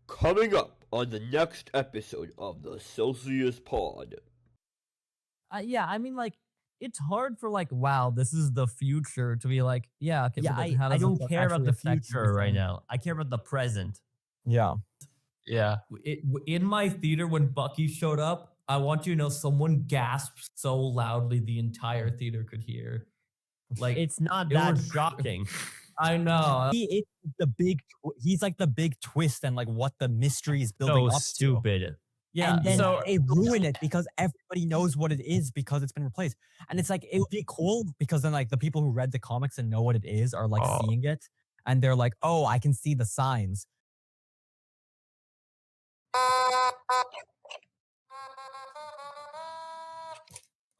Coming up on the next episode of the Celsius Pod. Yeah, I mean, like, it's hard for wow, this is the future to be like, yeah, okay, Yeah, but then how I does don't it care about actually the affect future right everything? now. I care about the present. Yeah. Yeah. In my theater, when Bucky showed up, I want you to know someone gasped so loudly the entire theater could hear. Like, It's not it that was- shocking. I know. He's like the big twist and like what the mystery is building So up stupid. Yeah. And then So they ruin it because everybody knows what it is because it's been replaced. And it's like, it would be cool because then like the people who read the comics and know what it is are like seeing it. And they're like, oh, I can see the signs.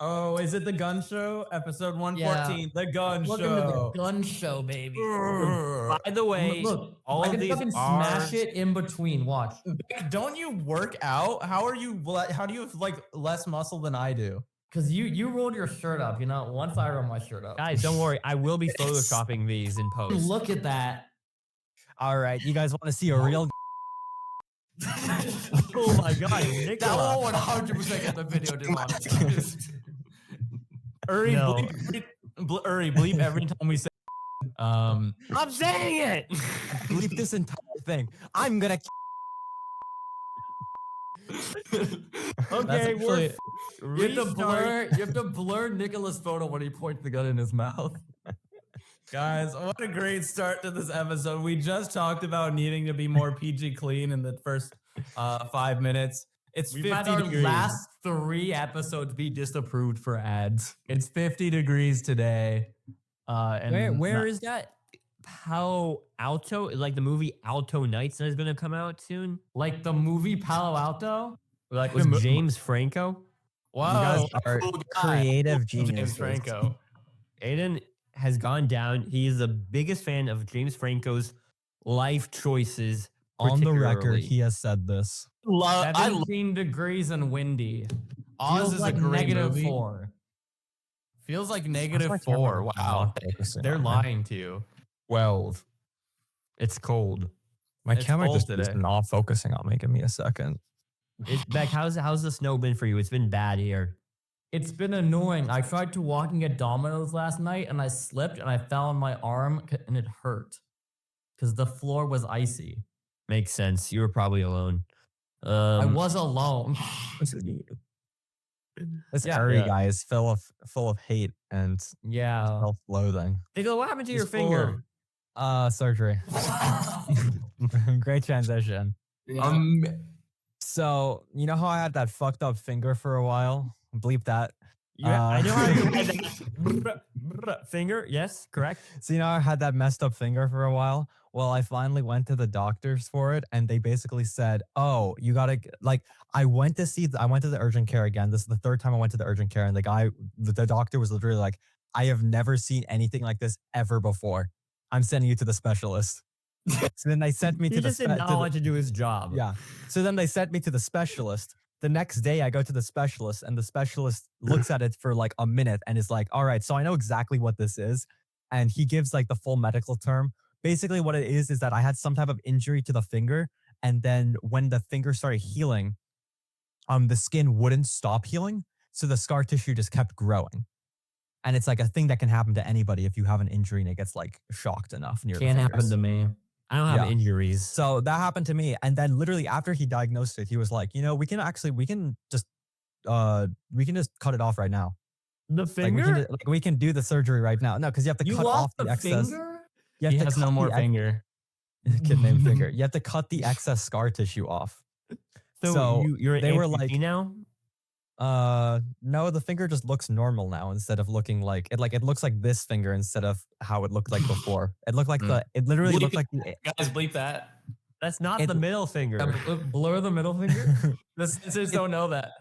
Oh, is it the gun show? Episode 114, the gun Welcome show. to the gun show, baby. By the way, Look, all I of can these fucking are... smash it in between. Watch. Don't you work out? How do you have like less muscle than I do? Because you rolled your shirt up, you know? Once I roll my shirt up. Guys, don't worry. I will be photoshopping these in post. Look at that. All right, you guys want to see a real? Oh my god, That Nicola. will 100% get the video demonetized. Uri, No. Uri, bleep every time we say. I'm saying it. Bleep this entire thing. I'm gonna. Okay, You restart. have to blur Nicola's photo when he points the gun in his mouth. Guys, what a great start to this episode. We just talked about needing to be more PG clean in the first 5 minutes. It's We've 50 had our degrees. last 3 episodes be disapproved for ads. It's 50 degrees today. And Where is that? Palo Alto? Like the movie Alto Nights that is going to come out soon? Like the movie Palo Alto? like Was James Franco? Wow, You guys are cool guy. creative James geniuses. Franco. Aiden has gone down. He is the biggest fan of James Franco's life choices. On the record, particularly. he has said this. I 17 degrees and windy. Oz Feels is like a great negative movie. 4. Feels like That's negative my 4. camera Wow. not focusing They're on me. lying to you. 12. It's cold. My It's camera cold just is today. not focusing on me. Give me a second. Beck, how's the snow been for you? It's been bad here. It's been annoying. I tried to walking at Domino's last night and I slipped and I fell on my arm and it hurt because the floor was icy. Makes sense. You were probably alone. I was alone. This Yeah. area Yeah. guy is full of hate and Yeah. self-loathing. Nicola, what happened to He's your full finger? Surgery. Great transition. So, you know how I had that fucked up finger for a while? Bleep that. I know how you had Uh, that finger. Yes, correct. So, you know, I had that messed up finger for a while. Well, I finally went to the doctors for it, and they basically said, "Oh, you gotta I went to the urgent care again. This is the third time I went to the urgent care, and the doctor was literally like, "I have never seen anything like this ever before. I'm sending you to the specialist." So then they sent me He to the just did not want to do his job. yeah. So then they sent me to the specialist. The next day I go to the specialist and the specialist looks at it for like a minute and is like, all right, so I know exactly what this is. And he gives like the full medical term. Basically what it is that I had some type of injury to the finger. And then when the finger started healing, the skin wouldn't stop healing. So the scar tissue just kept growing. And it's like a thing that can happen to anybody if you have an injury and it gets like shocked enough near Can't the happen fingers. to me. I don't have Yeah. injuries. So that happened to me. And then literally after he diagnosed it, he was like, you know, we can just cut it off right now. The Like we can do the surgery right now. No, because you have to You cut off lost the the excess. finger? You have He to has cut no more the finger. kid named finger. You have to cut the excess scar tissue off. So you're they an were amputee like- now. No, the finger just looks normal now instead of looking like it looks like this finger instead of how it looked like before. It looked like it literally looked like Guys, bleep that. That's not It- the middle finger. Blur the middle finger? The censors don't know that.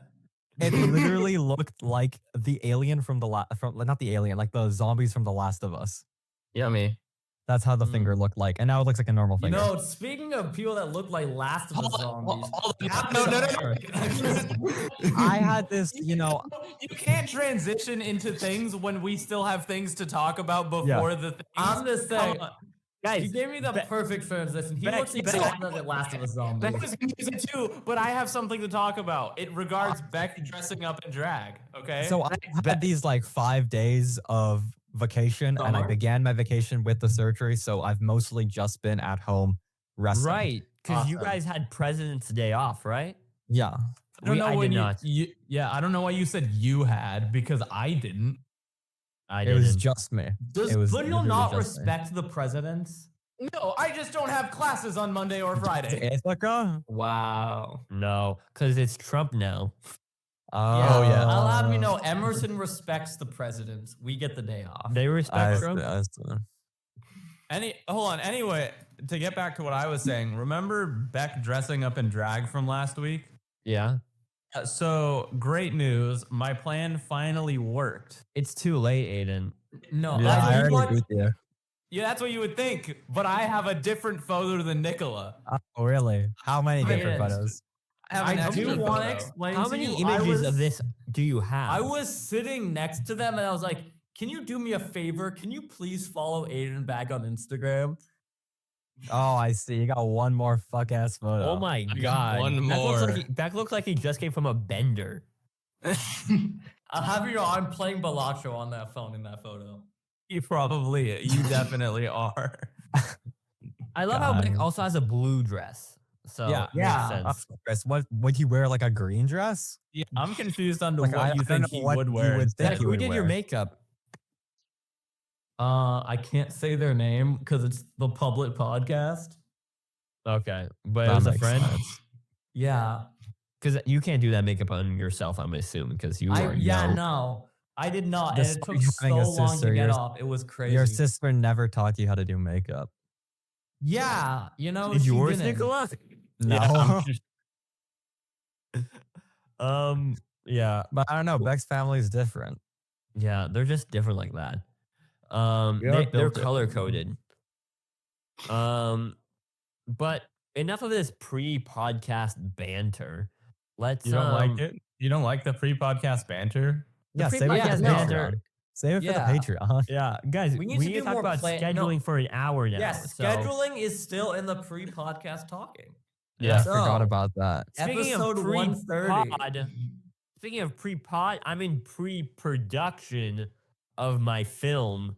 it literally looked like the alien from not the alien, like the zombies from The Last of Us. Yummy. That's how the finger looked like. And now it looks like a normal You finger. know, speaking of people that look like Last of Us zombies. I had this, you know, You can't transition into things when we still have things to talk about before the things. I'm just saying, Guys, He gave me the perfect transition. He Beck, looks Beck- exactly like the Last of Us zombie. I was gonna use it too, but I have something to talk about. It regards Beck dressing up in drag. Okay. So I had these like 5 days of vacation, and I Summer? began my vacation with the surgery. So I've mostly just been at home resting. right, because you Awesome. guys had President's Day off, right? Yeah. I don't know I when did you, not. yeah, I don't know why you said you had because I didn't. I It didn't. was just me. Does It was Puddle literally not just me. respect the presidents? No, I just don't have classes on Monday or Friday. Ithaca? Wow. No, because it's Trump now. Oh, yeah. I'll have you know, Emerson respects the presidents. We get the day off. They respect Trump. Hold on. Anyway, to get back to what I was saying, remember Beck dressing up in drag from last week? Yeah, So great news. My plan finally worked. it's too late, Aiden. No, Yeah, I I already what? agreed with you. Yeah, that's what you would think, but I have a different photo than Nicola. Oh, really? How many different Yes. photos? I have an I extra do want to photo. explain How to many you, images of this do you have? I was sitting next to them and I was like, can you do me a favor? Can you please follow Aiden back on Instagram? Oh, I see. You got one more fuck ass photo. Oh my got god! one Beck looks like he just came from a bender. I'll have you know, I'm playing Balacho on that phone in that photo. You definitely are. I love how Beck God. also has a blue dress. So Yeah. makes Yeah. sense. Chris, what would he wear? Like a green dress? Yeah, I'm confused on Like, what I you don't think know he what would you wear. would instead. think Beck, he who would did your wear. makeup? I can't say their name because it's the public podcast. Okay, but it That was a makes friend. sense. Yeah. Because you can't do that makeup on yourself, I'm assuming, because you are young. No. I did not. And it Despite took having a so long to sister, get your- off. It was crazy. Your sister never taught you how to do makeup. Yeah. You know, Did she yours, didn't. Nicola? No. Yeah, But I don't know. Beck's family is different. yeah, they're just different like that. We are They're built color differently. coded. But enough of this pre-podcast banter. Let's You don't like it? You don't like the pre-podcast banter? Yeah, pre- save it yeah, for the no. Patreon. Save it for the Yeah. Patreon. Yeah, guys, We we need to need to do talk more about no. scheduling for an hour now. Yes, so- scheduling is still in the pre-podcast talking. Yeah, I So, forgot about that. Speaking Episode of 130. pre-pod, speaking of pre-pod, I'm in pre-production of my film,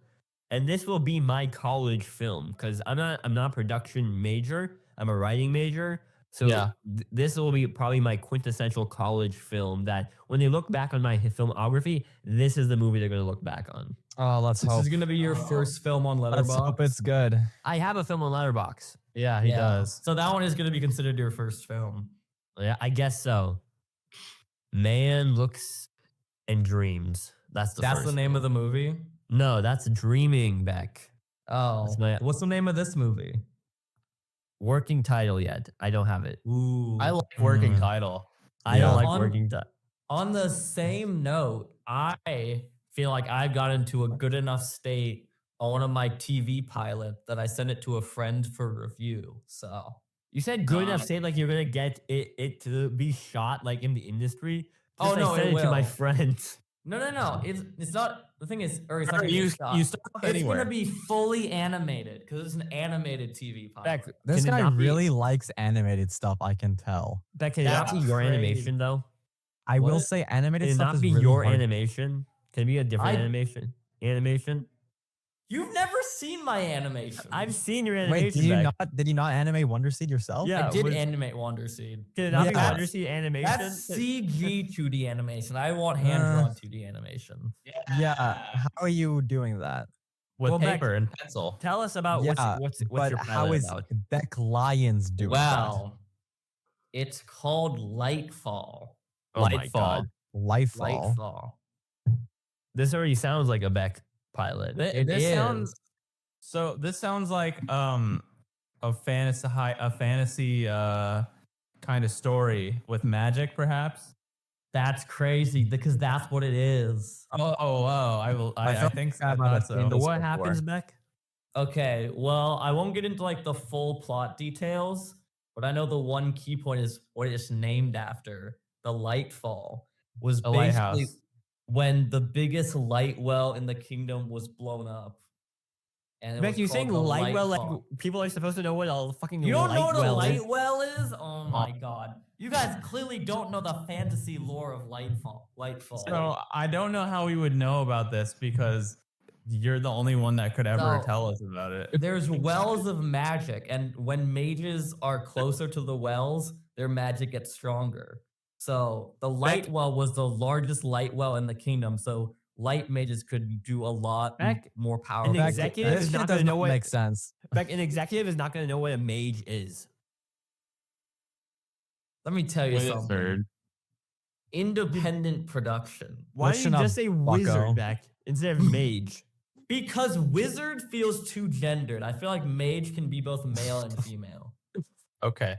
and this will be my college film because I'm not a production major. I'm a writing major. So Yeah. this will be probably my quintessential college film that when they look back on my filmography, this is the movie they're going to look back on. Oh, let's This hope. is gonna be your first film on Let's hope Letterboxd. it's good. I have a film on Letterboxd. Yeah, he does. So that one is gonna be considered your first film. Yeah, I guess so. Man looks and dreams. That's the That's first the name one. of the movie. No, that's Dreaming, Beck. Oh, That's my- what's the name of this movie? Working title yet. I don't have it. Ooh, I like working Mm. title. I Yeah. don't like On- working title. On the same note, I feel like I've got into a good enough state on one of my TV pilot that I sent it to a friend for review. So You said good enough state like you're gonna get it to be shot like in the industry. Oh, Just, like, no, it send it to my will. friends. no. It's not. The thing is, or it's not. gonna You be shot. start It's anywhere. gonna be fully animated because it's an animated TV pilot. Beck, This can it guy not be- really likes animated stuff, I can tell. Beck, can it not That's be your crazy. animation though? I will What? say animated Can it stuff not is be really your hard. animation? Can it be a different I- animation? Animation? You've never seen my animation. I've seen your Wait, animation. did you Beck. did you not animate Wonder Seed yourself? Yeah, I did was- animate Wonder Seed. Can it not be Yeah. Wonder Seed animation? That's CG 2D animation. I want hand drawn 2D animation. Yeah. How are you doing that? With Well, Beck- paper and pencil. Tell us about Yeah, what's but your how pilot is about? Beck Lions doing Wow. It's called Lightfall. Oh my Lightfall. god. that? Lightfall. Lightfall. This already sounds like a Beck pilot. It This is. sounds like a fantasy kind of story with magic, perhaps. That's crazy because that's what it is. Oh, I felt think like I'm I not thought so. seeing So this what before. happens, Beck? Okay, well, I won't get into like the full plot details, but I know the one key point is what it's named after. The Lightfall was A basically lighthouse. when the biggest light well in the kingdom was blown up. And it Beck, was you called saying the light well like Fall. people are supposed to know what a fucking You don't know light what a well is? light well is? Oh my god. You guys clearly don't know the fantasy lore of Lightfall. So I don't know how we would know about this because you're the only one that could ever So, tell us about it. There's wells of magic, and when mages are closer to the wells, their magic gets stronger. So the light well was the largest light well in the kingdom. So light mages could do a lot Beck, more powerful. an Beck, executive this is shit not does going to know not what make sense. Beck, an executive is not going to know what a mage is. Let me tell you something. Wizard. Independent production. Why don't you Listen up, just say bucko. wizard, Beck, instead of mage? Because wizard feels too gendered. I feel like mage can be both male and female. Okay.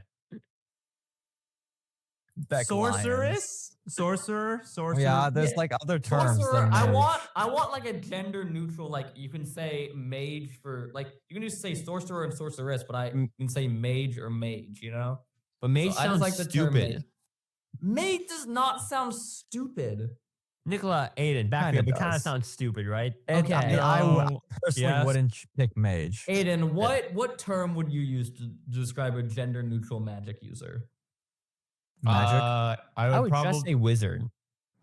Beck Lions. Sorcerer. Yeah, there's Yeah. like other terms. Sorcerer, than I mage. want like a gender neutral, like you can say mage for like you can just say sorcerer and sorceress, but I can say mage or mage, you know? But mage So I just sounds like the term stupid. mage. Mage does not sound stupid. Nicola, Aiden, back Kinda up. It kind of does. sounds stupid, right? Okay. I personally Yes. wouldn't pick mage. Aiden, what term would you use to describe a gender neutral magic user? Magic. I I would would just say wizard.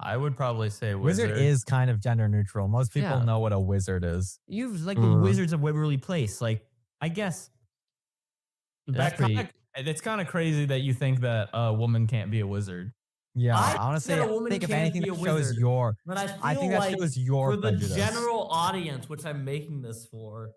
say wizard. Wizard is kind of gender neutral. Most people Yeah. know what a wizard is. You've like the Mm. Wizards of Waverly Place. Like, I guess. That's pretty. It's kind of crazy that you think that a woman can't be a wizard. Yeah, I honestly, said a I woman think if can't anything be that a shows wizard. your, But I feel I think that like shows your for the prejudice. general audience, which I'm making this for,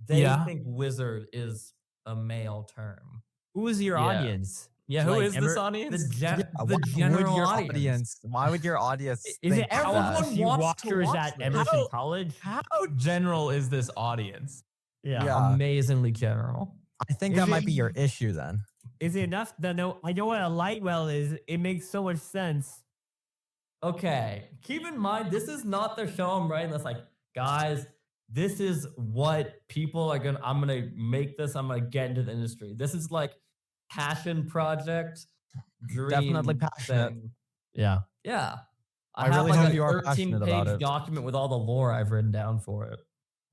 they Yeah. think wizard is a male term. Who is your Yeah. audience? Yeah, who Like, is this ever- audience? Yeah, The why would general your audience. Why would your audience? Is think it everyone that? Everyone you wants watch to yours watch at this. Emerson How- College? How general is this audience? Yeah. Amazingly general. I think Is that it- might be your issue then. Is it enough that I know what a light well is? It makes so much sense. Okay, keep in mind, this is not the show I'm writing. That's like, guys, this is what people are I'm gonna make this. I'm gonna get into the industry. This is like passion project. Dream Definitely passionate. thing. Yeah. Yeah. I have really like hope a you are passionate about 13-page it. document with all the lore I've written down for it.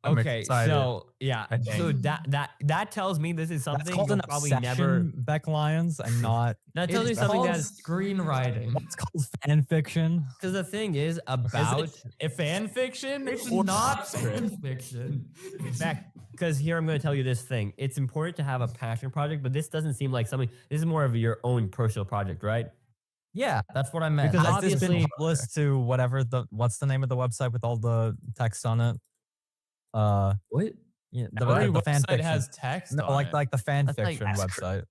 I'm Okay, excited, so yeah, I so think. that tells me this is something That's called you'll an probably obsession, never. Beck Lions, and not. That tells me It's something called that's screenwriting. What's called fan fiction. because the thing is about A fan fiction? It's not fan fiction. back because here I'm going to tell you this thing. It's important to have a passion project, but this doesn't seem like something. This is more of your own personal project, right? Yeah, that's what I meant. Because Has this been obviously- published to whatever what's the name of the website with all the text on it? What? Yeah, Every the fan website fiction. has text No, on like it. like the fan That's like fiction Ask- website.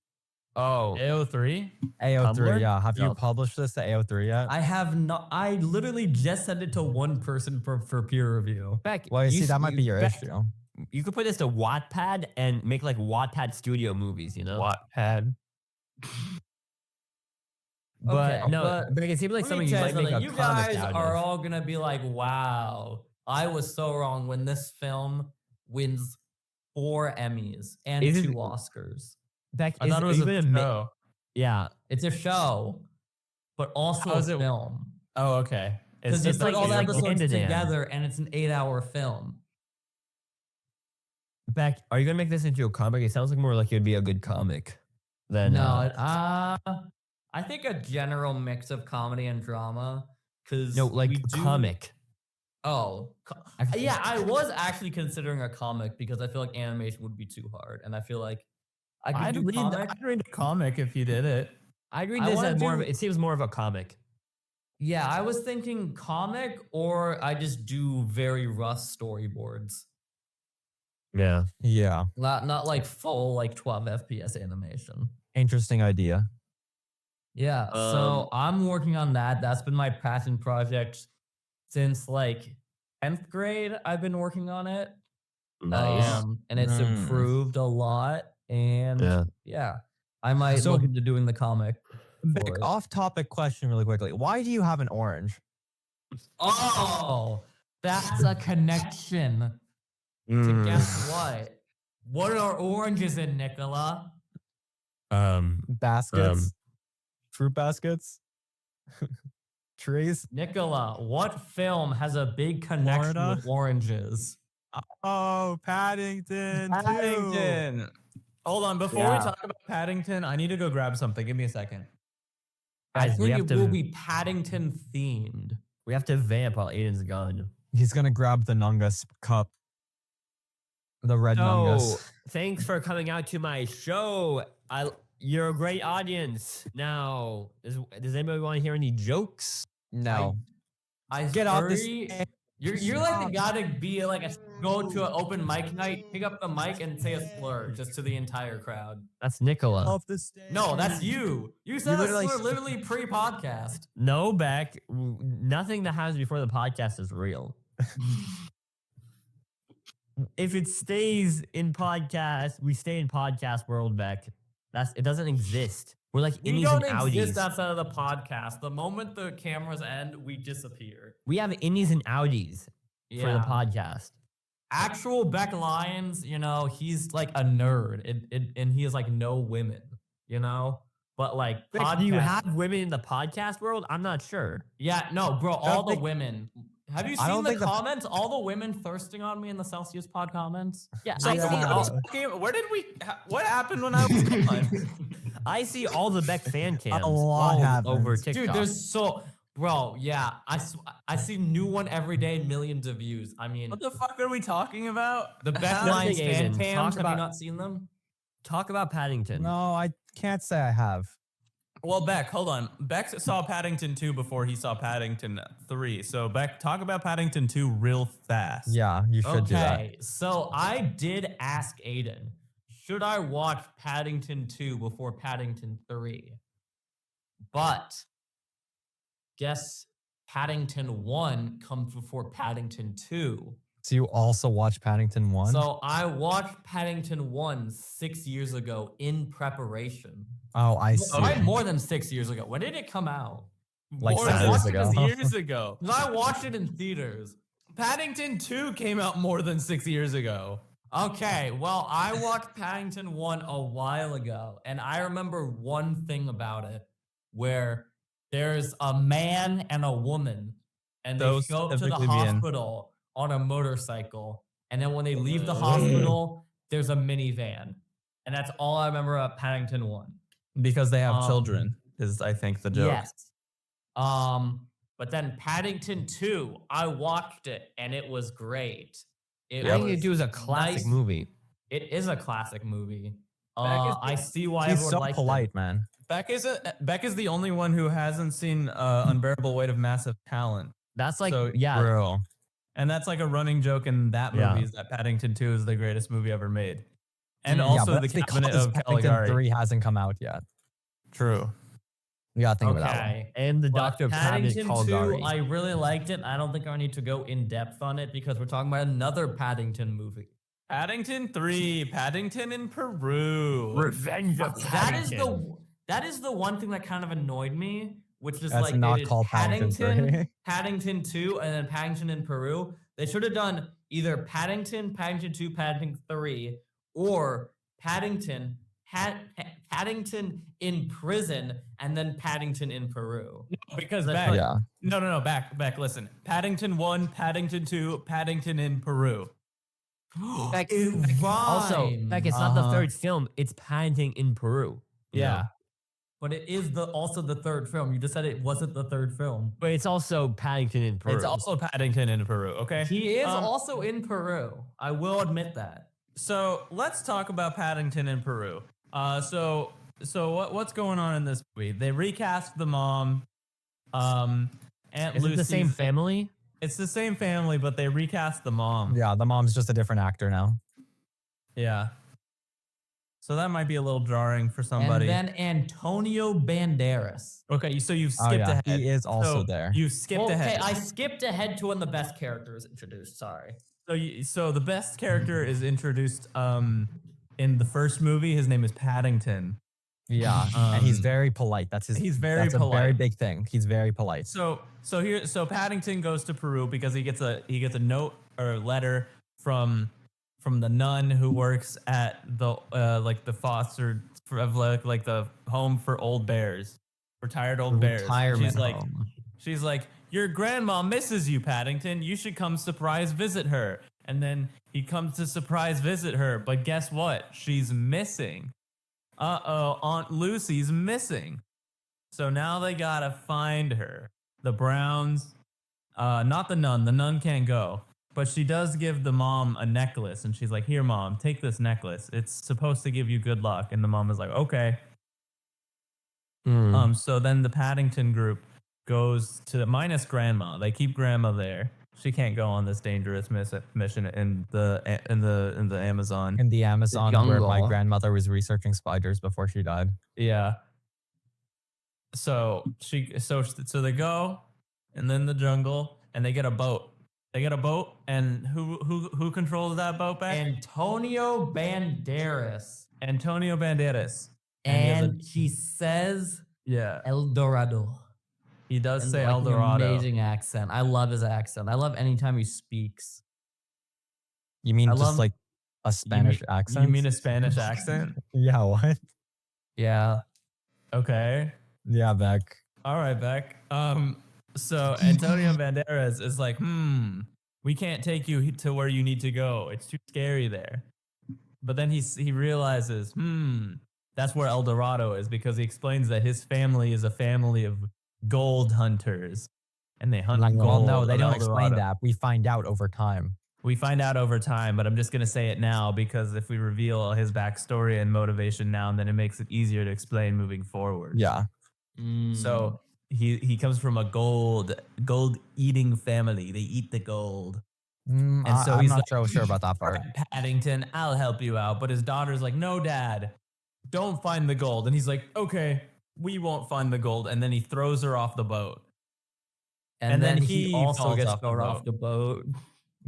Oh, AO3? AO3, Tumblr? yeah. Have you No. published this to AO3 yet? I have not. I literally just sent it to one person for peer review. back. Well, you see, that might be your Beck, issue. You could put this to Wattpad and make like Wattpad studio movies, you know? Wattpad. But Okay, no, but but it seems like Let something me you tell might make a something. You comic guys out are of. all gonna be like, "Wow, I was so wrong." When this film wins 4 Emmys and Is it- 2 Oscars, Beck, I thought it was a show. Yeah, it's a show, but also How a is it- film. Oh, okay. Because just it's like like- all the it's like episodes Candyman. together, and it's an 8-hour film. Beck, are you gonna make this into a comic? It sounds like more like it'd be a good comic than No, I think a general mix of comedy and drama. Because no, like comic. Oh, I feel- yeah. I was actually considering a comic because I feel like animation would be too hard, and I feel like I could do comic. I'd read a comic if you did it. I agree. I This wanna as more of do- it seems more of a comic. Yeah, I was thinking comic, or I just do very rough storyboards, Yeah. Yeah. not like full like 12 FPS animation. Interesting idea. Yeah, so I'm working on that. That's been my passion project since like 10th grade. I've been working on it. Nice. And it's Mm. improved a lot. And yeah, I might So- look into doing the comic. Big for it. off-topic question, really quickly. Why do you have an orange? Oh, that's a connection. To Mm. guess what? What are oranges in, Nicola? Baskets, fruit baskets, trees. Nicola, what film has a big connection Florida? with oranges? Oh, Paddington. too. Paddington. Hold on, before we Yeah. talk about Paddington, I need to go grab something. Give me a second. I Guys, we think have it to will be Paddington themed. we have to vamp while Aiden's gone. He's gonna grab the Nungus cup. The red So, Nungus. thanks for coming out to my show. You're a great audience. Now, does anybody want to hear any jokes? No. I Get off this. sorry- You're like the guy to be like go to an open mic night, pick up the mic and say a slur just to the entire crowd. That's Nicola. Off the stage. No, that's you. You said a literally- slur literally pre-podcast. No, Beck. Nothing that happens before the podcast is real. If it stays in podcast, we stay in podcast world, Beck. It doesn't exist. We're like We innies don't and outies. exist outside of the podcast. The moment the cameras end, we disappear. We have innies and outies for the podcast. Actual Beck Lyons, you know, he's like a nerd, and he has like no women, you know. But like, Beck, do you podcast- have women in the podcast world? I'm not sure. Yeah, no, bro. All the think- women. Have you I seen don't the think the- comments? All the women thirsting on me in the Celsius Pod comments. Yeah, So I where see was all, talking- where did we? What happened when I was gone? I see all the Beck fan cams A lot all happens. over TikTok. Dude, there's so, bro. Yeah, I see new one every day, millions of views. I mean, What the fuck are we talking about? the Beck Nothing, Lyons fan Aiden. cams. Talk Have about- you not seen them? Talk about Paddington. No, I can't say I have. Well, Beck, hold on. Beck saw Paddington 2 before he saw Paddington 3. So, Beck, talk about Paddington 2 real fast. Yeah, you should do that. Okay, so I did ask Aiden, should I watch Paddington 2 before Paddington 3? But guess Paddington 1 comes before Paddington 2. So you also watch Paddington 1? So I watched Paddington 1 6 years ago in preparation. Oh, I see. Probably more than 6 years ago. When did it come out? Like More 6 than years 6 ago. years ago. 'Cause I watched it in theaters. Paddington 2 came out more than 6 years ago. Okay, well, I watched Paddington 1 a while ago, and I remember one thing about it where there's a man and a woman, and they Those go to the typically be in- hospital on a motorcycle, and then when they leave the hospital, there's a minivan. And that's all I remember about Paddington 1. Because they have Um, children, is I think the joke. Yes. But then Paddington 2, I watched it, and it was great. It All you was do is a classic nice. movie. It is a classic movie. Beck is- I see why He's everyone so liked polite, man. Beck is the only one who hasn't seen Unbearable Weight of Massive Talent. That's like, So, yeah. Bro. And that's like a running joke in that movie Yeah. is that Paddington 2 is the greatest movie ever made. And Mm. Yeah, also but the that's Cabinet because of Paddington Caligari. 3 hasn't come out yet. True. You gotta think about that one. Okay. And the But Doctor of Cabinet Paddington Caligari. 2, I really liked it. I don't think I need to go in depth on it because we're talking about another Paddington movie. Paddington 3, Paddington in Peru. Revenge of That is the one thing that kind of annoyed me, which is That's like they not did called Paddington 3. Paddington 2, and then Paddington in Peru. They should have done either Paddington 2, Paddington 3, or Paddington in prison, and then Paddington in Peru. Because That's Beck, like- Yeah. no, back, listen. Paddington 1, Paddington 2, Paddington in Peru. Beck, It also, rhymes. Beck, it's not the Uh-huh. third film. It's Paddington in Peru. you know? Yeah. But it is also the third film. You just said it wasn't the third film. But it's also Paddington in Peru. It's also Paddington in Peru, okay? He is Um, also in Peru. I will admit that. So let's talk about Paddington in Peru. So what's going on in this movie? They recast the mom. Aunt Is it Lucy's the same family? It's the same family, but they recast the mom. Yeah, the mom's just a different actor now. Yeah. So that might be a little jarring for somebody. And then Antonio Banderas. Okay, so you've Oh, skipped yeah, ahead. he is also So there. You skipped ahead. Okay, I skipped ahead to when the best character is introduced. Sorry. So the best character is introduced in the first movie. His name is Paddington. Yeah, and he's Um, very polite. That's his. he's very that's a very polite. big thing. He's very polite. So Paddington goes to Peru because he gets a note or a letter from the nun who works at the like the foster of like the home for old bears, retired old bears. Retirement She's like, your grandma misses you, Paddington. You should come surprise visit her. And then he comes to surprise visit her, but guess what? She's missing. Uh-oh, Aunt Lucy's missing. So now they gotta find her. The Browns, not the nun. The nun can't go. But she does give the mom a necklace, and she's like, "Here, mom, take this necklace. It's supposed to give you good luck." And the mom is like, "Okay." So then the Paddington group goes to minus grandma. They keep grandma there. She can't go on this dangerous mission in the Amazon. In the Amazon, where my jungle. grandmother was researching spiders before she died. Yeah. So they go, and then the jungle, and they get a boat. They get a boat, and who controls that boat back? Antonio Banderas. Antonio Banderas. And he says Yeah, El Dorado. he does And say like El Dorado. An amazing accent. I love his accent. I love anytime he speaks. You mean I just love- like a Spanish accent? You mean a Spanish accent? Yeah, what? Yeah. Okay. Yeah, Beck. All right, Beck. So Antonio Banderas is like, we can't take you to where you need to go. It's too scary there. But then he realizes, that's where El Dorado is, because he explains that his family is a family of gold hunters, and they hunt gold. Well, no, they in don't El explain Dorado. that. We find out over time. We find out over time, but I'm just gonna say it now because if we reveal his backstory and motivation now, then it makes it easier to explain moving forward. Yeah. So he comes from a gold eating family. They eat the gold. And so I'm he's not like, sure about that "All part. right, Paddington, I'll help you out." But his daughter's like, "No, Dad, don't find the gold." And he's like, "Okay, we won't find the gold." And then he throws her off the boat. And then he falls also gets off the thrown boat. off the boat.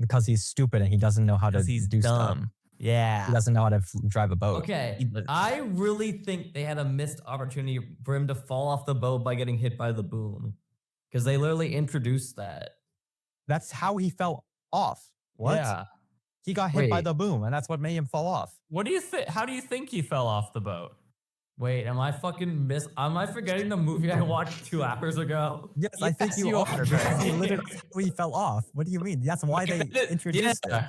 Because he's stupid and he doesn't know how to Because he's do stuff. dumb. Yeah. He doesn't know how to drive a boat. Okay, I really think they had a missed opportunity for him to fall off the boat by getting hit by the boom. Because they literally introduced that. That's how he fell off. What? Yeah. He got hit by Wait. the boom, and that's what made him fall off. What do you think? How do you think he fell off the boat? Wait, am I forgetting the movie I watched 2 hours ago? Yes, I think Yes, you you are. are, Because he Barry. literally fell off. What do you mean? That's why they introduced it.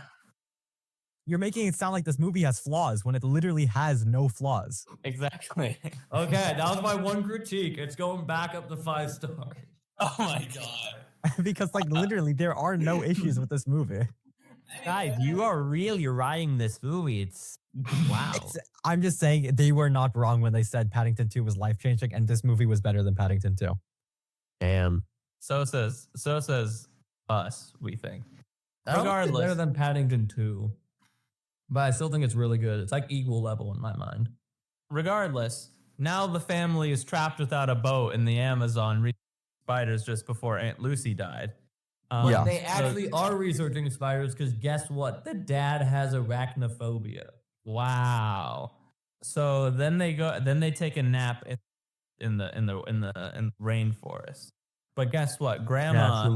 You're making it sound like this movie has flaws when it literally has no flaws. Exactly. Okay, that was my one critique. It's going back up to 5 stars. Oh my god. Because like literally there are no issues with this movie. Guys, you are really writing this movie. It's wow. I'm just saying they were not wrong when they said Paddington 2 was life-changing and this movie was better than Paddington 2. Damn. So says us, we think. I don't think it's Regardless. better than Paddington 2. But I still think it's really good. It's like equal level in my mind. Regardless, now the family is trapped without a boat in the Amazon spiders just before Aunt Lucy died. But Yeah. they actually are researching spiders because guess what? The dad has arachnophobia. Wow. So then they take a nap in the rainforest. But guess what? Grandma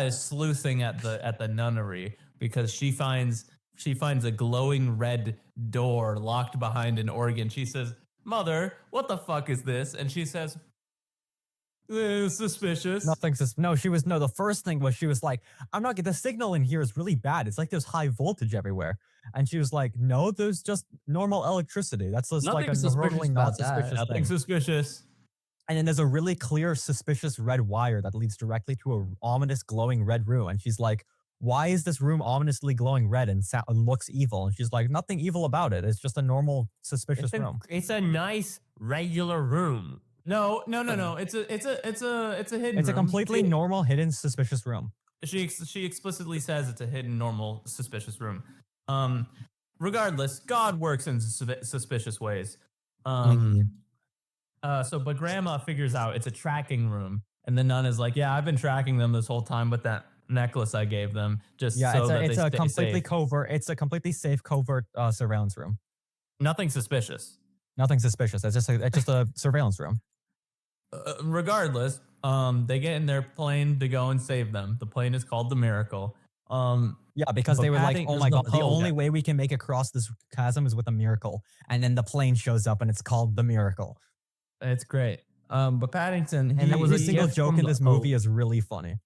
is sleuthing at the nunnery because she finds a glowing red door locked behind an organ. She says, "Mother, what the fuck is this?" And she says, "Suspicious." Nothing. The first thing was she was like, the signal in here is really bad. It's like there's high voltage everywhere. And she was like, no, there's just normal electricity. That's just like a Nothing suspicious totally about not that. suspicious Nothing thing. suspicious. And then there's a really clear, suspicious red wire that leads directly to a ominous glowing red room. And she's like, why is this room ominously glowing red and looks evil? And she's like, nothing evil about it. It's just a normal, suspicious room. It's a nice regular room. No. It's a hidden. It's a room. completely normal, hidden, suspicious room. She explicitly says it's a hidden, normal, suspicious room. Regardless, God works in suspicious ways. But Grandma figures out it's a tracking room, and the nun is like, "Yeah, I've been tracking them this whole time with that necklace I gave them, just Yeah, so that it's they a stay completely safe." covert. It's a completely safe, covert surveillance room. Nothing suspicious. Nothing suspicious. It's just a surveillance room. Regardless, they get in their plane to go and save them. The plane is called the Miracle. Yeah, because But they were like, Paddington oh is my the god, the Poe only guy. way we can make it across this chasm is with a miracle. And then the plane shows up and it's called the Miracle. It's great. But Paddington, And every single joke in this movie is really funny.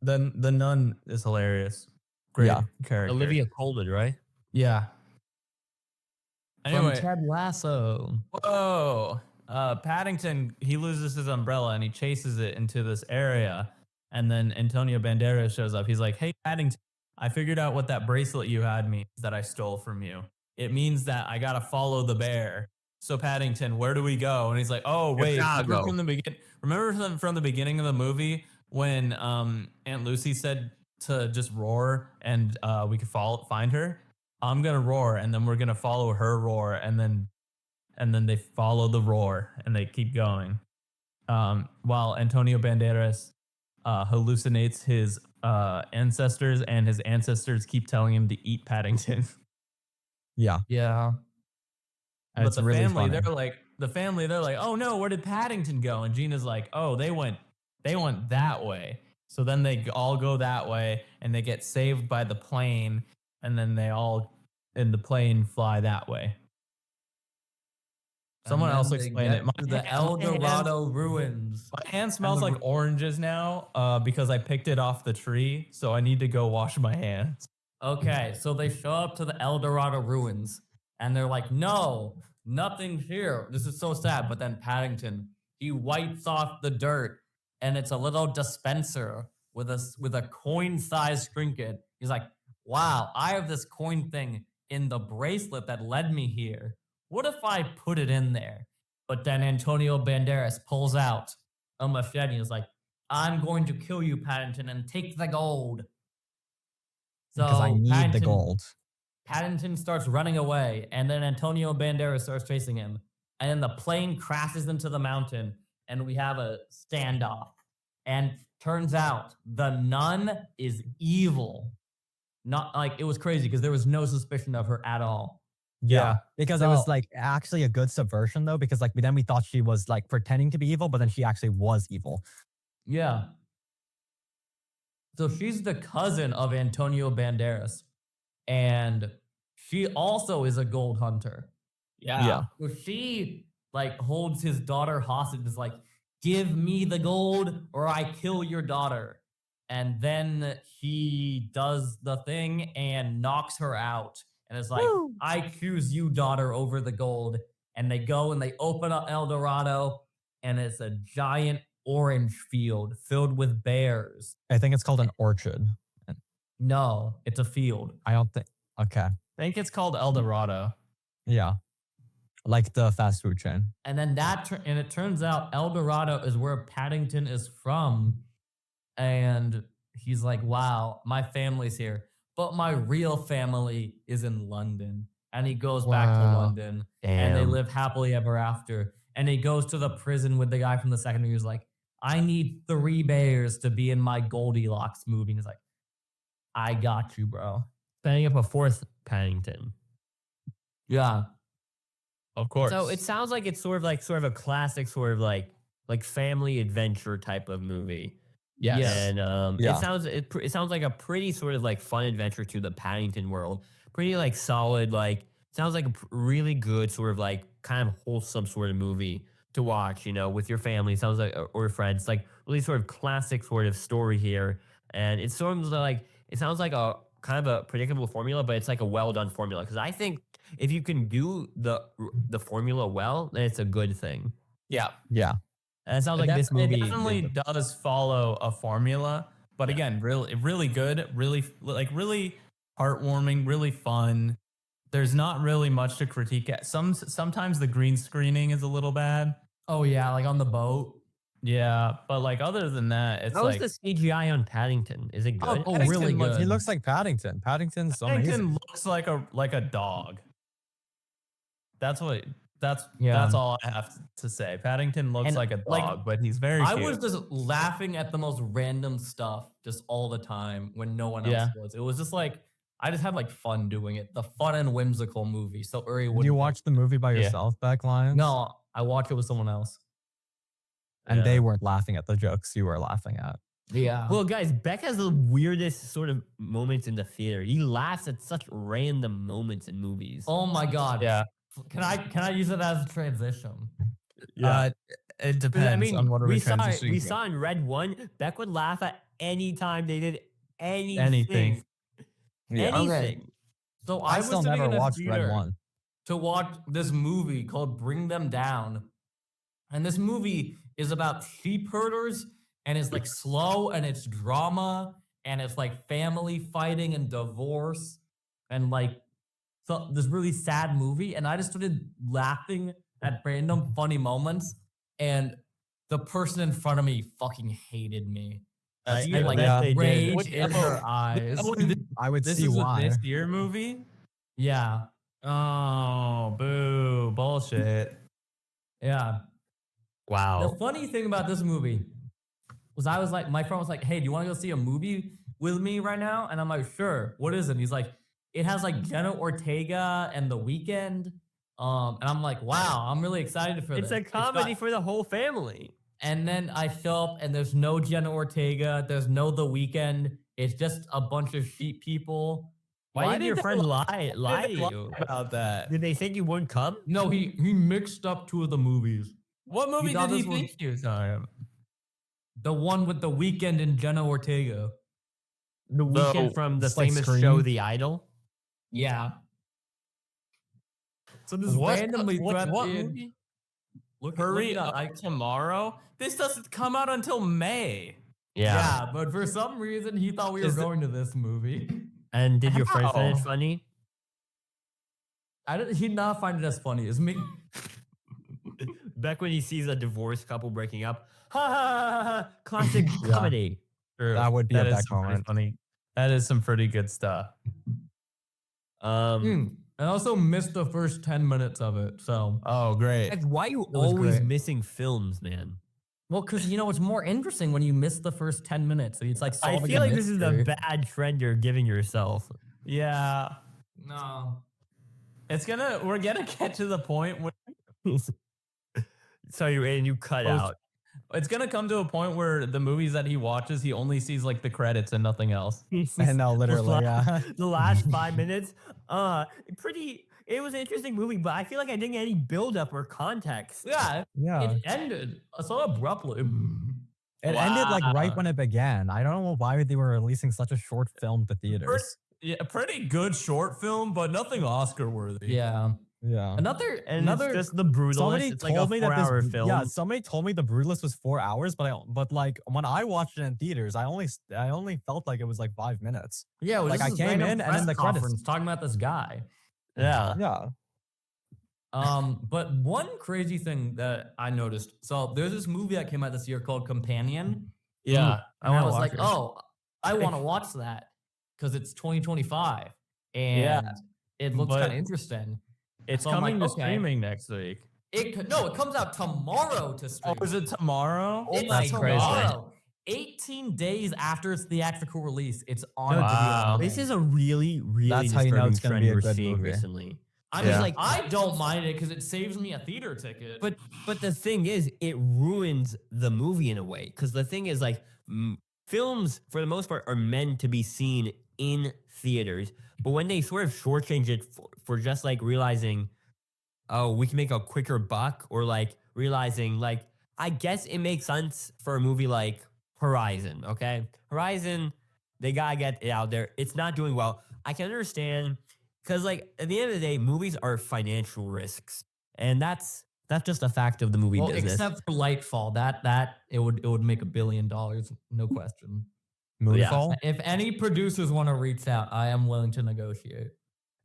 The nun is hilarious. Great Yeah. character. Olivia Colman, right? Yeah. Anyway, From Ted Lasso. whoa. Paddington, he loses his umbrella and he chases it into this area. And then Antonio Banderas shows up. He's like, hey, Paddington, I figured out what that bracelet you had means that I stole from you. It means that I got to follow the bear. So Paddington, where do we go? And he's like, oh, wait, Chicago. remember from the beginning of the movie when Aunt Lucy said to just roar and we could find her? I'm going to roar and then we're going to follow her roar and then they follow the roar and they keep going. While Antonio Banderas hallucinates his ancestors and his ancestors keep telling him to eat Paddington. Yeah. Yeah. And But it's the really family, funny. they're like, oh no, where did Paddington go? And Gina's like, oh, they went that way. So then they all go that way and they get saved by the plane. And then they all in the plane fly that way. Someone else explain it. The El Dorado ruins. My hand smells like oranges now because I picked it off the tree. So I need to go wash my hands. Okay, so they show up to the El Dorado ruins and they're like, no, nothing's here. This is so sad. But then Paddington, he wipes off the dirt and it's a little dispenser with a coin-sized trinket. He's like, wow, I have this coin thing in the bracelet that led me here. What if I put it in there? But then Antonio Banderas pulls out a machete and is like, I'm going to kill you, Paddington, and take the gold. So Because I need the gold. Paddington starts running away, and then Antonio Banderas starts chasing him. And then the plane crashes into the mountain, and we have a standoff. And turns out the nun is evil. Not like it was crazy because there was no suspicion of her at all. Yeah. Because it So- was like actually a good subversion though, because like then we thought she was like pretending to be evil, but then she actually was evil. Yeah. So she's the cousin of Antonio Banderas. And she also is a gold hunter. Yeah. So she like holds his daughter hostage, is like, give me the gold or I kill your daughter. And then he does the thing and knocks her out. And it's like, I choose you, daughter, over the gold. And they go and they open up El Dorado, and it's a giant orange field filled with bears. I think it's called an orchard. No, it's a field. I don't think. Okay. I think it's called El Dorado. Yeah. Like the fast food chain. And then and it turns out El Dorado is where Paddington is from. And he's like, wow, my family's here. But my real family is in London. And he goes back to Wow. London. And they Damn. live happily ever after. And he goes to the prison with the guy from the second movie who's like, I need 3 bears to be in my Goldilocks movie. And he's like, I got you, bro. Setting up a fourth Paddington. Yeah. Of course. So it sounds like it's sort of a classic sort of like family adventure type of movie. yes. And Yeah. it sounds like a pretty sort of like fun adventure to the Paddington world. Pretty like solid, like sounds like a really good sort of like kind of wholesome sort of movie to watch, you know, with your family. Sounds like or friends, like really sort of classic sort of story here. And it's sort of like it sounds like a kind of a predictable formula, but it's like a well done formula. Because I think if you can do the formula well, then it's a good thing. Yeah. Yeah. And it sounds like this It movie definitely does follow a formula, but again, really good, really heartwarming, really fun. There's not really much to critique at. Sometimes the green screening is a little bad. Oh, yeah, like on the boat. Yeah, but like other than that, it's How like is the CGI on Paddington? Is it good? Oh, Paddington really looks- good. He looks like Paddington. Paddington's Paddington amazing. looks like a dog. That's Yeah. all I have to say. Paddington looks And, like a dog, like, but he's very I cute. was just laughing at the most random stuff just all the time when no one else Yeah. was. It was just like, I just had like fun doing it. The fun and whimsical movie. So Uri Did would you watch the movie by Yeah. yourself, Beck Lions? No, I watched it with someone else. And Yeah. they weren't laughing at the jokes you were laughing at. Yeah. Well, guys, Beck has the weirdest sort of moments in the theater. He laughs at such random moments in movies. Oh my god. Yeah. Can I use it as a transition? It 'Cause, depends on what we saw transitioning we to. saw in Red One, Beck would laugh at any time they did anything. Anything. Yeah. Anything. So I was still sitting never in a watched Red theater One. to watch this movie called Bring Them Down. And this movie is about sheep herders, and it's like slow, and it's drama, and it's like family fighting and divorce, and like so this really sad movie. And I just started laughing at random funny moments, and the person in front of me fucking hated me. I She had, like bet they did. rage in her eyes. Oh, I would this see is why. a this year movie? Yeah, Oh, boo. Bullshit. yeah. The Wow. funny thing about this movie was I was like, my friend was like, hey, do you want to go see a movie with me right now? And I'm like, sure. What is it? And he's like, it has like Jenna Ortega and The Weeknd. And I'm like, wow, I'm really excited for It's this. a comedy got- for the whole family. and then I show up and there's no Jenna Ortega, there's no The Weeknd. It's just a bunch of sheep people. Why did your they friend lie- lie to did they lie you? about that? Did they think you wouldn't come? No, he mixed up two of the movies. What movie thought did he this was- think you saw? The one with The Weeknd and Jenna Ortega. The Weeknd So, from the it's like famous Scream? show The Idol? Yeah. So this What- randomly what crept in. movie? Look, Hurry look it up up. tomorrow? This doesn't come out until May. Yeah, but for some reason he thought we were Is it- going to this movie. And did your friend find it How? funny? He did not find it as funny as me. Back when he sees a divorced couple breaking up. Ha ha ha ha. Classic Yeah. comedy. True. That would be a is Beck some pretty moment. funny. That is some pretty good stuff. I also missed the first 10 minutes of it. So, Oh, great. That's why you was always great. missing films, man. well, because it's more interesting when you miss the first 10 minutes. So it's like I solving feel a like this is a mystery. bad trend you're giving yourself. Yeah. No. We're gonna get to the point where Sorry, and you cut Post- out. it's gonna come to a point where the movies that he watches, he only sees like the credits and nothing else. I know, literally, la- yeah. The last 5 minutes, it was an interesting movie, but I feel like I didn't get any build up or context. Yeah, Yeah. it ended so abruptly. It ended like right Wow. when it began. I don't know why they were releasing such a short film to theaters. Yeah, a pretty good short film, but nothing Oscar worthy. Yeah. Yeah. Another And it's just the brutalist. Somebody It's like a told me that 4-hour this film. yeah, somebody told me the Brutalist was 4 hours, but like when I watched it in theaters, I only felt like it was like 5 minutes. Yeah, Like, I came in and then the credits- conference talking about this guy. Yeah. Yeah. But one crazy thing that I noticed. So there's this movie that came out this year called Companion. Yeah. And I wanna was watch like, it. oh, I want to watch that because it's 2025 and Yeah. it looks But- kind of interesting. It's So I'm coming like, to okay. streaming next week. It comes out tomorrow to Oh, stream. is it tomorrow? It's That's crazy. tomorrow. 18 days after its theatrical release, it's on. Wow. This is a really, really That's how you know disturbing it's gonna trend be a we're good seeing movie. recently. I Yeah. mean, like, I don't mind it because it saves me a theater ticket. But the thing is, it ruins the movie in a way. Because the thing is, like, films for the most part are meant to be seen in theaters. But when they sort of shortchange it for just like realizing, oh, we can make a quicker buck, or like realizing, like, I guess it makes sense for a movie like Horizon. Okay, Horizon, they gotta get it out there. It's not doing well. I can understand. Because, like, at the end of the day, movies are financial risks, and that's just a fact of the movie well, business. except for Lightfall, that it would make $1 billion, no question. Moonfall. If any producers want to reach out, I am willing to negotiate.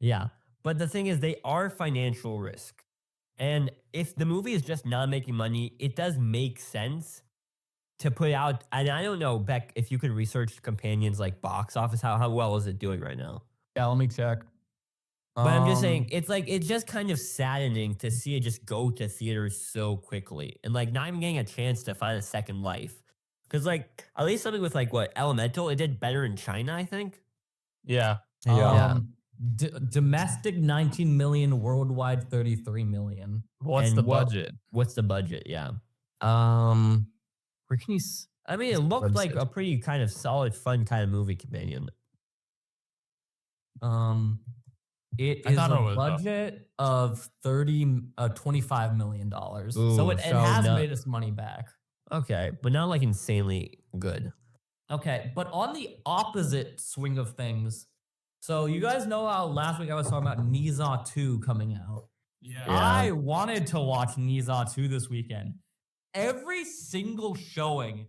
Yeah, but the thing is, they are financial risk, and if the movie is just not making money, it does make sense to put out. And I don't know, Beck, if you could research Companions like box office, how well is it doing right now? Yeah, let me check. But I'm just saying, it's just kind of saddening to see it just go to theaters so quickly and like not even getting a chance to find a second life. Because like at least something with like what Elemental, it did better in China, I think. Yeah. Yeah. Domestic 19 million, worldwide 33 million. What's And the what- budget? What's the budget? Yeah, Where can you? I mean, it looked like website. a pretty kind of solid, fun kind of movie Companion. It I is thought a it was, budget of $25 million. So Ooh, it so has no- made its money back. Okay, but not like insanely good. Okay, but on the opposite swing of things, So you guys know how last week I was talking about Niza 2 coming out. Yeah. I wanted to watch Niza 2 this weekend. Every single showing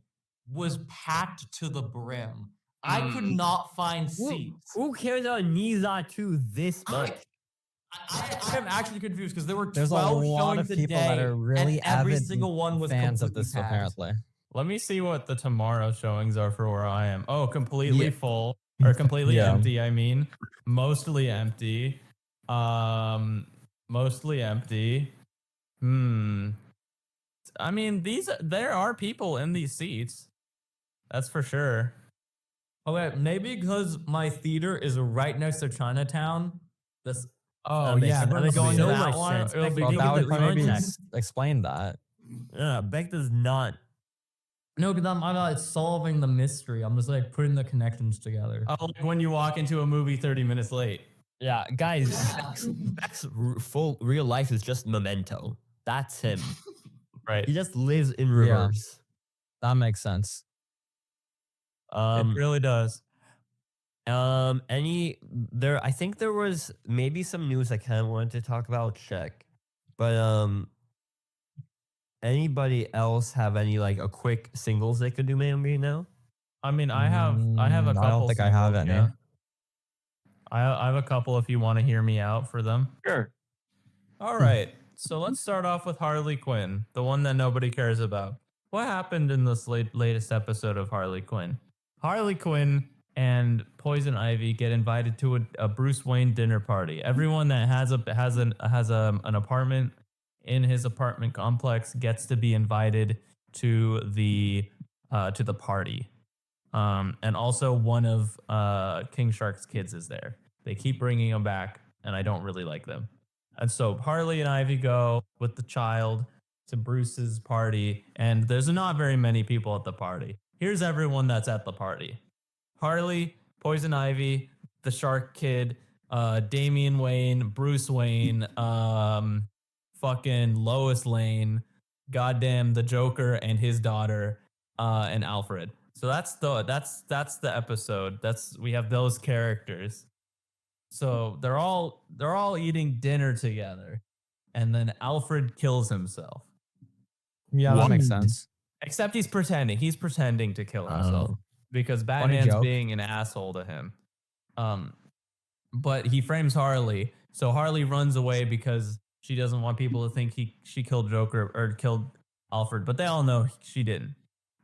was packed to the brim. I could not find seats. Who cares about Niza 2 this much? I am actually confused because there were 12 There's a lot showings of a people day, that are really and every avid single one was fans of completely this, packed. apparently. Let me see what the tomorrow showings are for where I am. Oh, completely Yeah. full or completely Yeah. empty. I mean, mostly empty. Mostly empty. I mean, there are people in these seats. That's for sure. Okay, maybe because my theater is right next to Chinatown. This Oh makes yeah, sense. we're That makes going to so that much one. sense. It'll be Well, Well, that would completely probably context. explain that. Beck does not. no, because I'm not solving the mystery. I'm just like putting the connections together. Oh, like when you walk into a movie 30 minutes late. Yeah, guys, Beck's full real life is just Memento. That's him. Right. He just lives in reverse. That makes sense. It really does. I think there was maybe some news I kind of wanted to talk about. Check, but anybody else have any like a quick singles they could do maybe now? I mean, I have a couple. I don't think I have singles, any. yeah. I have a couple if you want to hear me out for them. Sure. All right. So let's start off with Harley Quinn, the one that nobody cares about. What happened in this latest episode of Harley Quinn? Harley Quinn and Poison Ivy get invited to a Bruce Wayne dinner party. Everyone that has an apartment in his apartment complex gets to be invited to the party. And also one of King Shark's kids is there. They keep bringing him back, and I don't really like them. And so Harley and Ivy go with the child to Bruce's party, and there's not very many people at the party. Here's everyone that's at the party. Harley, Poison Ivy, the Shark Kid, Damian Wayne, Bruce Wayne, fucking Lois Lane, goddamn the Joker and his daughter, and Alfred. So that's the episode. We have those characters. So they're all eating dinner together, and then Alfred kills himself. Yeah, that makes sense. Except he's pretending. He's pretending to kill himself because Funny Batman's joke. being an asshole to him. But he frames Harley. So Harley runs away because she doesn't want people to think she killed Joker or killed Alfred. But they all know she didn't.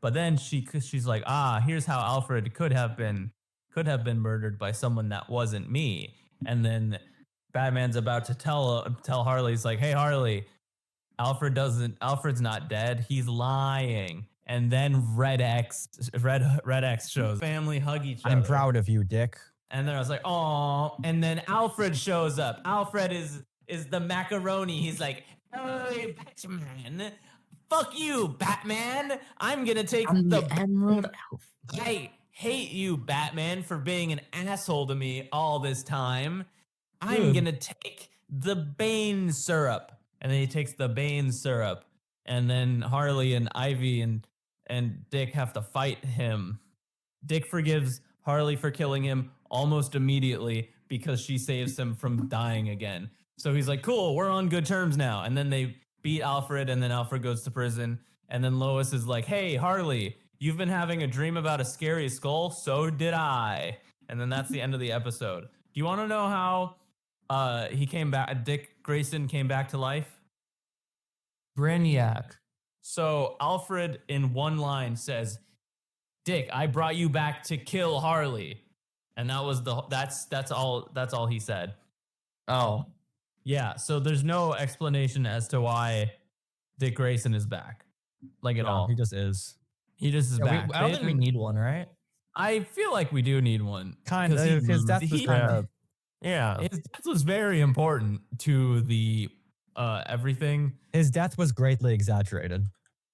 But then she's like, here's how Alfred could have been murdered by someone that wasn't me. And then Batman's about to tell Harley, he's like, hey Harley, Alfred's not dead. He's lying. And then Red X shows. Family hug each other. I'm proud of you, Dick. And then I was like, oh. And then Alfred shows up. Alfred is the macaroni. He's like, hey, Batman. Fuck you, Batman. I'm gonna take the Emerald Elf. I hate you, Batman, for being an asshole to me all this time. I'm gonna take the Bane syrup. And then he takes the Bane syrup. And then Harley and Ivy and Dick have to fight him. Dick forgives Harley for killing him almost immediately because she saves him from dying again. So he's like, cool, we're on good terms now. And then they beat Alfred, and then Alfred goes to prison. And then Lois is like, hey, Harley, you've been having a dream about a scary skull? So did I. And then that's the end of the episode. Do you want to know how he came back? Dick Grayson came back to life? Brainiac. So Alfred in one line says, Dick, I brought you back to kill Harley. And that was that's all he said. Oh. Yeah, so there's no explanation as to why Dick Grayson is back. Like at all. He just is. He just is back. I don't think we need one, right? I feel like we do need one. Kind of. 'Cause His death was kind of. Yeah. His death was very important to the everything. His death was greatly exaggerated.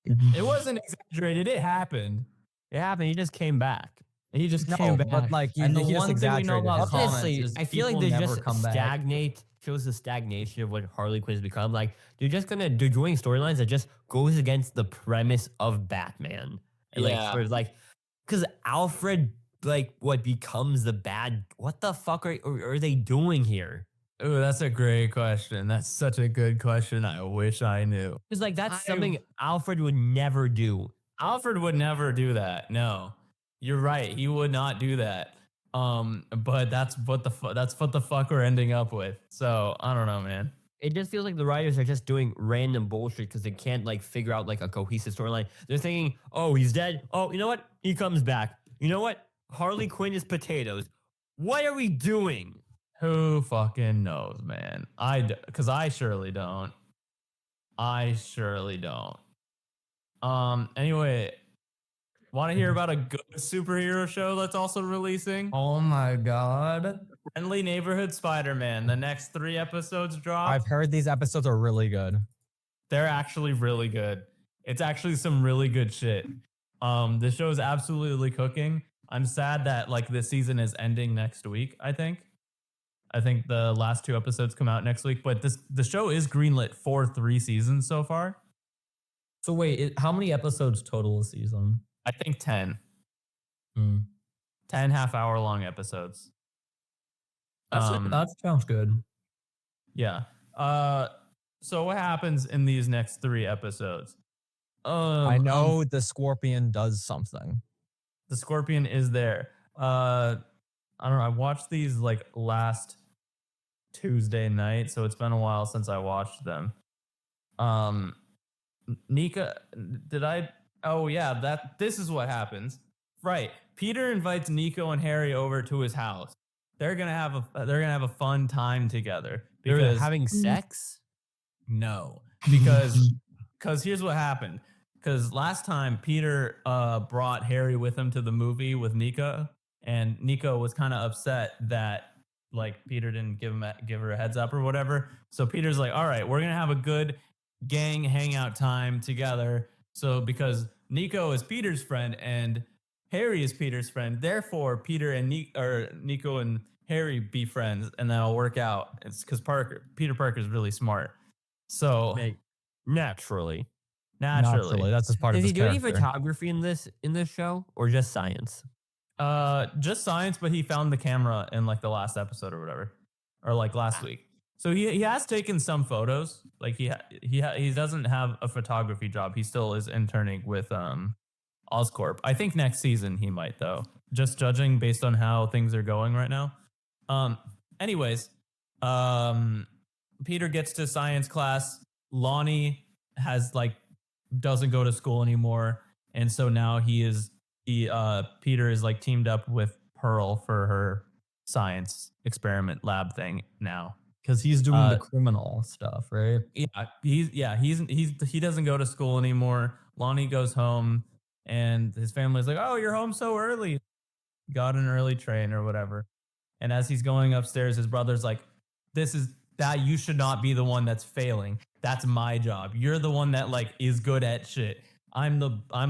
It wasn't exaggerated. It happened. It happened. He just came back. He just No, came back. but like, And the he just one thing we know exaggerated about his death. comments Honestly, is I feel like people they never just come back. shows the stagnation of what Harley Quinn has become. Like, they're doing storylines that just goes against the premise of Batman. And Yeah. because Alfred like what becomes the bad? What the fuck are they doing here? Ooh, that's a great question. That's such a good question. I wish I knew. Because like that's I- something Alfred would never do. Alfred would never do that. No, you're right. He would not do that. But that's what the fuck we're ending up with. So I don't know, man. It just feels like the writers are just doing random bullshit because they can't like figure out like a cohesive storyline. They're thinking, oh, he's dead. Oh, you know what? He comes back. You know what? Harley Quinn is potatoes. What are we doing? Who fucking knows, man? Because I surely don't. I surely don't. Anyway, want to hear about a good superhero show that's also releasing? Oh my god. Friendly Neighborhood Spider-Man. The next 3 episodes drop. I've heard these episodes are really good. They're actually really good. It's actually some really good shit. The show is absolutely cooking. I'm sad that like this season is ending next week, I think. I think the last 2 episodes come out next week, but the show is greenlit for 3 seasons so far. So wait, how many episodes total a season? I think 10. Hmm. 10 half-hour long episodes. That sounds good. Yeah. So what happens in these next 3 episodes? I know the Scorpion does something. The Scorpion is there. I don't know. I watched these like last Tuesday night, so it's been a while since I watched them. Nika, did I? Oh yeah, this is what happens. Right. Peter invites Nico and Harry over to his house. They're gonna have a fun time together They're because having sex? no, because here's what happened. Because last time Peter brought Harry with him to the movie with Nico, and Nico was kind of upset that like Peter didn't give her a heads up or whatever. So Peter's like, all right, we're gonna have a good gang hangout time together. So because Nico is Peter's friend and Harry is Peter's friend, therefore Peter and Nico and Harry be friends, and that'll work out. It's because Peter Parker is really smart. So Naturally. naturally. That's just part Does of he his do any character. photography in this show or just science? Just science, but he found the camera in like the last episode or whatever, or like last week. So he has taken some photos. Like he doesn't have a photography job. He still is interning with Oscorp. I think next season he might though. Just judging based on how things are going right now. Anyways, Peter gets to science class. Lonnie doesn't go to school anymore, and so now Peter is like teamed up with Pearl for her science experiment lab thing now. Because he's doing the criminal stuff, right? He doesn't go to school anymore. Lonnie goes home, and his family's like, "Oh, you're home so early. Got an early train or whatever." And as he's going upstairs, his brother's like, you should not be the one that's failing. That's my job. You're the one that like is good at shit. I'm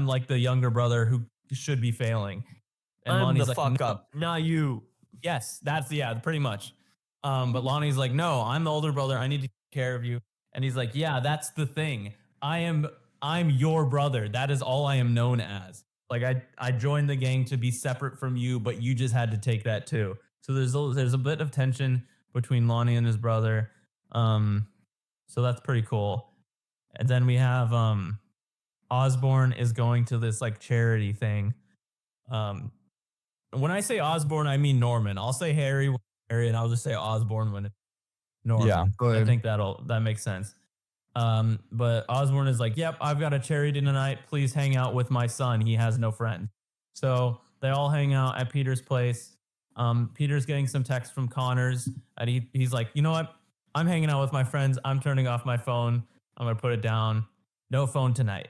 like the younger brother who should be failing." And I'm Lonnie's the like, fuck "No." up, not you. Yes, pretty much. But Lonnie's like, "No, I'm the older brother. I need to take care of you." And he's like, "Yeah, that's the thing. I'm your brother. That is all I am known as. Like I joined the gang to be separate from you, but you just had to take that too." So there's a bit of tension between Lonnie and his brother. So that's pretty cool. And then we have Osborn is going to this like charity thing. When I say Osborn, I mean Norman. I'll say Harry, and I'll just say Osborn when it's Norman. Yeah, I think that makes sense. But Osborn is like, "Yep, I've got a charity tonight. Please hang out with my son. He has no friend." So they all hang out at Peter's place. Peter's getting some text from Connors, and he's like, "You know what? I'm hanging out with my friends. I'm turning off my phone. I'm gonna put it down. No phone tonight."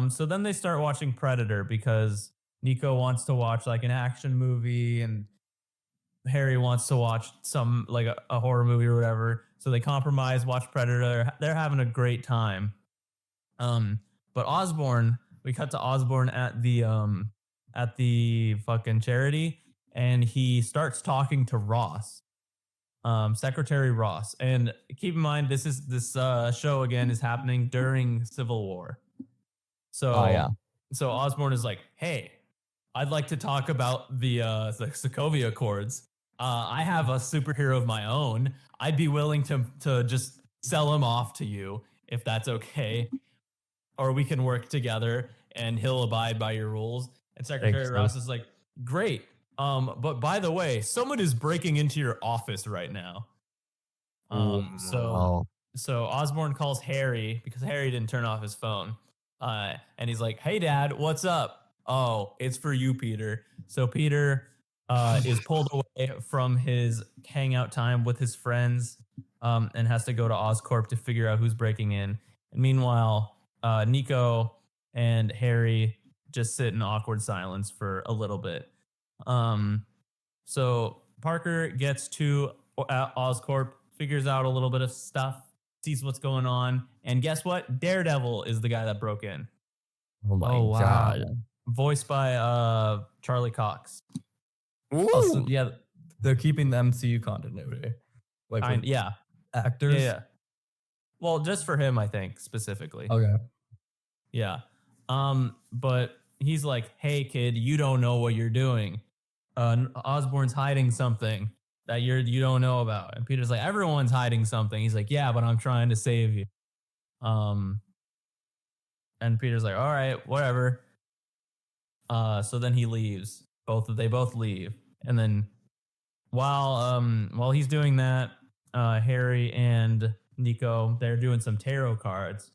So then they start watching Predator because Nico wants to watch like an action movie and Harry wants to watch some like a horror movie or whatever. So they compromise, watch Predator. They're having a great time. But Osborn, we cut to Osborn at the fucking charity, and he starts talking to Ross, Secretary Ross. And keep in mind, this show again is happening during Civil War. So Oh, yeah. So Osborn is like, "Hey, I'd like to talk about the Sokovia Accords. I have a superhero of my own. I'd be willing to just sell him off to you if that's okay, or we can work together and he'll abide by your rules. And Secretary so. Ross is like, great. But by the way, someone is breaking into your office right now. Oh. So Osborn calls Harry because Harry didn't turn off his phone. And he's like, hey, Dad, what's up? Oh, it's for you, Peter. So Peter is pulled away from his hangout time with his friends and has to go to Oscorp to figure out who's breaking in. And meanwhile, Nico and Harry just sit in awkward silence for a little bit. So Parker gets to Oscorp, figures out a little bit of stuff, sees what's going on, and guess what? Daredevil is the guy that broke in. Oh my Oh, wow. god. Voiced by Charlie Cox. Oh, so, yeah, they're keeping the MCU continuity. Like with Yeah. actors. Yeah. Well, just for him, I think, specifically. Okay. Yeah. But he's like, hey, kid, you don't know what you're doing. Osborn's hiding something that you don't know about. And Peter's like, everyone's hiding something. He's like, yeah, but I'm trying to save you. And Peter's like, all right, whatever. So then he leaves. They both leave. And then while he's doing that, Harry and Nico, they're doing some tarot cards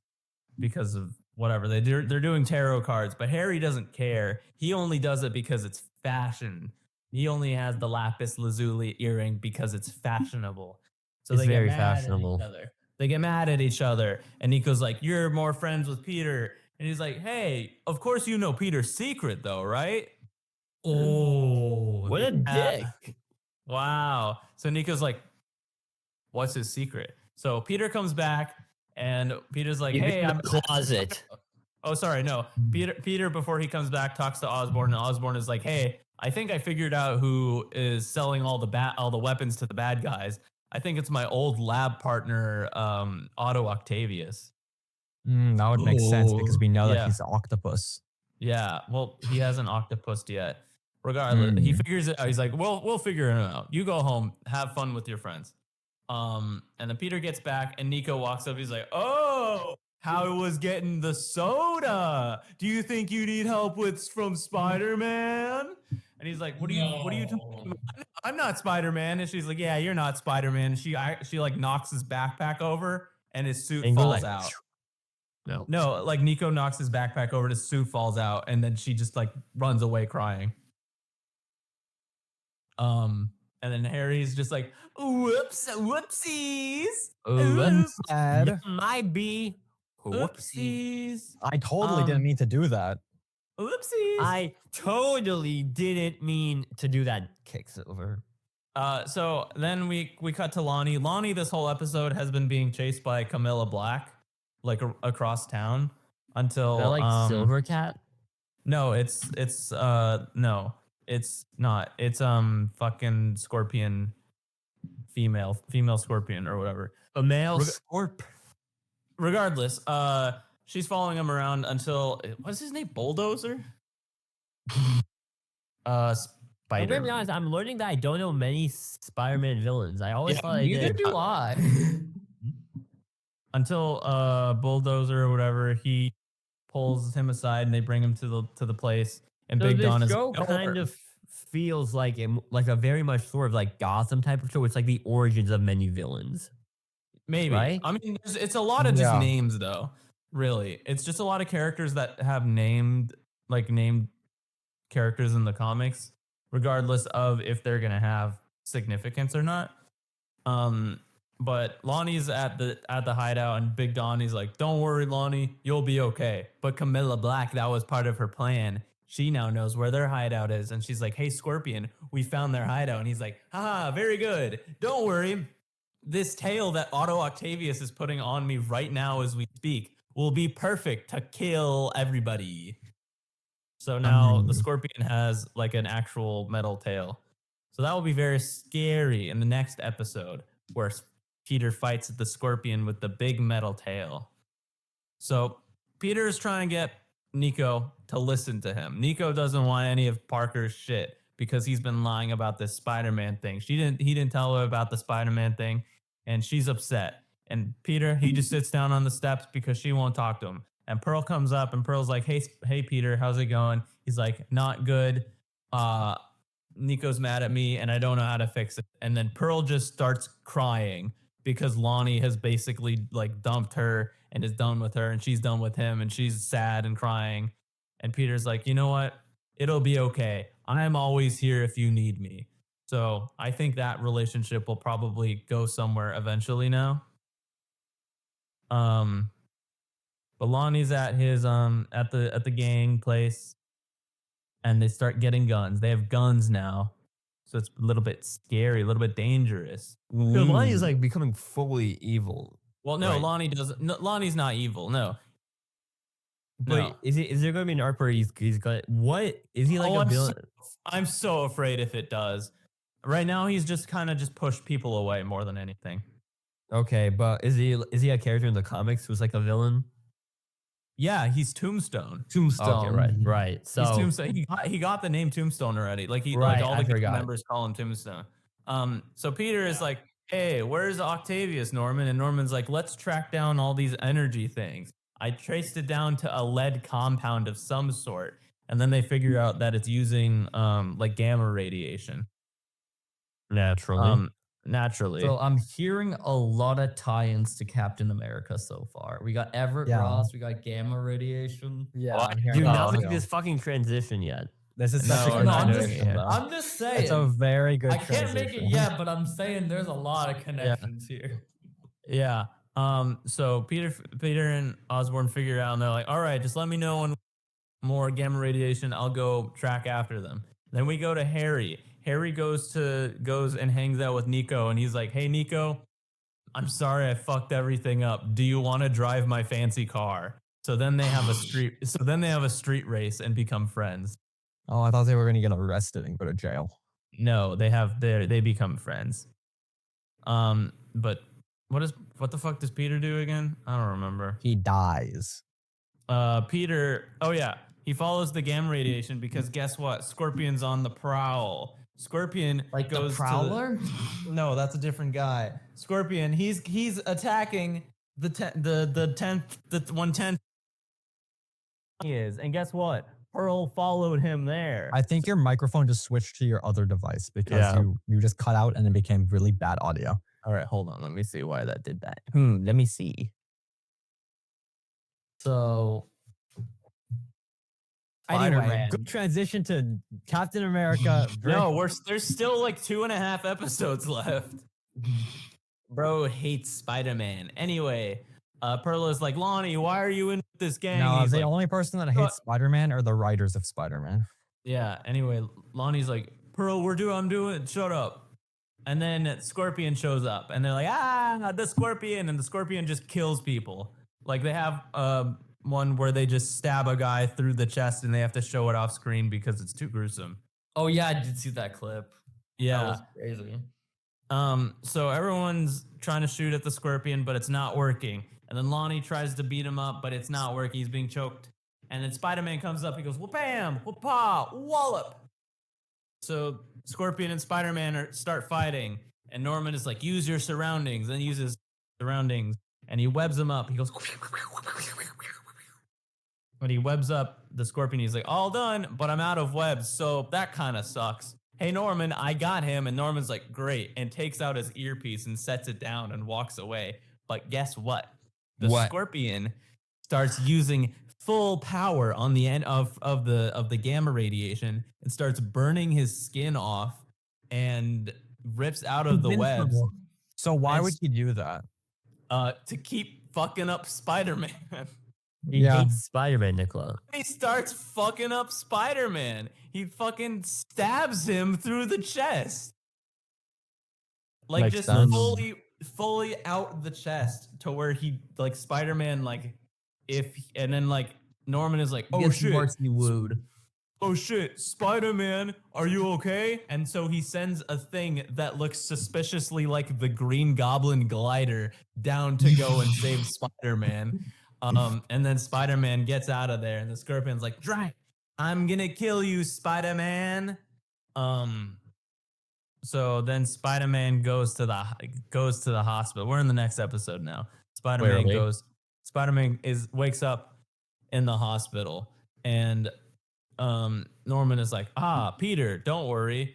because of whatever. They're doing tarot cards, but Harry doesn't care. He only does it because it's fashion. He only has the lapis lazuli earring because it's fashionable. So It's they get very mad at each fashionable. other. They get mad at each other. And Nico's like, you're more friends with Peter. And he's like, hey, of course you know Peter's secret though, right? Oh, What a Yeah. dick. Wow. So Nico's like, what's his secret? So Peter comes back and Peter's like, He's hey, in the I'm closet. Oh, sorry, no. Peter, before he comes back, talks to Osborn, and Osborn is like, hey, I think I figured out who is selling all the weapons to the bad guys. I think it's my old lab partner, Otto Octavius. That would make sense because we know Yeah. that he's an octopus. Yeah, well, he hasn't octopused yet. Regardless, he figures it out. He's like, well, we'll figure it out. You go home, have fun with your friends. And then Peter gets back and Nico walks up. He's like, oh, how was getting the soda? Do you think you need help from Spider-Man? And he's like, what are you talking about? I'm not Spider-Man. And she's like, yeah, you're not Spider-Man. And she like knocks his backpack over and his suit And go falls like, out. No. No, like Nico knocks his backpack over and his suit falls out, and then she just like runs away crying. And then Harry's just like, whoopsies. Oops. Bad. Might be. Whoopsies. I totally didn't mean to do that. Whoopsies. I totally didn't mean to do that. Kicks over. So then we cut to Lonnie. Lonnie, this whole episode has been being chased by Camilla Black, like across town until Is that like Silver Cat? No, it's no, it's not. It's fucking Scorpion, female Scorpion or whatever. A male scorp. Regardless, she's following him around until what's his name? Bulldozer. I'm Spider. gonna be honest. I'm learning that I don't know many Spider-Man villains. I always thought I Neither did. do I. Until Bulldozer or whatever, he pulls him aside and they bring him to the place. And So Big this Don is show kind of feels like a very much sort of like Gotham type of show. It's like the origins of many villains. maybe. right? I mean, it's a lot of just Yeah. names though. Really, it's just a lot of characters that have named characters in the comics, regardless of if they're gonna have significance or not. But Lonnie's at the hideout, and Big Donnie's like, "Don't worry, Lonnie, you'll be okay." But Camilla Black, that was part of her plan. She now knows where their hideout is, and she's like, "Hey, Scorpion, we found their hideout." And he's like, "Haha, very good. Don't worry. This tail that Otto Octavius is putting on me right now as we speak will be perfect to kill everybody." So now the Scorpion has like an actual metal tail. So that will be very scary in the next episode where Peter fights the Scorpion with the big metal tail. So Peter is trying to get Nico to listen to him. Nico doesn't want any of Parker's shit because he's been lying about this Spider-Man thing. He didn't tell her about the Spider-Man thing, and she's upset. And Peter, he just sits down on the steps because she won't talk to him. And Pearl comes up, and Pearl's like, hey Peter, how's it going? He's like, not good. Nico's mad at me, and I don't know how to fix it. And then Pearl just starts crying because Lonnie has basically like dumped her and is done with her, and she's done with him, and she's sad and crying. And Peter's like, you know what? It'll be okay. I am always here if you need me. So I think that relationship will probably go somewhere eventually now. But Lonnie's at his at the gang place, and they start getting guns. They have guns now, so it's a little bit scary, a little bit dangerous. So Lonnie is like becoming fully evil. Well, no, Right. Lonnie doesn't. No, Lonnie's not evil. No. But No. is there going to be an arc where he's got what is he like a villain? I'm so afraid if it does. Right now, he's just kind of just pushed people away more than anything. Okay, but is he a character in the comics who's like a villain? Yeah, he's Tombstone. Okay, right. So He's Tombstone. He got the name Tombstone already. Like Right, all I the forgot. members call him Tombstone. So Peter is like, hey, where's Octavius, Norman? And Norman's like, let's track down all these energy things. I traced it down to a lead compound of some sort. And then they figure out that it's using like gamma radiation. naturally. Naturally. So I'm hearing a lot of tie-ins to Captain America so far. We got Everett Yeah. Ross, we got gamma radiation. Yeah, Well, I'm hearing Do that not also. make this fucking transition yet. This is No, such a we're good not doing transition, it yet. though. I'm just saying. It's a very good I can't make it transition. yet, but I'm saying there's a lot of connections here. Yeah. So Peter and Osborn figure it out, and they're like, all right, just let me know when more gamma radiation. I'll go track after them. Then we go to Harry. Harry goes and hangs out with Nico, and he's like, hey Nico, I'm sorry I fucked everything up. Do you want to drive my fancy car? So then they have a street race and become friends. Oh, I thought they were going to get arrested and go to jail. No, they become friends. But what the fuck does Peter do again? I don't remember. He dies. Peter, oh yeah, he follows the gamma radiation because guess what? Scorpion's on the prowl. Scorpion Like goes the Prowler? No, that's a different guy. Scorpion, he's attacking the 110 he is. And guess what? Pearl followed him there. I think your microphone just switched to your other device because Yeah. you just cut out and it became really bad audio. All right, hold on. Let me see why that did that. Let me see. So Anyway, Spider-Man. good transition to Captain America. No, there's still like 2.5 episodes left. Bro hates Spider-Man. Anyway, Pearl is like, Lonnie, why are you in this gang? No, He's the like, only person that hates Spider-Man are the writers of Spider-Man. yeah. Anyway, Lonnie's like, Pearl, I'm doing it. Shut up. And then Scorpion shows up, and they're like, the Scorpion, and the Scorpion just kills people. Like they have one where they just stab a guy through the chest, and they have to show it off screen because it's too gruesome. Oh yeah, I did see that clip. Yeah. That was crazy. So everyone's trying to shoot at the Scorpion, but it's not working. And then Lonnie tries to beat him up, but it's not working. He's being choked. And then Spider-Man comes up. He goes, wha-bam, wha-pa, wallop. So Scorpion and Spider-Man start fighting. And Norman is like, use your surroundings. Then he uses surroundings. And he webs him up. He goes, when he webs up the Scorpion, he's like, all done, but I'm out of webs. So that kind of sucks. Hey, Norman, I got him. And Norman's like, great. And takes out his earpiece and sets it down and walks away. But guess what? The Scorpion starts using full power on the end of the gamma radiation and starts burning his skin off and rips out of the webs So why And would he do that? to keep fucking up Spider-Man. He Yeah. hates Spider-Man, Nicola. He starts fucking up Spider-Man. He fucking stabs him through the chest. Like Makes just sense. fully out the chest to where he like Spider-Man like and then like Norman is like, oh shit. Oh shit, Spider-Man, are you okay? And so he sends a thing that looks suspiciously like the Green Goblin glider down to go and save Spider-Man. And then Spider-Man gets out of there, and the Scorpion's like, "Dry, I'm gonna kill you, Spider-Man." So then Spider-Man goes to the hospital. We're in the next episode now. Clearly. Spider-Man wakes up in the hospital, and Norman is like, Peter, don't worry.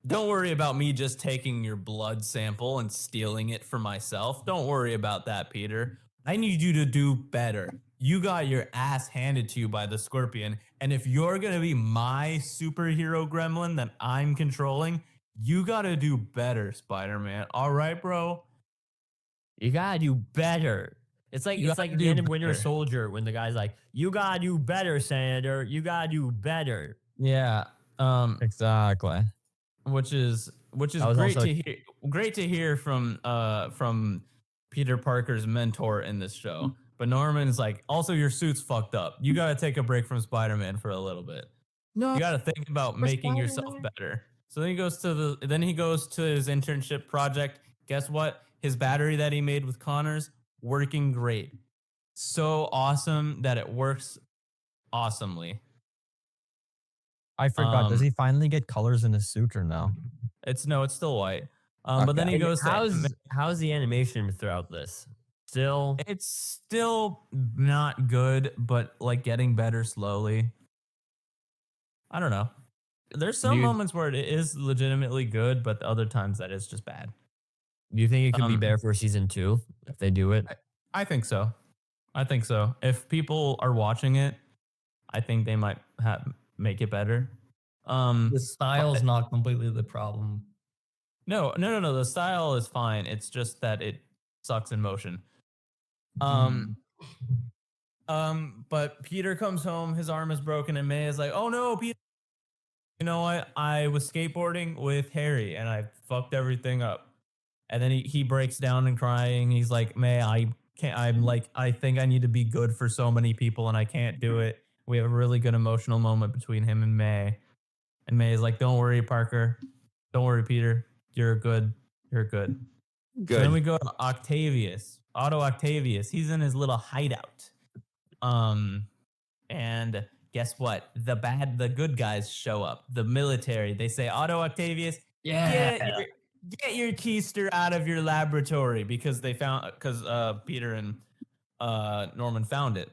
Don't worry about me just taking your blood sample and stealing it for myself. Don't worry about that, Peter. I need you to do better. You got your ass handed to you by the Scorpion. And if you're going to be my superhero gremlin that I'm controlling, you got to do better, Spider-Man. All right, bro? You gotta do better. It's like You it's gotta like do the end of Winter better. Soldier when the guy's like, "You gotta do better, Senator. You gotta do better." Yeah. Exactly. Which is That was great also- to hear. Great to hear from Peter Parker's mentor in this show. But Norman's like, also your suit's fucked up. You got to take a break from Spider-Man for a little bit. No. You got to think about making yourself better. So then he goes to his internship project. Guess what? His battery that he made with Connor's working great. So awesome that it works awesomely. I forgot. Does Um, he finally get colors in his suit or no? It's still white. But then he And goes to how's the animation throughout this? Still, it's still not good, but like getting better slowly. I don't know. There's some You- moments where it is legitimately good, but the other times that is just bad. do you think it could be Um, better for season 2 if they do it? I think so. If people are watching it, I think they might make it better. The style's not completely the problem. No. The style is fine. It's just that it sucks in motion. But Peter comes home. His arm is broken, and May is like, "Oh no, Peter! You know what? I was skateboarding with Harry, and I fucked everything up." And then he breaks down and crying. He's like, "May, I can't. I think I need to be good for so many people, and I can't do it." We have a really good emotional moment between him and May. And May is like, "Don't worry, Parker. Don't worry, Peter. You're good. You're good." Good. So then we go to Otto Octavius. He's in his little hideout. And guess what? The good guys show up. The military. They say, "Otto Octavius, Yeah. get your keister out of your laboratory," because Peter and Norman found it.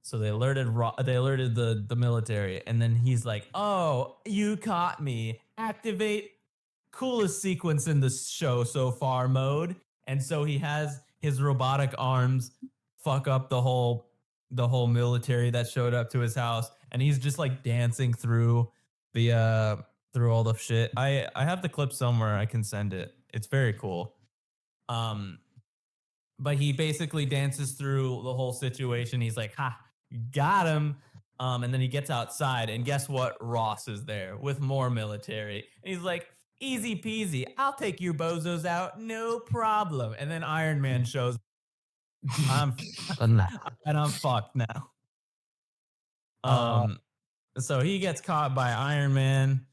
So they alerted the military, and then he's like, "Oh, you caught me. Activate coolest sequence in the show so far mode." And so he has his robotic arms fuck up the whole military that showed up to his house, and he's just like dancing through through all the shit. I have the clip somewhere. I can send it. It's very cool. But he basically dances through the whole situation. He's like, "Ha, got him." And then he gets outside, and guess what? Ross is there with more military. And he's like, "Easy peasy. I'll take your bozos out. No problem." And then Iron Man shows. I'm fucked now. So he gets caught by Iron Man.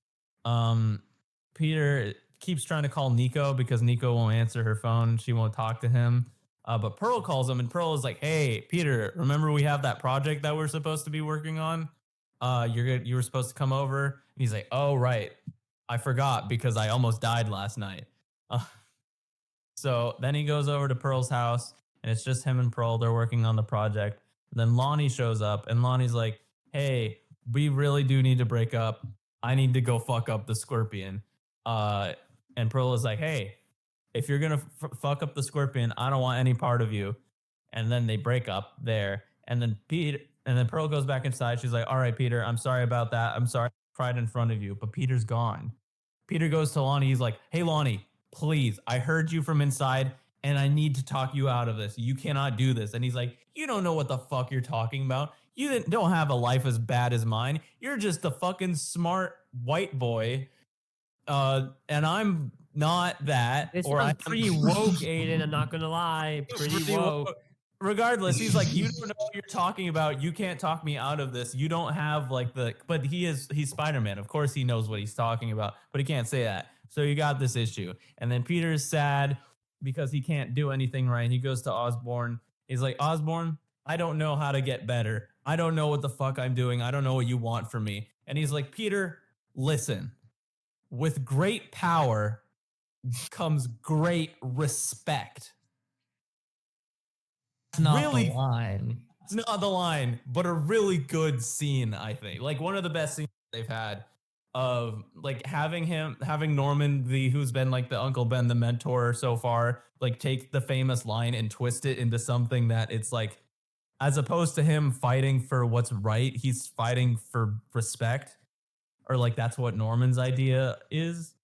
Peter keeps trying to call Nico because Nico won't answer her phone. She won't talk to him. But Pearl calls him, and Pearl is like, "Hey, Peter, remember we have that project that we're supposed to be working on? You were supposed to come over." And he's like, "Oh, right. I forgot because I almost died last night." So then he goes over to Pearl's house, and it's just him and Pearl. They're working on the project. Then Lonnie shows up, and Lonnie's like, "Hey, we really do need to break up. I need to go fuck up the Scorpion." And Pearl is like, "Hey, if you're gonna fuck up the Scorpion, I don't want any part of you." And then they break up there. And then Pearl goes back inside. She's like, "All right, Peter, I'm sorry about that. I'm sorry I cried in front of you." But Peter's gone. Peter goes to Lonnie. He's like, "Hey, Lonnie, please, I heard you from inside, and I need to talk you out of this. You cannot do this." And he's like, "You don't know what the fuck you're talking about. You don't have a life as bad as mine. You're just a fucking smart white boy. And I'm not that." It's I'm pretty woke, Aiden. I'm not gonna lie, pretty woke. Regardless, he's like, "You don't know what you're talking about. You can't talk me out of this. You don't have like but he's Spider-Man. Of course he knows what he's talking about, but he can't say that. So you got this issue." And then Peter's sad because he can't do anything right. He goes to Osborn. He's like, "Osborn, I don't know how to get better. I don't know what the fuck I'm doing. I don't know what you want from me. And he's like, Peter, listen, with great power comes great respect. It's not Really? the line. It's not the line, but a really good scene, I think. Like one of the best scenes they've had of like having Norman, who's been like the Uncle Ben, the mentor so far, like take the famous line and twist it into something that it's like, as opposed to him fighting for what's right, he's fighting for respect, or like that's what Norman's idea is.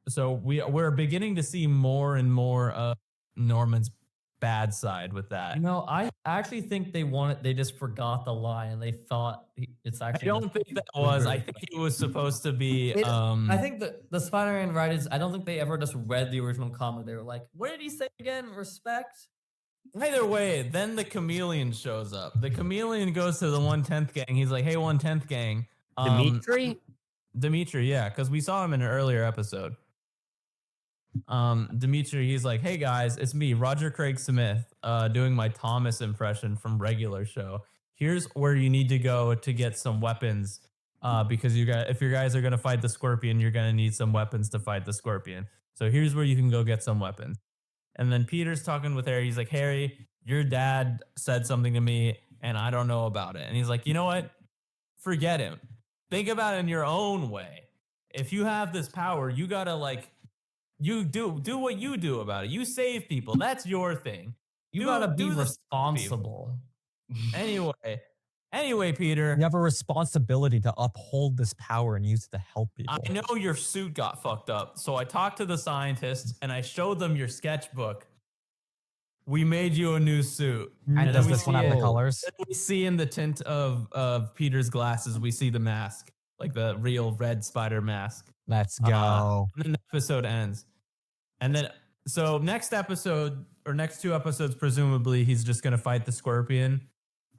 So we're beginning to see more and more of Norman's bad side with that. You know, I actually think they just forgot the line and they thought it's I actually. don't think that was. I think it was supposed to be. I think the Spider-Man writers, I don't think they ever just read the original comic. They were like, what did he say again? Respect? Either way, then the Chameleon shows up. The Chameleon goes to the 1/10 gang. He's like, "Hey, 1/10 gang." Dimitri, yeah, because we saw him in an earlier episode. Dimitri, he's like, "Hey guys, it's me, Roger Craig Smith, doing my Thomas impression from regular show. Here's where you need to go to get some weapons, because if you guys are gonna fight the Scorpion, you're gonna need some weapons to fight the Scorpion. So here's where you can go get some weapons." And then Peter's talking with Harry. He's like, "Harry, your dad said something to me, and I don't know about it." And he's like, "You know what? Forget him. Think about it in your own way. If you have this power, you gotta like." You do what you do about it. You save people. That's your thing. You Do- gotta be do this, responsible. Anyway, Peter, You have a responsibility to uphold this power and use it to help people. I know your suit got fucked up. So I talked to the scientists and I showed them your sketchbook. We made you a new suit. And then does we this one see have the it- colors? then we see in the tint of Peter's glasses, we see the mask, like the real red spider mask. Let's go. And then the episode ends. And then, so next episode, or next two episodes, presumably, he's just going to fight the Scorpion,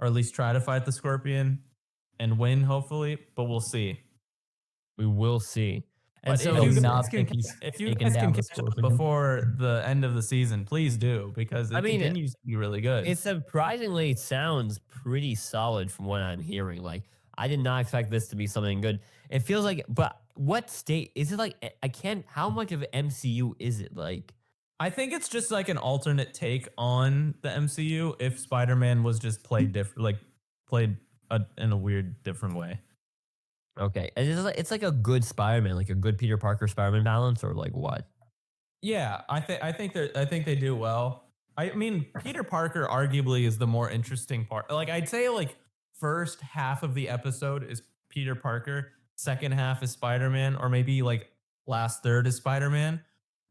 or at least try to fight the Scorpion and win, hopefully. But we'll see. We will see. And But so if you do guys not can, think he's if you taken guys can down the catch up Scorpion. before the end of the season, please do, because it I mean, continues to be really good. it surprisingly sounds pretty solid from what I'm hearing. Like, I did not expect this to be something good. It feels like, but what state is it like? I can't, how much of MCU is it like? I think it's just like an alternate take on the MCU if Spider-Man was just played different, like played in a weird, different way. Okay. And it's like a good Spider-Man, like a good Peter Parker Spider-Man balance, or like what? Yeah, I think they do well. I mean, Peter Parker arguably is the more interesting part. Like I'd say, like first half of the episode is Peter Parker, second half is Spider-Man, or maybe like last third is Spider-Man.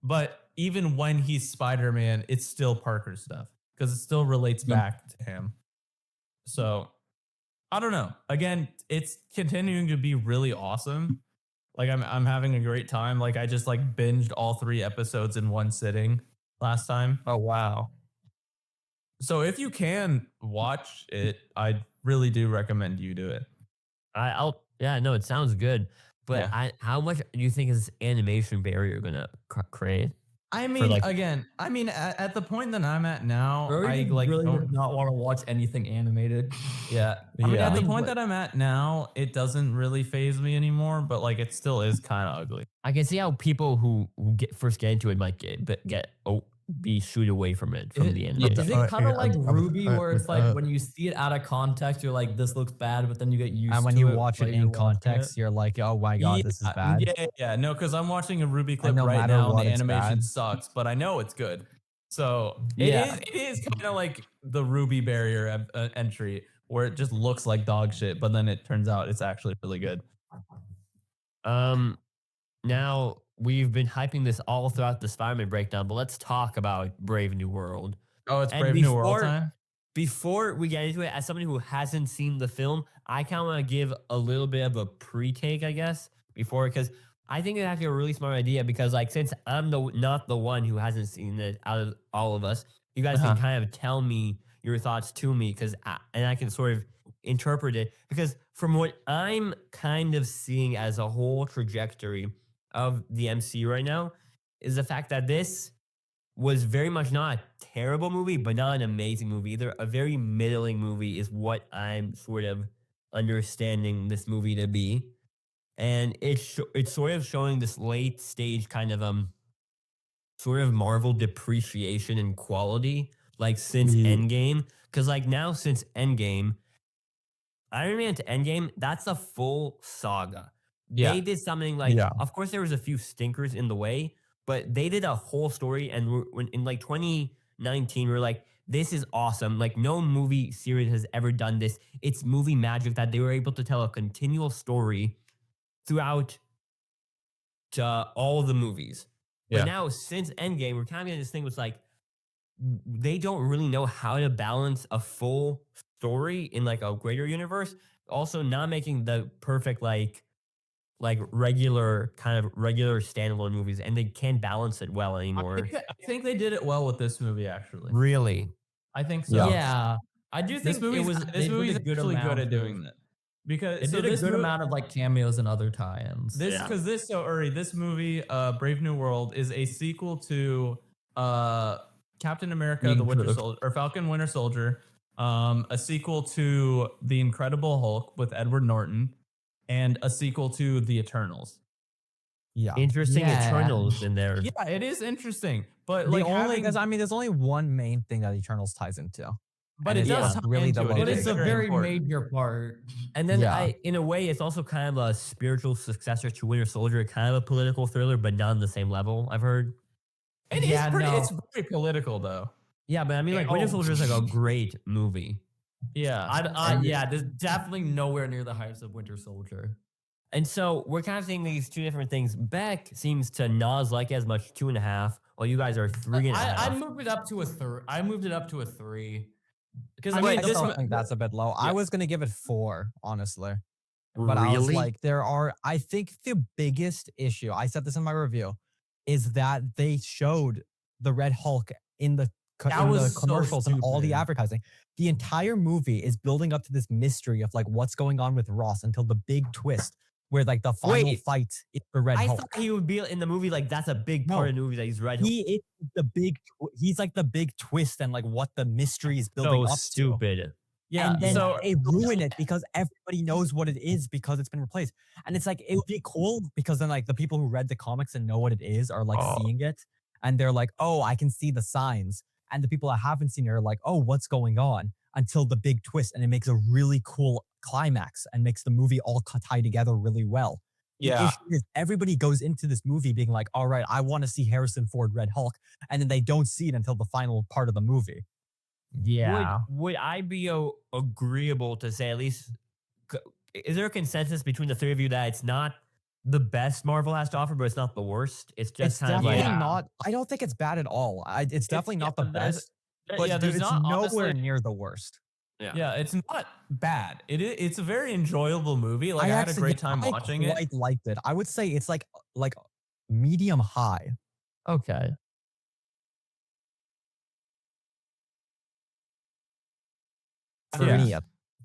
But even when he's Spider-Man, it's still Parker stuff because it still relates back to him. So I don't know. Again, it's continuing to be really awesome. Like I'm having a great time. Like I just like binged all 3 episodes in one sitting last time. Oh, wow. So if you can watch it, I really do recommend you do it. Yeah, no, it sounds good. But Yeah. how much do you think is this animation barrier gonna create? I mean, like- again, at the point that I'm at now, I I like really don't would not want to watch anything animated. Yeah. I mean, Yeah. at the I mean, point but- that I'm at now, it doesn't really phase me anymore, but like it still is kind of ugly. I can see how people who first get into it might be shooed away from it from the end. yeah. Is it kind of like uh, Ruby, uh, where it's uh, like when you see it out of context, you're like, this looks bad, but then you get used to it. And when you watch it while in you're watching context, you're like, oh my God, this is bad. Yeah. No, because I'm watching a Ruby clip no right matter now, and what, the it's animation bad. sucks, but I know it's good. So Yeah. it is kind of like the Ruby barrier entry, where it just looks like dog shit, but then it turns out it's actually really good. Now we've been hyping this all throughout the Spider-Man breakdown, but let's talk about Brave New World. Oh, it's And Brave New World before- time? Before we get into it, as somebody who hasn't seen the film, I kind of want to give a little bit of a pre-take, I guess, because I think it's actually a really smart idea. Because like, since I'm not the one who hasn't seen it out of all of us, you guys can kind of tell me your thoughts to me, and I can sort of interpret it. Because from what I'm kind of seeing as a whole trajectory of the MCU right now, is the fact that this was very much not a terrible movie, but not an amazing movie either. A very middling movie is what I'm sort of understanding this movie to be. And it's sort of showing this late stage kind of sort of Marvel depreciation in quality, like since Endgame. Because like now since Endgame, Iron Man to Endgame, that's a full saga. Yeah. They did something like, Yeah. of course, there was a few stinkers in the way, but they did a whole story. And when in like 2019, we were like, this is awesome. Like no movie series has ever done this. It's movie magic that they were able to tell a continual story throughout all of the movies. Yeah. But now since Endgame, we're kind of getting this thing with like, they don't really know how to balance a full story in like a greater universe. Also not making the perfect like regular standalone movies, and they can't balance it well anymore. I think they did it well with this movie, actually. Really? I think so. Yeah. I do think This they did movie's a good actually amount good at of- doing that. Because It did a good amount of like cameos and other tie-ins. This movie, Brave New World, is a sequel to Captain America: Being The Winter critical. Soldier, or Falcon Winter Soldier, a sequel to The Incredible Hulk with Edward Norton, and a sequel to The Eternals. Yeah. Interesting Yeah. Eternals in there. Yeah, it is interesting, but The like only, because having, I mean, there's only one main thing that Eternals ties into. but and it it's does not tie really the into it. but It it's is a very important. major part. And then Yeah. in a way, it's also kind of a spiritual successor to Winter Soldier, kind of a political thriller, but not on the same level, I've heard. It's very political though. Yeah, but I mean, like, Winter Soldier is like a great movie. Yeah, Yeah, there's definitely nowhere near the heights of Winter Soldier. And so we're kind of seeing these two different things. Beck seems to not like it as much 2.5, while you guys are 3.5. I moved it up to a 3. I moved it up to a 3 because I I mean, mean, I this still one, think that's a bit low. I Yeah. was gonna give it 4, honestly. But I was like, I think the biggest issue, I said this in my review, is that they showed the Red Hulk in the That was so commercials and all the stupid. advertising. The entire movie is building up to this mystery of like what's going on with Ross until the big twist where like the final Wait. fight is the Red I Hulk. thought he would be in the movie, like, that's a big part No. of the movie that he's Red. He is the big, he's like the big twist and like what the mystery is building So up to. stupid. yeah. And then So they ruin it because everybody knows what it is because it's been replaced. And it's like, it would be cool because then like the people who read the comics and know what it is are like seeing it. And they're like, oh, I can see the signs. And the people that haven't seen it are like, oh, what's going on? Until the big twist. And it makes a really cool climax and makes the movie all tie together really well. The yeah, issue is everybody goes into this movie being like, all right, I want to see Harrison Ford Red Hulk. And then they don't see it until the final part of the movie. yeah. Would I be agreeable to say at least, is there a consensus between the three of you that it's not the best Marvel has to offer, but it's not the worst? It's just It's kind of definitely like, not, I don't think it's bad at all. It's definitely not the best, but yeah. There's it's not nowhere honestly, near the worst. yeah, it's not bad. It's a very enjoyable movie. Like I had a actually- great time I watching it. quite liked it. I would say it's like medium high. Okay. For Yeah. me.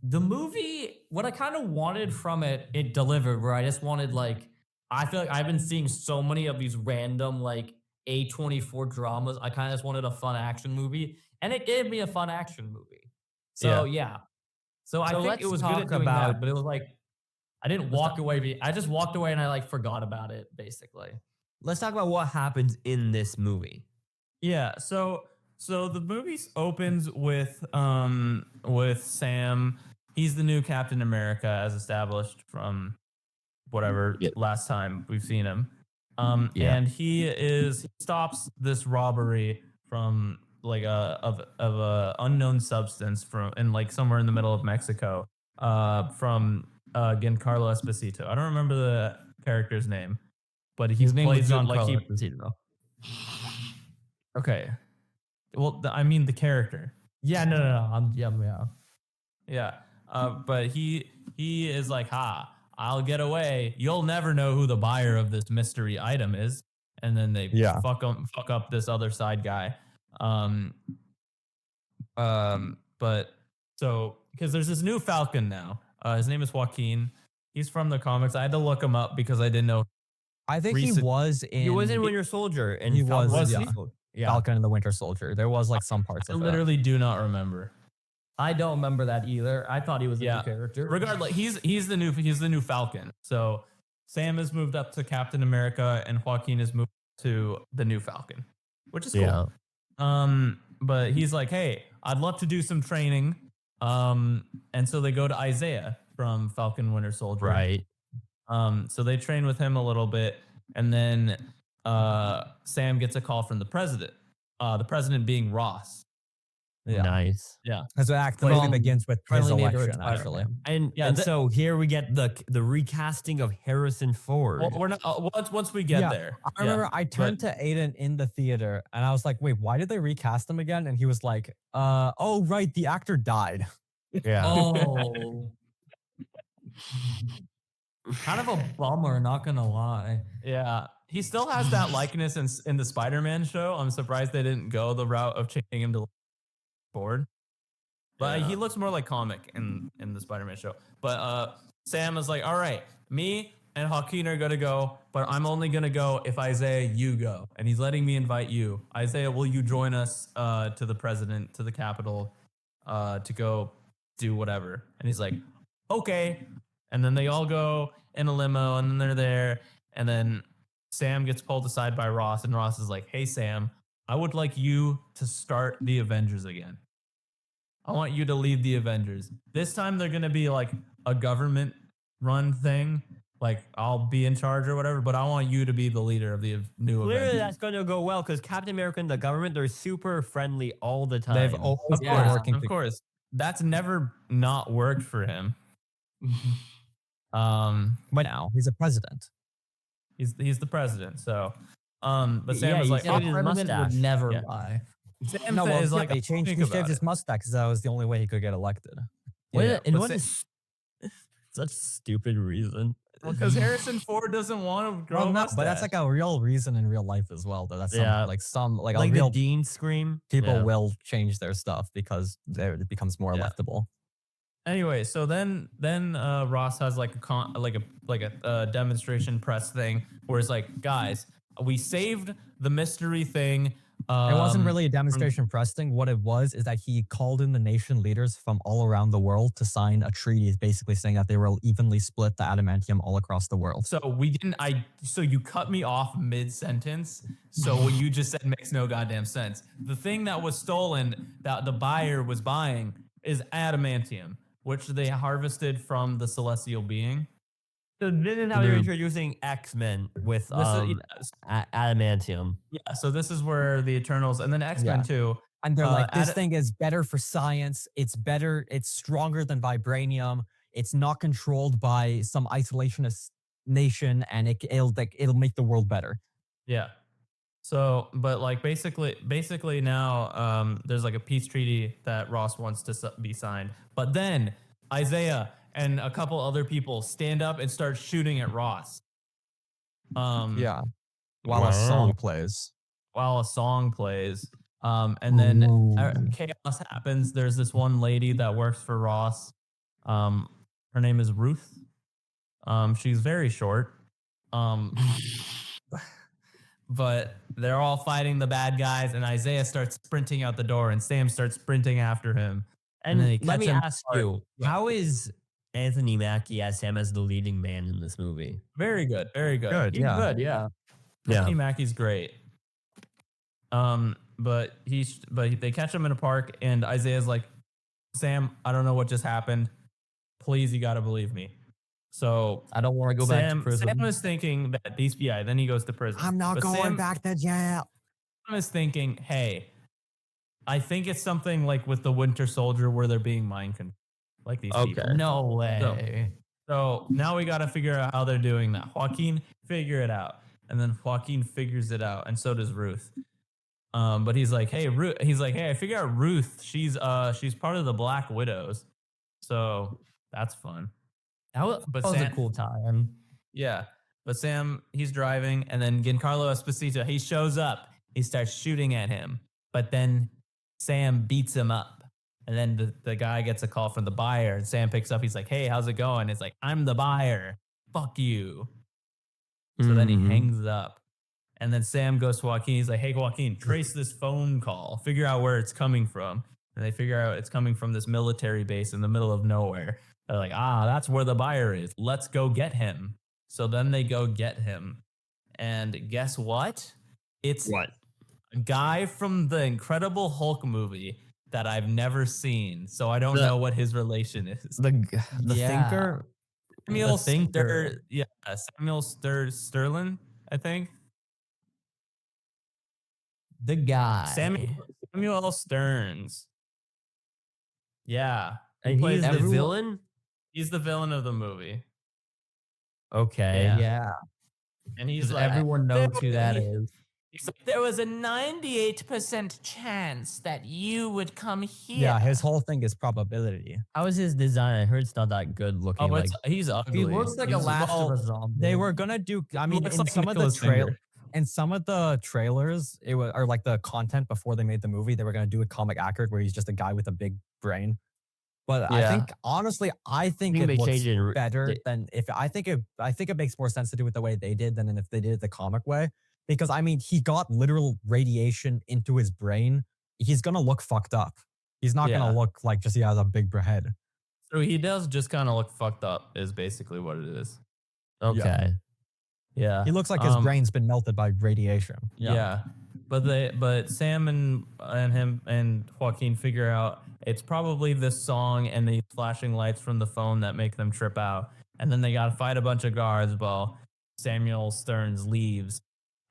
The movie, what I kind of wanted from it, it delivered. Where I just wanted like, I feel like I've been seeing so many of these random like A24 dramas. I kind of just wanted a fun action movie, and it gave me a fun action movie. So yeah. So I think let's it was good talk at doing about- that, but it was like I didn't walk away. I just walked away and I like forgot about it basically. let's talk about what happens in this movie. Yeah, so the movie opens with Sam. He's the new Captain America as established from whatever last time we've seen him. And he stops this robbery from like of a unknown substance from in like somewhere in the middle of Mexico from Giancarlo Esposito. I don't remember the character's name, but he His name was plays it like Giancarlo he Esposito. okay. Well, I mean the character. Yeah, no. Yeah. Yeah. But he is like, ha, I'll get away. You'll never know who the buyer of this mystery item is. And then they fuck up this other side guy. But so because there's this new Falcon now. His name is Joaquin. He's from the comics. I had to look him up because I didn't know. I think Recent- he was in. He was in Winter Soldier, and He Falcon was, Was yeah. he? Yeah. Falcon and the Winter Soldier. There was like some parts I of it. literally do not remember. I don't remember that either. I thought he was a Yeah. new character. Regardless, he's the new Falcon. So Sam has moved up to Captain America, and Joaquin has moved to the new Falcon, which is cool. But he's like, hey, I'd love to do some training. And so they go to Isaiah from Falcon Winter Soldier. Right. So they train with him a little bit, and then Sam gets a call from the president. The president being Ross. Yeah. Nice. Yeah. So the movie begins with his friendly neighborhood election, actually. Spider-Man. And so here we get the recasting of Harrison Ford. Well, we're not once we get there. I remember I turned to Aiden in the theater and I was like, wait, why did they recast him again? And he was like, oh, right, the actor died. Yeah. Oh. Kind of a bummer, not gonna lie. Yeah, he still has that likeness in the Spider-Man show. I'm surprised they didn't go the route of changing him to Ford. But he looks more like comic in the Spider-Man show. But Sam is like, all right, me and Joaquin are gonna go, but I'm only gonna go if Isaiah, you go. And he's letting me invite you. Isaiah, will you join us to the president, to the Capitol, to go do whatever? And he's like, okay. And then they all go in a limo, and then they're there. And then Sam gets pulled aside by Ross, and Ross is like, hey, Sam, I would like you to start the Avengers again. I want you to lead the Avengers. This time they're going to be like a government run thing. Like I'll be in charge or whatever, but I want you to be the leader of the new Clearly Avengers. that's going to go well because Captain America and the government, they're super friendly all the time. They've always Of been course, working of course. That's never not worked for him. But now he's a president. He's the president. So, but Sam Yeah, was like, he's oh, his President mustache. would never Yeah. lie. Sam No, well, is like, he changed. He think shaved about his it. mustache because that was the only way he could get elected. What, Yeah, and but what Sa- is such stupid reason? Because Harrison Ford doesn't want to grow Well, a no, mustache. but that's like a real reason in real life as well. Though that's Yeah. some like Like a the real Dean scream. people Yeah. will change their stuff because it becomes more Yeah. electable. Anyway, so then Ross has like a demonstration press thing where it's like, guys, we saved the mystery thing. It wasn't really a demonstration press thing. What it was is that he called in the nation leaders from all around the world to sign a treaty, basically saying that they will evenly split the adamantium all across the world. So we didn't. So you cut me off mid sentence. So what you just said makes no goddamn sense. The thing that was stolen that the buyer was buying is adamantium, which they harvested from the celestial being. So this is how they're introducing X-Men with adamantium. Yeah. So this is where the Eternals and then X-Men Yeah. too. And they're like, this Ada- thing is better for science. It's better. It's stronger than vibranium. It's not controlled by some isolationist nation, and it'll make the world better. Yeah. So, but like basically now, there's like a peace treaty that Ross wants to be signed. But then Isaiah and a couple other people stand up and start shooting at Ross. Yeah. While Wow. a song plays. While a song plays. And then Ooh. chaos happens. There's this one lady that works for Ross. Her name is Ruth. She's very short. But they're all fighting the bad guys, and Isaiah starts sprinting out the door, and Sam starts sprinting after him. And then they let catch me him ask apart. you, how is Anthony Mackie as Sam as the leading man in this movie? Very good, very good. Good, He's yeah. good, yeah. Anthony Mackie's great. But they catch him in a park, and Isaiah's like, Sam, I don't know what just happened. Please, you gotta believe me. So I don't want to go back to prison. Sam was thinking that then he goes to prison. I'm not But going Sam, back to jail. Sam is thinking, hey, I think it's something like with the Winter Soldier where they're being mind controlled, like these people. No way. So now we got to figure out how they're doing that. Joaquin, figure it out. And then Joaquin figures it out, and so does Ruth. But he's like, hey, Ruth. He's like, hey, I figure out Ruth. She's part of the Black Widows, so that's fun. That was a Sam- cool time. Yeah, but Sam, he's driving, and then Giancarlo Esposito, he shows up. He starts shooting at him, but then Sam beats him up. And then the guy gets a call from the buyer, and Sam picks up. He's like, hey, how's it going? It's like, I'm the buyer. Fuck you. So then he hangs up. And then Sam goes to Joaquin. He's like, hey, Joaquin, trace this phone call. Figure out where it's coming from. And they figure out it's coming from this military base in the middle of nowhere. They're like, that's where the buyer is. Let's go get him. So then they go get him. And guess what? It's What? a guy from the Incredible Hulk movie that I've never seen. So I don't know what his relation is. The Yeah. thinker? Samuel thinker. Samuel Sterling, I think. The guy. Samuel Stearns. Yeah. And he's the everyone- villain? He's the villain of the movie. Okay. Yeah. And he's Because like, everyone knows who that is. he's like, there was a 98% chance that you would come here. Yeah, his whole thing is probability. How is his design? I heard it's not that good looking. Oh, like, he's ugly. He looks like a He's- Last well, of Us zombie. They were gonna do. I mean, looks in like some of the Nicolas Finger. trailers, it was or like the content before they made the movie, they were gonna do a comic accurate where he's just a guy with a big brain. But I Yeah. think honestly, I think think it they looks changed it. better than if I think it makes more sense to do it the way they did than if they did it the comic way. Because I mean, he got literal radiation into his brain. He's gonna look fucked up. He's not Yeah. gonna look like just he has a big head. So he does just kind of look fucked up, is basically what it is. okay. Yeah. He looks like his Um, brain's been melted by radiation. Yeah. But Sam and him and Joaquin figure out it's probably this song and the flashing lights from the phone that make them trip out. And then they gotta fight a bunch of guards while Samuel Stearns leaves.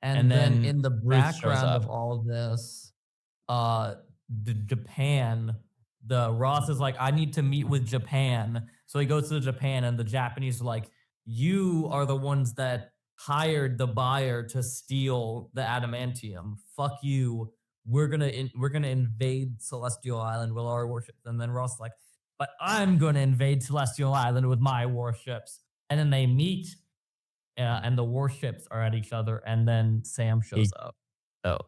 And then then in the Ruth shows background of up. all of this, Japan, the Ross is like, I need to meet with Japan. So he goes to Japan, and the Japanese are like, you are the ones that hired the buyer to steal the adamantium. Fuck you. We're gonna invade Celestial Island with our warships. And then Ross is like, but I'm gonna invade Celestial Island with my warships. And then they meet. And the warships are at each other, and then Sam shows up. Oh.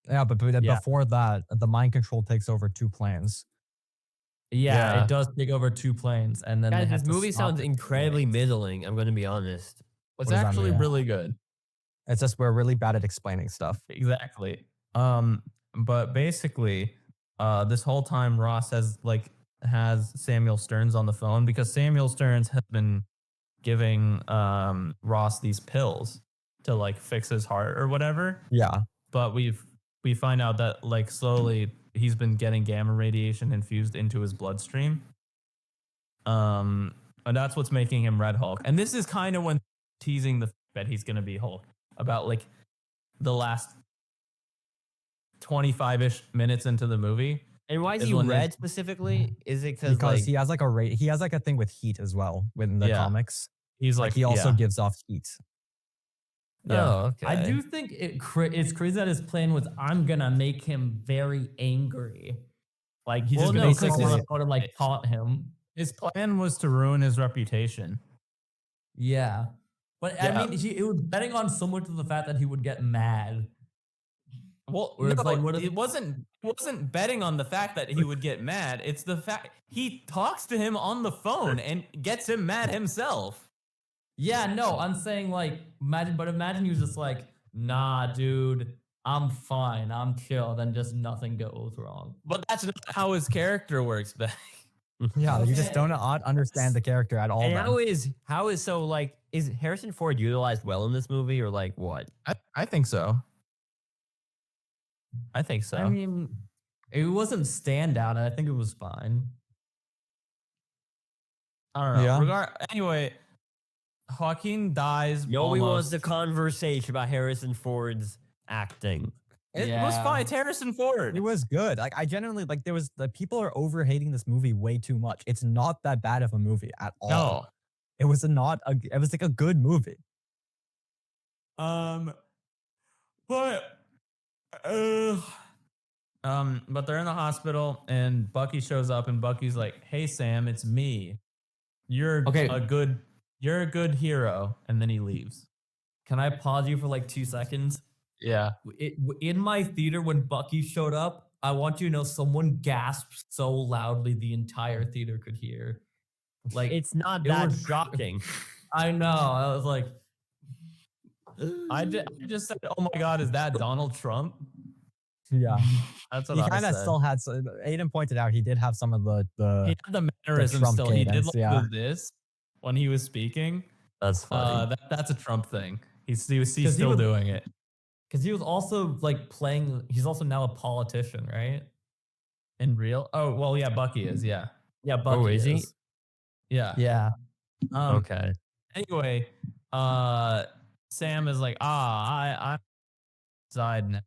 Yeah, but Yeah. before that, the mind control takes over 2 planes. Yeah. It does take over 2 planes, and then Guys, they have this to movie stop sounds it. incredibly middling. I'm going to be honest. It's What does that actually mean? really good. It's just we're really bad at explaining stuff. Exactly. But basically, this whole time Ross has Samuel Stearns on the phone because Samuel Stearns has been giving Ross these pills to like fix his heart or whatever. Yeah. But we find out that like slowly he's been getting gamma radiation infused into his bloodstream. And that's what's making him Red Hulk. And this is kind of when teasing the fact that he's gonna be Hulk about like the last 25-ish minutes into the movie. And why is Is he when they- red specifically? Is it because Because like he has he has like a thing with heat as well within the Yeah. comics. He's Like like he also yeah. gives off heat. Yeah. Oh, okay. I do think it's crazy that his plan was, I'm gonna make him very angry. Like he's Well, just no, gonna 'cause take his- one out and like taunt him. His plan was to ruin his reputation. Yeah, but Yeah. I mean, it was betting on someone to the fact that he would get mad. Well, Where it's no, like, what if- it wasn't betting on the fact that he would get mad. It's the fact he talks to him on the phone and gets him mad himself. Yeah, no, I'm saying like imagine he was just like, nah, dude, I'm fine, I'm chill. Then just nothing goes wrong. But that's not how his character works, Beck. Yeah, you just don't understand the character at all. And then. how is so like is Harrison Ford utilized well in this movie or like what? I think so. I think so. I mean, it wasn't standout, and I think it was fine. I don't know. Yeah. Anyway, Joaquin dies. Nobody wants almost. the conversation about Harrison Ford's acting. It was Yeah. fine. It's Harrison Ford. It was good. Like I genuinely like the people are over hating this movie way too much. It's not that bad of a movie at all. No. It was like a good movie. But they're in the hospital and Bucky shows up and Bucky's like, "Hey Sam, it's me. You're Okay. you're a good hero." And then he leaves. Can I pause you for like 2 seconds? Yeah. In my theater when Bucky showed up, I want you to know someone gasped so loudly the entire theater could hear. Like It's not it that was- shocking. I know. I was like, I just said, oh my God, is that Donald Trump? Yeah. That's what He I kind of said. still had. Aiden pointed out he did have some of the He had the mannerism Trump still. He did cadence, like yeah. this when he was speaking. That's funny. That's a Trump thing. He's still he was- doing it. Because he was also like playing. He's also now a politician, right? In real? Oh, well, yeah, Bucky is, yeah. Yeah, Bucky is he? Yeah. Yeah. Okay. Anyway, Sam is like, I'm outside now.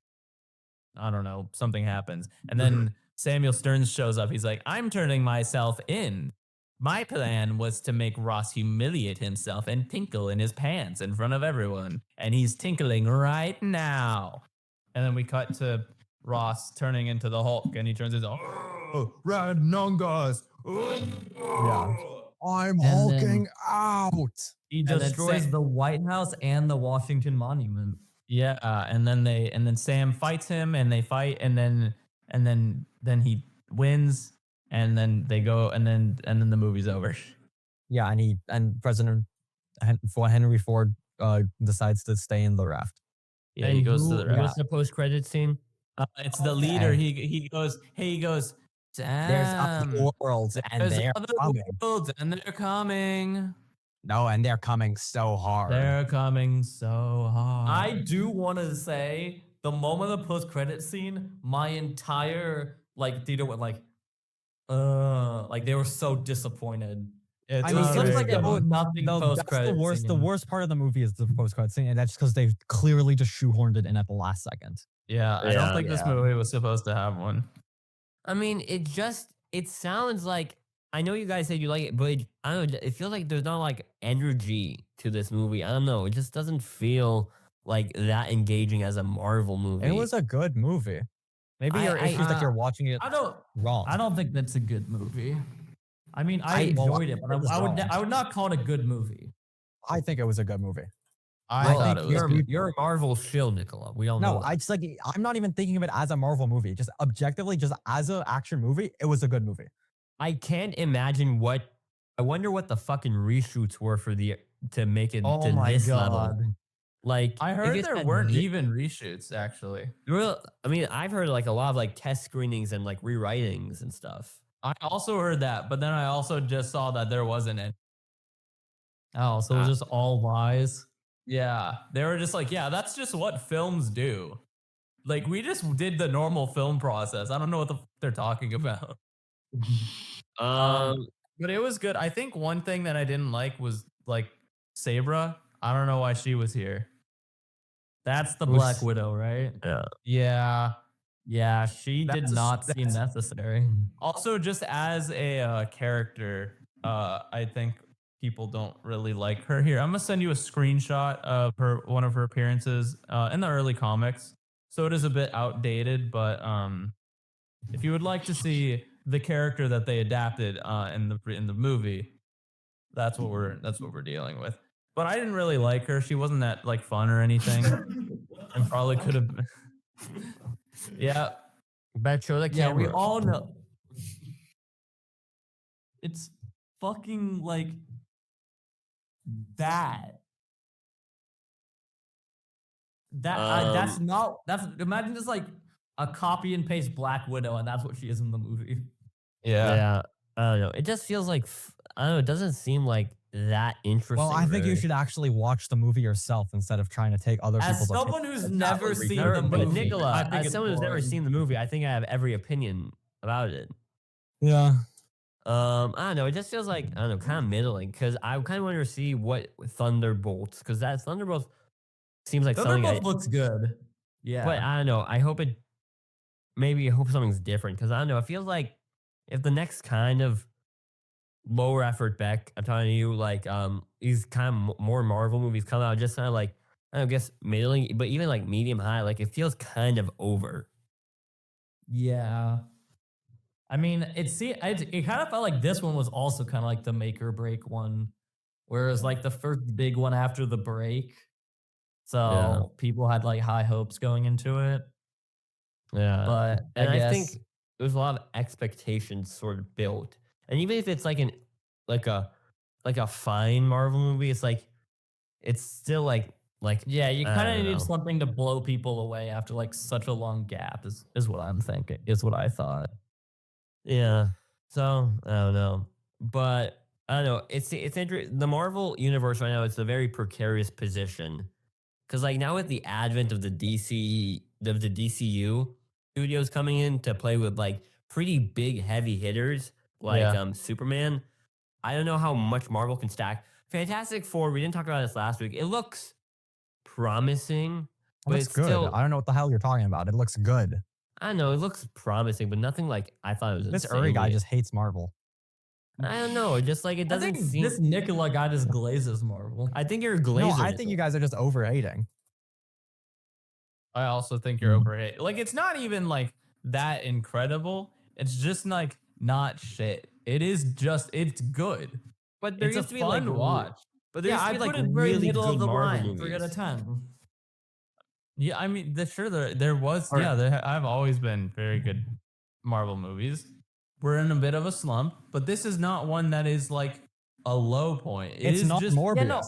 I don't know, something happens. And then Samuel Stearns shows up. He's like, I'm turning myself in. My plan was to make Ross humiliate himself and tinkle in his pants in front of everyone. And he's tinkling right now. And then we cut to Ross turning into the Hulk, and he turns into, oh, Red Nungas. Yeah. I'm And then- hulking out. He And destroys Sam- the White House and the Washington Monument. Yeah, and then Sam fights him, and they fight, and then he wins, and then they go, and then the movie's over. Yeah, and President Henry Ford decides to stay in the raft. Yeah, he goes to the What's rest. the post-credit scene? It's the leader. He goes, There's Sam, other worlds, and there's they're other coming. worlds, and they're coming. No, and they're coming so hard. They're coming so hard. I do want to say the moment of the post-credit scene, my entire like theater went like they were so disappointed. It's I mean, It was it was such like like a the- nothing No, that's post-credit. the worst. The scene. worst part of the movie is the post-credit scene, and that's because they clearly just shoehorned it in at the last second. Yeah, I don't Yeah. think this movie was supposed to have one. I mean, it sounds like, I know you guys said you like it, but I don't know, it feels like there's not like energy to this movie. I don't know. It just doesn't feel like that engaging as a Marvel movie. It was a good movie. Maybe your issue is that you're watching it I wrong. don't think that's a good movie. I mean, I I- well, enjoyed it, but it was I would wrong. I would not call it a good movie. I think it was a good movie. I Well, thought it was. you're a Marvel shill, Nicola. We all know. No, that. I just like I'm not even thinking of it as a Marvel movie. Just objectively, just as an action movie, it was a good movie. I can't imagine what. I wonder what the fucking reshoots were to make it Oh to my this god! level. Like I if heard it's there at weren't thi- even reshoots actually. I mean, I've heard like a lot of like test screenings and like rewritings and stuff. I also heard that, but then I also just saw that there wasn't any. Oh, so it was just all lies. Yeah, they were just like, yeah, that's just what films do. Like we just did the normal film process. I don't know what the they're talking about. But it was good. I think one thing that I didn't like was like Sabra. I don't know why she was here. That's the Who's- Black Widow, right? Yeah. Yeah, she did That's a- not seem that's- necessary. Also, just as a character, I think people don't really like her here. I'm gonna send you a screenshot of one of her appearances in the early comics. So it is a bit outdated, but if you would like to see the character that they adapted in the movie, that's what we're dealing with. But I didn't really like her. She wasn't that like fun or anything, and probably could have. Yeah, Better show the Yeah, camera. we all know. It's fucking like that. That's not. That's imagine just like a copy and paste Black Widow, and that's what she is in the movie. Yeah. I don't know. It just feels like I don't know. It doesn't seem like that interesting. Well, I think you really. should actually watch the movie yourself instead of trying to take other As people's someone opinions. who's never seen Never- the but movie, Nicola, I think as it's someone who's never boring. seen the movie, I think I have every opinion about it. Yeah. I don't know. It just feels like I don't know, kind of middling. Because I kind of want to see what Thunderbolts, because that Thunderbolts seems like something. Thunderbolt looks good. Yeah, But I don't know. I hope it. Maybe I hope something's different because I don't know. It feels like if the next kind of lower effort Beck, I'm telling you, like these kind of more Marvel movies come out, just kind of like I don't guess middling, but even like medium high, like it feels kind of over. yeah. I mean, it kind of felt like this one was also kind of like the make or break one, whereas like the first big one after the break. So Yeah. people had like high hopes going into it, Yeah, but and I guess think there's a lot of expectations sort of built, and even if it's like like a fine Marvel movie, it's like it's still like Like, Yeah, you I kind of don't need know. something to blow people away after like such a long gap. Is what I'm thinking. Is what I thought. Yeah. So I don't know, but I don't know. It's interesting. The Marvel universe right now, it's a very precarious position because like now with the advent of the DCU studios coming in to play with like pretty big heavy hitters like Yeah. Superman. I don't know how much Marvel can stack. Fantastic Four. We didn't talk about this last week. It looks promising, It but looks it's good. still. I don't know what the hell you're talking about. It looks good. I don't know. It looks promising, but nothing like I thought it was. This Uri guy insanely- just hates Marvel. I don't know. Just like it I doesn't think seem. this Nicola guy just glazes Marvel. I think you're a No, glazer. I think you guys are just overhating. I also think you're Mhm. overrated. Like, it's not even like that incredible. It's just like not shit. It is just, it's good. But there It's a used to be fun like watch. But there Yeah, used to I be put like it very really middle good of the Marvel line. movies. 3 out of 10. Yeah, I mean, sure, there was, Or- yeah, I've always been very good Marvel movies. We're in a bit of a slump, but this is not one that is like a low point. It's not just Morbius. Yeah, no.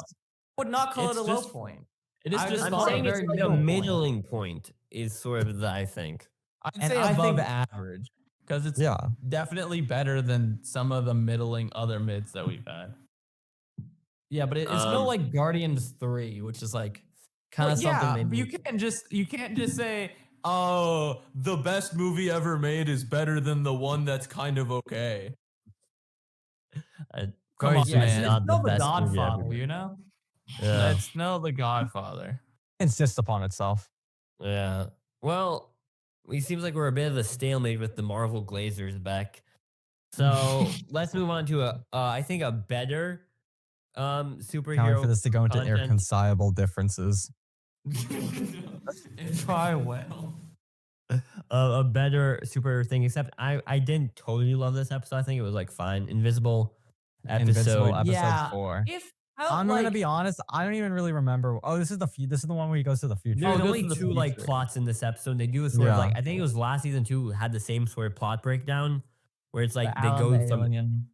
Would not call It's it a low just- point. It is I just I'm thought saying a it's very like a middle point. middling point is sort of the I think. I'd And say I above think- average because it's Yeah. definitely better than some of the middling other mids that we've had. Yeah, but it's no Um, like Guardians 3, which is like kind of Well, yeah, something but they you can't just say, oh, the best movie ever made is better than the one that's kind of okay. Come on, Guardians Yeah, is man. it's not the not the best movie ever Godfather, made. you know? Yeah. Let's know The Godfather. Insists upon itself. Yeah. Well, it seems like we're a bit of a stalemate with the Marvel Glazers back. So let's move on to I think a better Can't wait superhero for this to go into content. irreconcilable differences. Try well. A better superhero thing. Except I didn't totally love this episode. I think it was like fine. Invincible episode. Invincible episode Yeah. 4. If I'm gonna be honest. I don't even really remember. Oh, this is the one where he goes to the future. There's goes only to the two like future. plots in this episode. They do a sort of Yeah. like I think it was last season 2 had the same sort of plot breakdown where it's like The they Alan go the from Alien.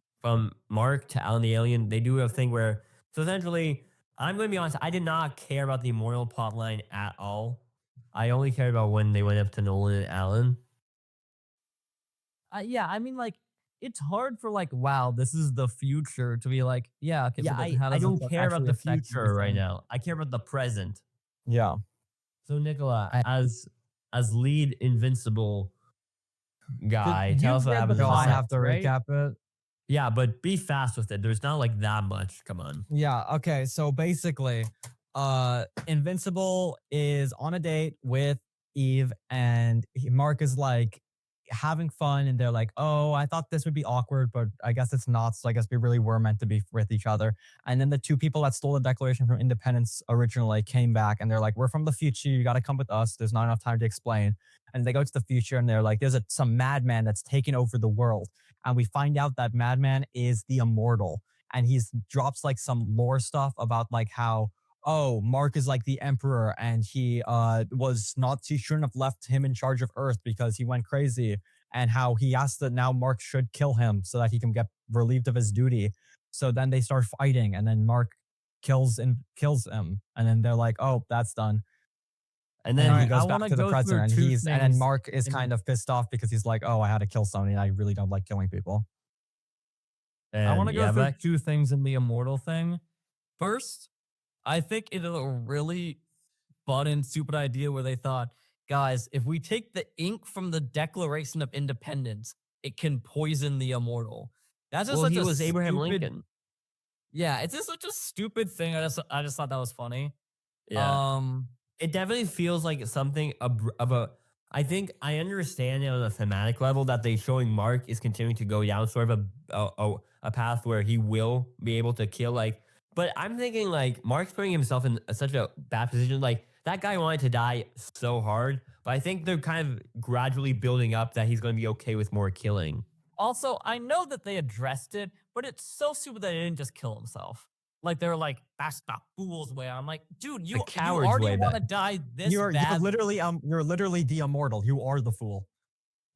Mark to Alan the Alien. They do a thing where so essentially I'm going to be honest. I did not care about the immortal plot line at all. I only cared about when they went up to Nolan and Alan. Yeah, I mean, like, it's hard for like, wow, this is the future to be like, yeah, okay, Yeah, but then how I does don't this care about actually the affect future right everything? now. I care about the present. Yeah. So Nicola, as lead Invincible guy, you tell us what read happens. the in Do the I comics, have to right? recap it? Yeah, but be fast with it. There's not like that much. Come on. Yeah, okay. So basically, Invincible is on a date with Eve, and Mark is like having fun, and they're like, "Oh, I thought this would be awkward, but I guess it's not. So I guess we really were meant to be with each other." And then the two people that stole the Declaration from Independence originally came back, and they're like, "We're from the future. You got to come with us. There's not enough time to explain." And they go to the future, and they're like, "There's some madman that's taking over the world." And we find out that madman is the Immortal, and he's drops like some lore stuff about like how, oh, Mark is like the emperor, and he shouldn't have left him in charge of Earth because he went crazy, and how he has to now Mark should kill him so that he can get relieved of his duty. So then they start fighting, and then Mark kills him, and then they're like, oh, that's done. And And then then he Alright, I goes back wanna to the go present, through and two then things Mark is in- kind of pissed off because he's like, oh, I had to kill somebody, and I really don't like killing people. I want to and go yeah, through back- two things in the immortal thing. First, I think it is a really fun and stupid idea where they thought, guys, if we take the ink from the Declaration of Independence, it can poison the immortal. That's just well, such he a was Abraham stupid- Lincoln. Yeah, it's just such a stupid thing. I just thought that was funny. Yeah. It definitely feels like something of a. I think I understand it on a thematic level that they showing Mark is continuing to go down sort of a path where he will be able to kill like. But I'm thinking like Mark's putting himself in such a bad position. Like that guy wanted to die so hard, but I think they're kind of gradually building up that he's going to be okay with more killing. Also, I know that they addressed it, but it's so stupid that he didn't just kill himself. Like they were like, "That's the fool's way." I'm like, dude, you coward's already way, want to but- die this You're bad. literally the Immortal. You are the fool.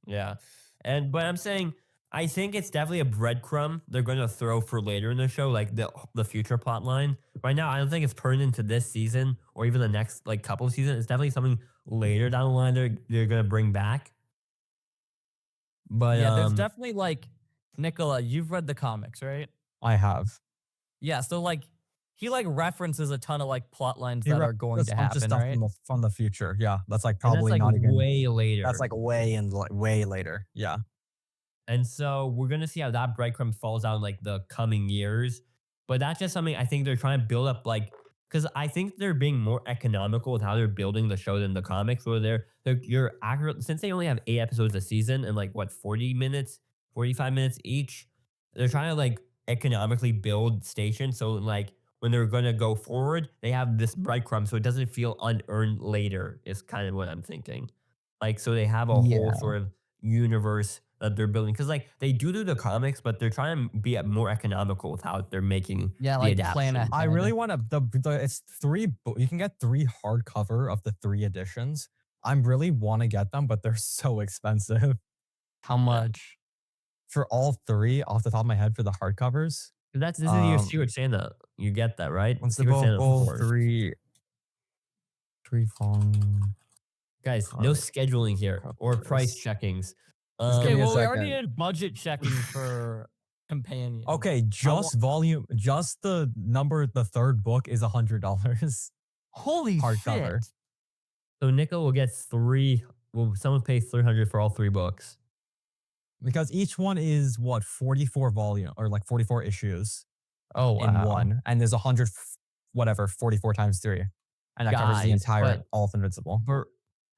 Yeah. But I'm saying I think it's definitely a breadcrumb they're going to throw for later in the show, like the future plot line. Right now, I don't think it's turned into this season or even the next like couple of seasons. It's definitely something later down the line they're going to bring back. But Yeah, there's definitely like Nicola, you've read the comics, right? I have. Yeah, so like he like references a ton of like plot lines He that are going references to a bunch of happen, stuff right? from the future. Yeah, that's like and that's probably like not even. way later. That's like way later. Yeah. And so we're gonna see how that breadcrumb falls out in like the coming years. But that's just something I think they're trying to build up, like, because I think they're being more economical with how they're building the show than the comics. Where you're accurate, since they only have 8 episodes a season and like what 40 minutes, 45 minutes each. They're trying to like economically build stations, so like when they're gonna go forward, they have this breadcrumb, so it doesn't feel unearned later. Is kind of what I'm thinking. Like, so they have a whole Yeah. sort of universe that they're building, because like they do the comics, but they're trying to be more economical with how they're making Yeah, the like adaptation. plan I ahead. really want to. It's you can get 3 hardcover of the 3 editions. I really want to get them, but they're so expensive How much? for all 3 off the top of my head for the hardcovers. This is your Secret Santa. You get that, right? What's the Secret Santa both 4. 3 phone? Guys, no scheduling here or price Covers. checkings. Just give Okay, me a well, we already second. did budget checking for companion. Okay, just the number, the 3rd book is $100 Holy hardcover. shit. So Nico will get 3. Will someone pay $300 for all 3 books? Because each one is what 44 volume or like 44 issues Oh, in wow. one, and there's 100 whatever 44 times 3, and that covers the Guys, entire but- all of Invincible.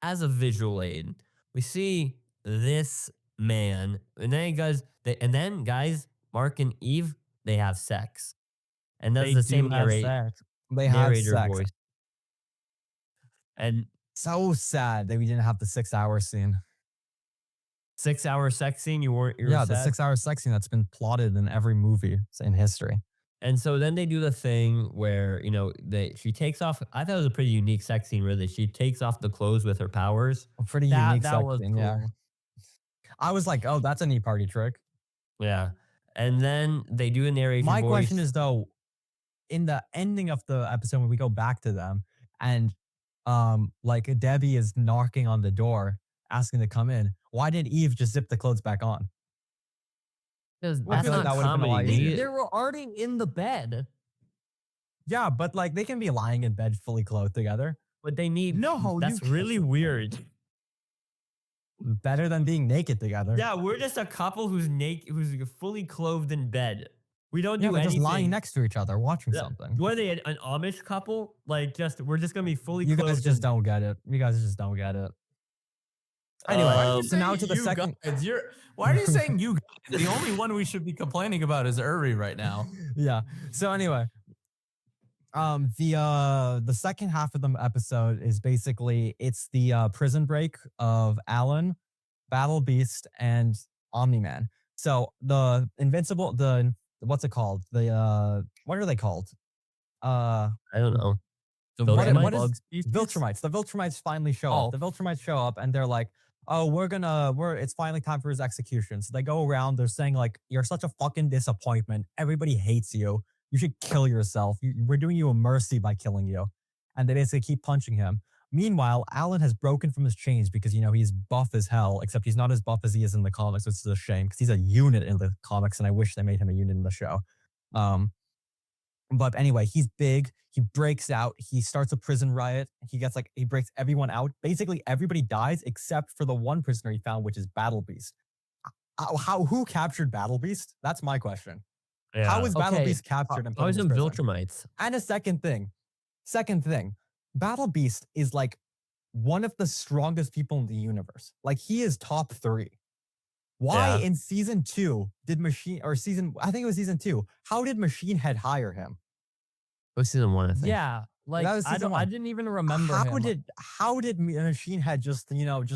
As a visual aid, we see this man, and then guys, Mark and Eve, they have sex, and that's They the do same have sex. They have narrator sex. voice. And So sad that we didn't have the 6-hour scene. 6-hour sex scene, you were Yeah, the sad? 6-hour sex scene that's been plotted in every movie in history. And so then they do the thing where, she takes off. I thought it was a pretty unique sex scene, really. She takes off the clothes with her powers. A pretty unique That sex was scene, yeah. cool. I was like, oh, that's a neat party trick. Yeah. And then they do a narration My voice. question is though, in the ending of the episode when we go back to them and like Debbie is knocking on the door asking to come in, why didn't Eve just zip the clothes back on? Because I that's feel like not that would've been a lot comedy. easier. They were already in the bed. Yeah, but like they can be lying in bed fully clothed together. But they need. No, that's you really weird. Better than being naked together. Yeah, we're just a couple who's naked, who's fully clothed in bed. We don't Yeah, do they're anything. just lying next to each other watching Yeah. something. What are they, an Amish couple? Like, we're just gonna be fully You clothed. guys just in- don't get it. You guys just don't get it. Anyway, so now to the You second. guys, why are you saying you guys? The only one we should be complaining about is Uri right now. Yeah. So anyway, the second half of the episode is basically it's the prison break of Alan, Battle Beast, and Omni-Man. So the Invincible, what's it called? What are they called? I don't know. The Those red are my what is- bug species? Viltrumites. The Viltrumites finally show Oh. up. The Viltrumites show up and they're like, oh, it's finally time for his execution. So they go around, they're saying like, you're such a fucking disappointment. Everybody hates you. You should kill yourself. We're doing you a mercy by killing you. And they basically keep punching him. Meanwhile, Alan has broken from his chains because, he's buff as hell, except he's not as buff as he is in the comics, which is a shame because he's a unit in the comics and I wish they made him a unit in the show. But anyway, he's big. He breaks out. He starts a prison riot. He breaks everyone out. Basically, everybody dies except for the one prisoner he found, which is Battle Beast. Who captured Battle Beast? That's my question. Yeah. How is Battle Okay. Beast captured and put How in is this them prison? Viltrumites? And a second thing, Battle Beast is like one of the strongest people in the universe. Like he is top 3. Why Yeah. in season 2 I think it was season 2. How did Machine Head hire him? It was season 1, I think. Yeah, like That was season I 1. didn't even remember How him. did Machine Head just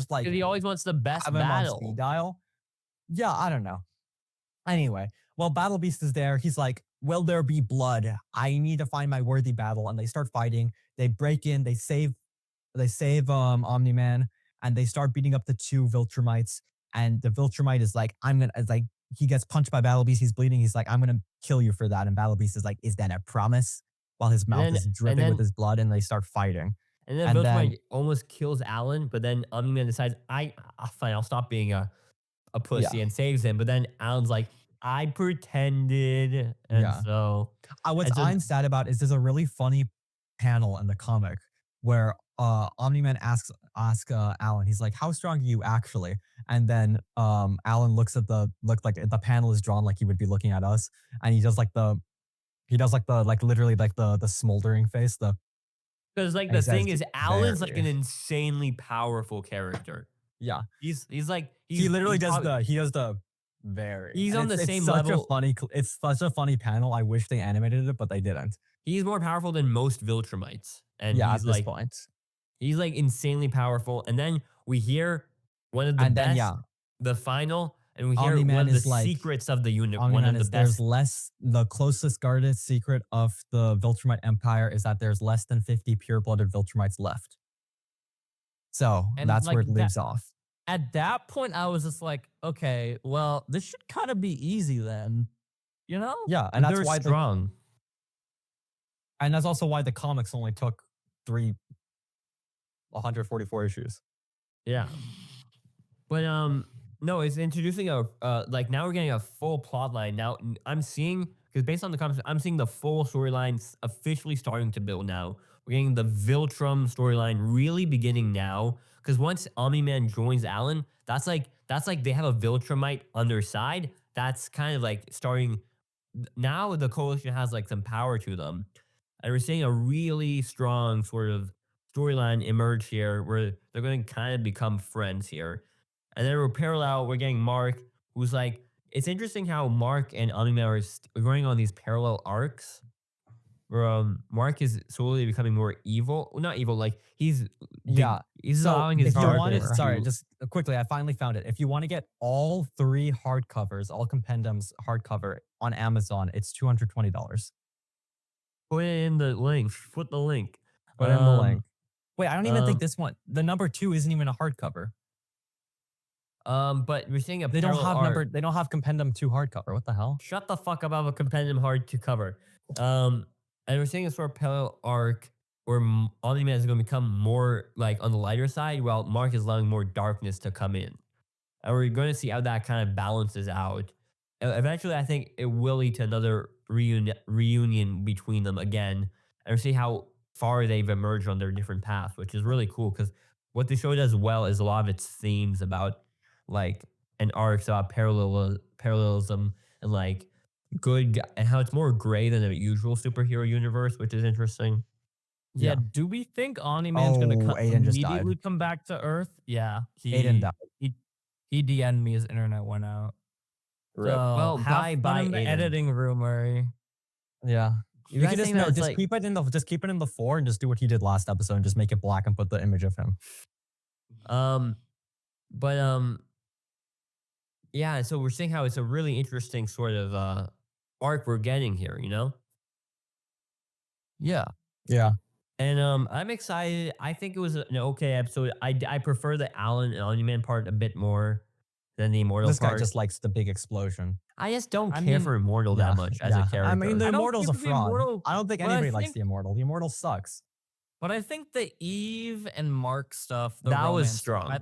like Because he always wants the best have him on battle. speed dial? Yeah, I don't know. Anyway, well, Battle Beast is there. He's like, will there be blood? I need to find my worthy battle. And they start fighting. They break in, they save Omni-Man, and they start beating up the 2 Viltrumites. And the Viltrumite is like, he gets punched by Battle Beast. He's bleeding. He's like, I'm gonna kill you for that. And Battle Beast is like, is that a promise? While his mouth is dripping with his blood, and they start fighting. And then And then Viltrumite almost kills Alan, but then Omni-Man decides, fine, I'll stop being a pussy and saves him. But then Alan's like, I pretended. And so what I'm sad about is there's a really funny panel in the comic where Omni-Man asks Alan, he's like, how strong are you actually? And then Alan looks like the panel is drawn like he would be looking at us, and he does literally the smoldering face. Because like the thing is, Alan's like an insanely powerful character. Yeah. He's like He literally does the very. He's on the same such level. It's such a funny panel. I wish they animated it, but they didn't. He's more powerful than most Viltrumites. And yeah, he's at this like, point. He's like insanely powerful. And then we hear one of the best, the final, and we hear one of the secrets of the unit. One of the best. There's less, the closest guarded secret of the Viltrumite Empire is that there's less than 50 pure-blooded Viltrumites left. So that's where it leaves off. At that point, I was just like, okay, well, this should kind of be easy then. You know? Yeah, and that's why strong. And that's also why the comics only took 144 issues. Yeah. But no, it's introducing a like now we're getting a full plot line. Now I'm seeing, because based on the comics, I'm seeing the full storyline officially starting to build now. We're getting the Viltrum storyline really beginning now. Because once Omni-Man joins Alan, that's like they have a Viltrumite on their side. That's kind of like starting now. The coalition has like some power to them. And we're seeing a really strong sort of storyline emerge here where they're going to kind of become friends here. And then we're getting Mark, who's like, it's interesting how Mark and Omni-Man are going on these parallel arcs where Mark is slowly becoming more evil. Well, not evil, like he's allowing his darkness. Sorry, just quickly, I finally found it. If you want to get all 3 hardcovers, all compendiums hardcover on Amazon, it's $220. Put in the link. Put the link. Put in the link. Wait, I don't even think this one. The number 2 isn't even a hardcover. But we're seeing they don't have compendium 2 hardcover. What the hell? Shut the fuck up about a compendium hard to cover. And we're seeing a sort of parallel arc where Omni-Man is going to become more like on the lighter side, while Mark is allowing more darkness to come in. And we're going to see how that kind of balances out. Eventually, I think it will lead to another reunion between them again, and we'll see how far they've emerged on their different paths, which is really cool because what the show does well is a lot of its themes about like an arcs about parallelism and like good and how it's more gray than a usual superhero universe, which is interesting. Yeah. Do we think Omni-Man's going to immediately come back to Earth? Yeah. Aiden died. He DM'd me. His internet went out. So, well, bye in the editing room, Murray. Yeah. You can just keep it in the 4 and just do what he did last episode and just make it black and put the image of him. Yeah, so we're seeing how it's a really interesting sort of arc we're getting here, you know? Yeah. Yeah. And I'm excited. I think it was an okay episode. I prefer the Alan and Omni-Man part a bit more than the Immortal part. This guy just likes the big explosion. I just don't care for Immortal that much as a character. I mean, the Immortal's a fraud. I don't think anybody likes the Immortal. The Immortal sucks. But I think the Eve and Mark stuff, that was strong.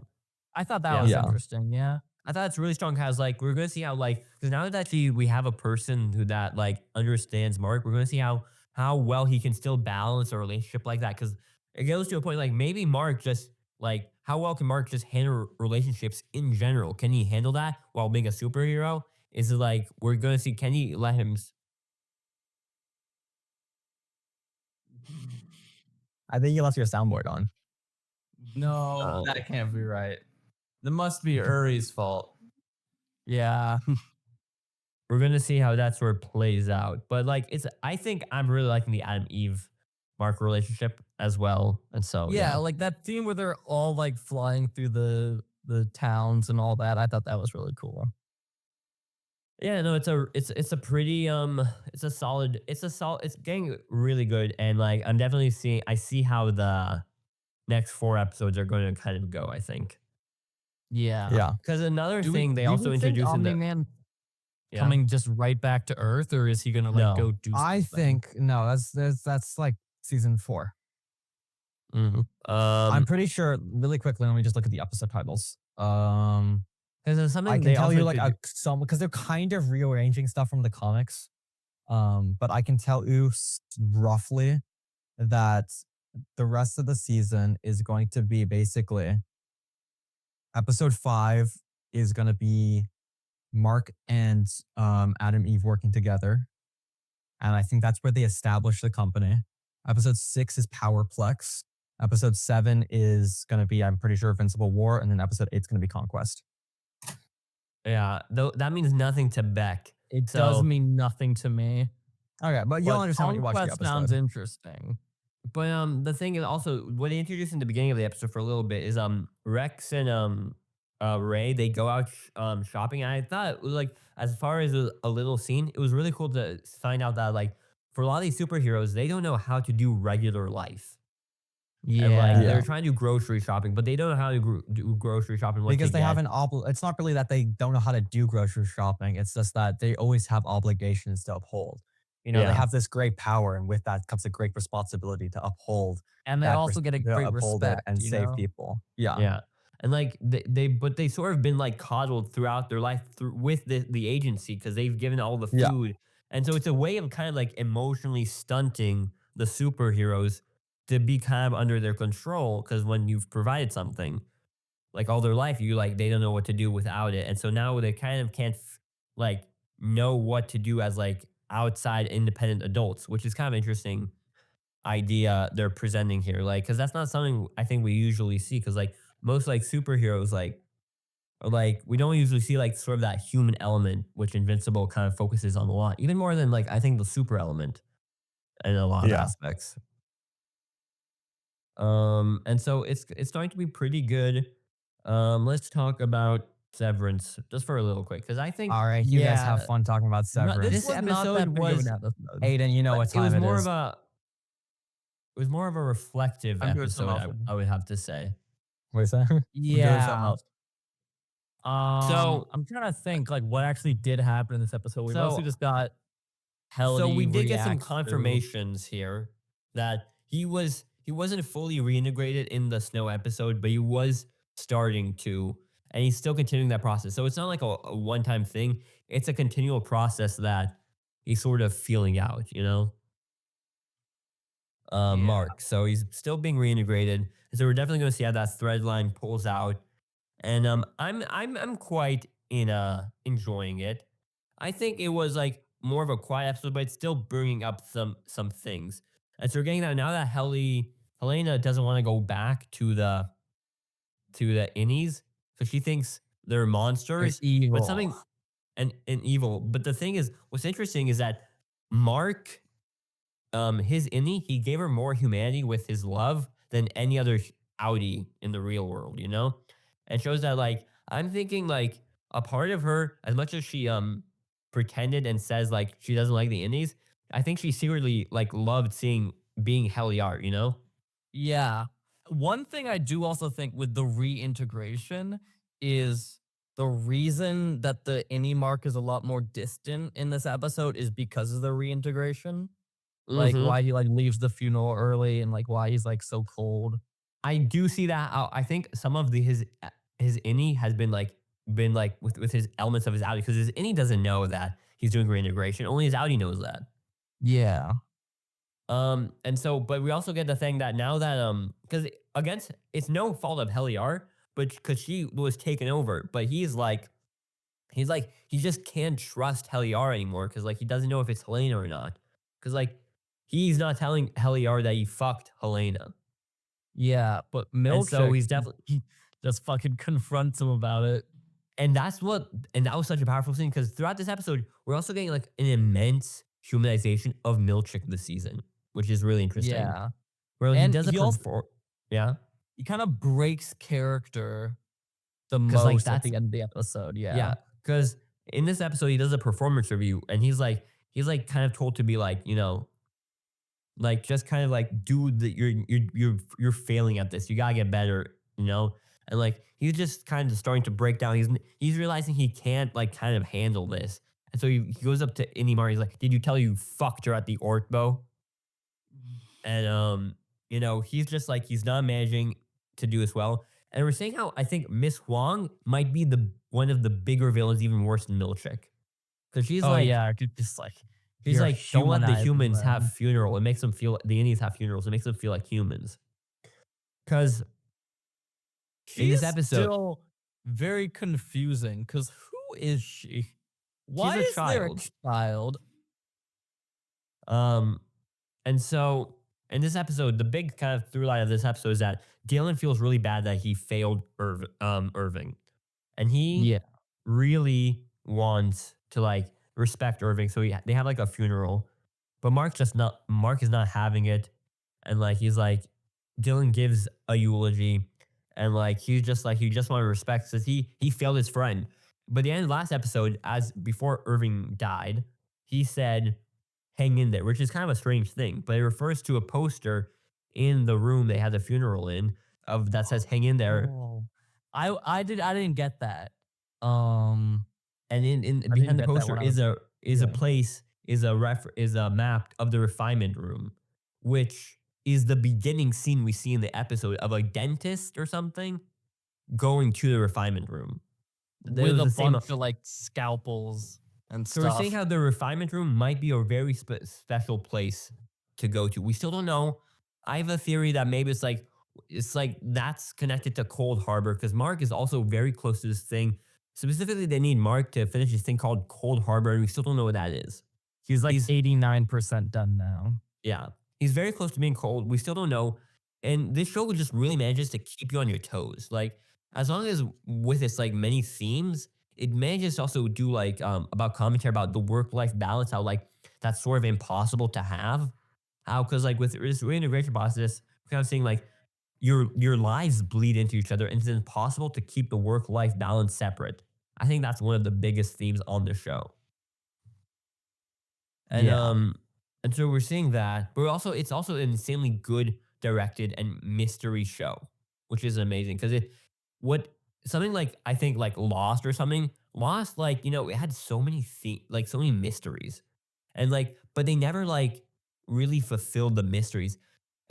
I thought that was interesting. Yeah. I thought it's really strong because like we're gonna see how like because now that we have a person who that like understands Mark, we're gonna see how well he can still balance a relationship like that. Because it goes to a point like maybe Mark just like how well can Mark just handle relationships in general? Can he handle that while being a superhero? Is it like we're gonna see? Can he let him? I think you left your soundboard on. No, that can't be right. That must be Uri's fault. Yeah. We're gonna see how that sort of plays out. But like I think I'm really liking the Adam Eve Mark relationship as well. And so yeah, like that scene where they're all like flying through the towns and all that. I thought that was really cool. Yeah, no, it's a pretty it's getting really good. And like I'm definitely I see how the next 4 episodes are going to kind of go, I think. Yeah. Yeah. Because another thing they also introduced in Omni-Man Yeah. coming just right back to Earth, or is he gonna like No. go do? I something? think no, that's like season 4. I'm I'm pretty sure. Really quickly, let me just look at the episode titles. because there's something I can they tell also you like could some because they're kind of rearranging stuff from the comics. But I can tell you roughly that the rest of the season is going to be basically episode 5 is going to be Mark and Adam Eve working together. And I think that's where they establish the company. Episode 6 is Powerplex. Episode 7 is going to be, I'm pretty sure, Invincible War. And then episode 8 is going to be Conquest. yeah, though that means nothing to Beck. It does So- mean nothing to me. Okay, but you'll understand when you watch the Conquest episode. sounds interesting. But the thing is also what they introduced in the beginning of the episode for a little bit is Rex and Ray, they go out shopping, and I thought it was like, as far as a little scene, it was really cool to find out that like for a lot of these superheroes, they don't know how to do regular life. And like they're trying to do grocery shopping, but they don't know how to do grocery shopping Because they have get. an it's not really that they don't know how to do grocery shopping. It's just that they always have obligations to uphold. You know, Yeah. they have this great power, and with that comes a great responsibility to uphold. And they that also get a to great uphold it respect and you save know? people. Yeah. Yeah. And like they sort of been like coddled throughout their life with the agency because they've given all the Yeah. food. And so it's a way of kind of like emotionally stunting the superheroes to be kind of under their control. Because when you've provided something like all their life, you like they don't know what to do without it. And so now they kind of can't like know what to do as like outside independent adults, which is kind of interesting idea they're presenting here. Like, because that's not something I think we usually see. Because like most like superheroes like we don't usually see like sort of that human element, which Invincible kind of focuses on a lot, even more than like I think the super element in a lot of Yeah. aspects. And so it's going to be pretty good. Let's talk about Severance just for a little quick because I think All right, you guys have Yeah. fun talking about Severance. this was not episode that big of was- an episode. Aiden, you know but what time it was it more is. of a reflective I'm doing something episode. else. I would have to say. What is that? Yeah. So- I'm trying to think like what actually did happen in this episode. We mostly just got hell. So we did get some confirmations here that he wasn't fully reintegrated in the snow episode, but he was starting to, and he's still continuing that process. So it's not like a one-time thing. It's a continual process that he's sort of feeling out, you know? Mark. So he's still being reintegrated. And so we're definitely going to see how that thread line pulls out. And I'm quite enjoying it. I think it was like more of a quiet episode, but it's still bringing up some things. And so we're getting that now that Helena doesn't want to go back to the innies, so she thinks they're monsters, evil. but something and evil. But the thing is, what's interesting is that Mark, his innie, he gave her more humanity with his love than any other outie in the real world, you know? And shows that like I'm thinking like a part of her, as much as she pretended and says like she doesn't like the innies, I think she secretly like loved being Heliar, you know? Yeah. One thing I do also think with the reintegration is the reason that the Innie Mark is a lot more distant in this episode is because of the reintegration. Like Mhm. why he like leaves the funeral early and like why he's like so cold. I do see that. I think some of his innie has been like with his elements of his outie because his innie doesn't know that he's doing reintegration. Only his outie knows that. Yeah. And so, but we also get the thing that now that because against it's no fault of Heliar, but because she was taken over, but he just can't trust Heliar anymore because like he doesn't know if it's Helena or not. Because like he's not telling Heliar that he fucked Helena. Yeah. But And Milkshake, so he's definitely he just fucking confronts him about it. and that was such a powerful scene because throughout this episode, we're also getting like an immense humanization of Milkshake this season, which is really interesting. Yeah. Where he And does he also- yeah. He kind of breaks character the 'Cause, like, most at that's- the end of the episode. Yeah. Because in this episode, he does a performance review and he's like kind of told to be like, you know, like just kind of like, dude, that you're failing at this. You gotta get better, you know? And like he's just kind of starting to break down. He's realizing he can't like kind of handle this. And And so he goes up to Indy He's like, "Did you tell her you fucked her at the Ortbo?" And you know, he's just like he's not managing to do as well. And we're saying how I think Miss Huang might be the one of the bigger villains, even worse than Milchick, because she's Oh like yeah, just like she's you're like don't let the humanizing humans them. have funeral. It makes them feel the Indians have funerals. It makes them feel like humans. Because in this She's episode, still very confusing because who is she? Why a is there a child. child? And so in this episode, the big kind of through line of this episode is that Dillon feels really bad that he failed Irving, and he Yeah. really wants to like respect Irving. So they have like a funeral, but Mark is not having it, and like he's like Dillon gives a eulogy, and like he just want to respect because he failed his friend. But the end of last episode, as before Irving died, he said, "Hang in there," which is kind of a strange thing, but it refers to a poster in the room they had the funeral in of that says "Hang in there." Oh. I didn't get that. And in didn't behind the get that poster when I was is a young. place is a map of the refinement room, which is the beginning scene we see in the episode of a dentist or something going to the refinement room. There With was a the same- bunch of like scalpels and So stuff. we're saying how the refinement room might be a very special place to go to. We still don't know. I have a theory that maybe it's like that's connected to Cold Harbor because Mark is also very close to this thing. Specifically, they need Mark to finish this thing called Cold Harbor, and we still don't know what that is. He's like He's- 89% done now. Yeah, he's very close to being cold. We still don't know. And this show just really manages to keep you on your toes. Like, as long as with its like many themes, it manages to also do like about commentary about the work-life balance, how like that's sort of impossible to have. How because like with this reintegration process, we're kind of seeing like your lives bleed into each other and it's impossible to keep the work-life balance separate. I think that's one of the biggest themes on the show. And Yeah. and so we're seeing that, but it's also an insanely good directed and mystery show, which is amazing because something like I think like Lost or something. Lost, like, you know, it had so many so many mysteries. And like, but they never like really fulfilled the mysteries.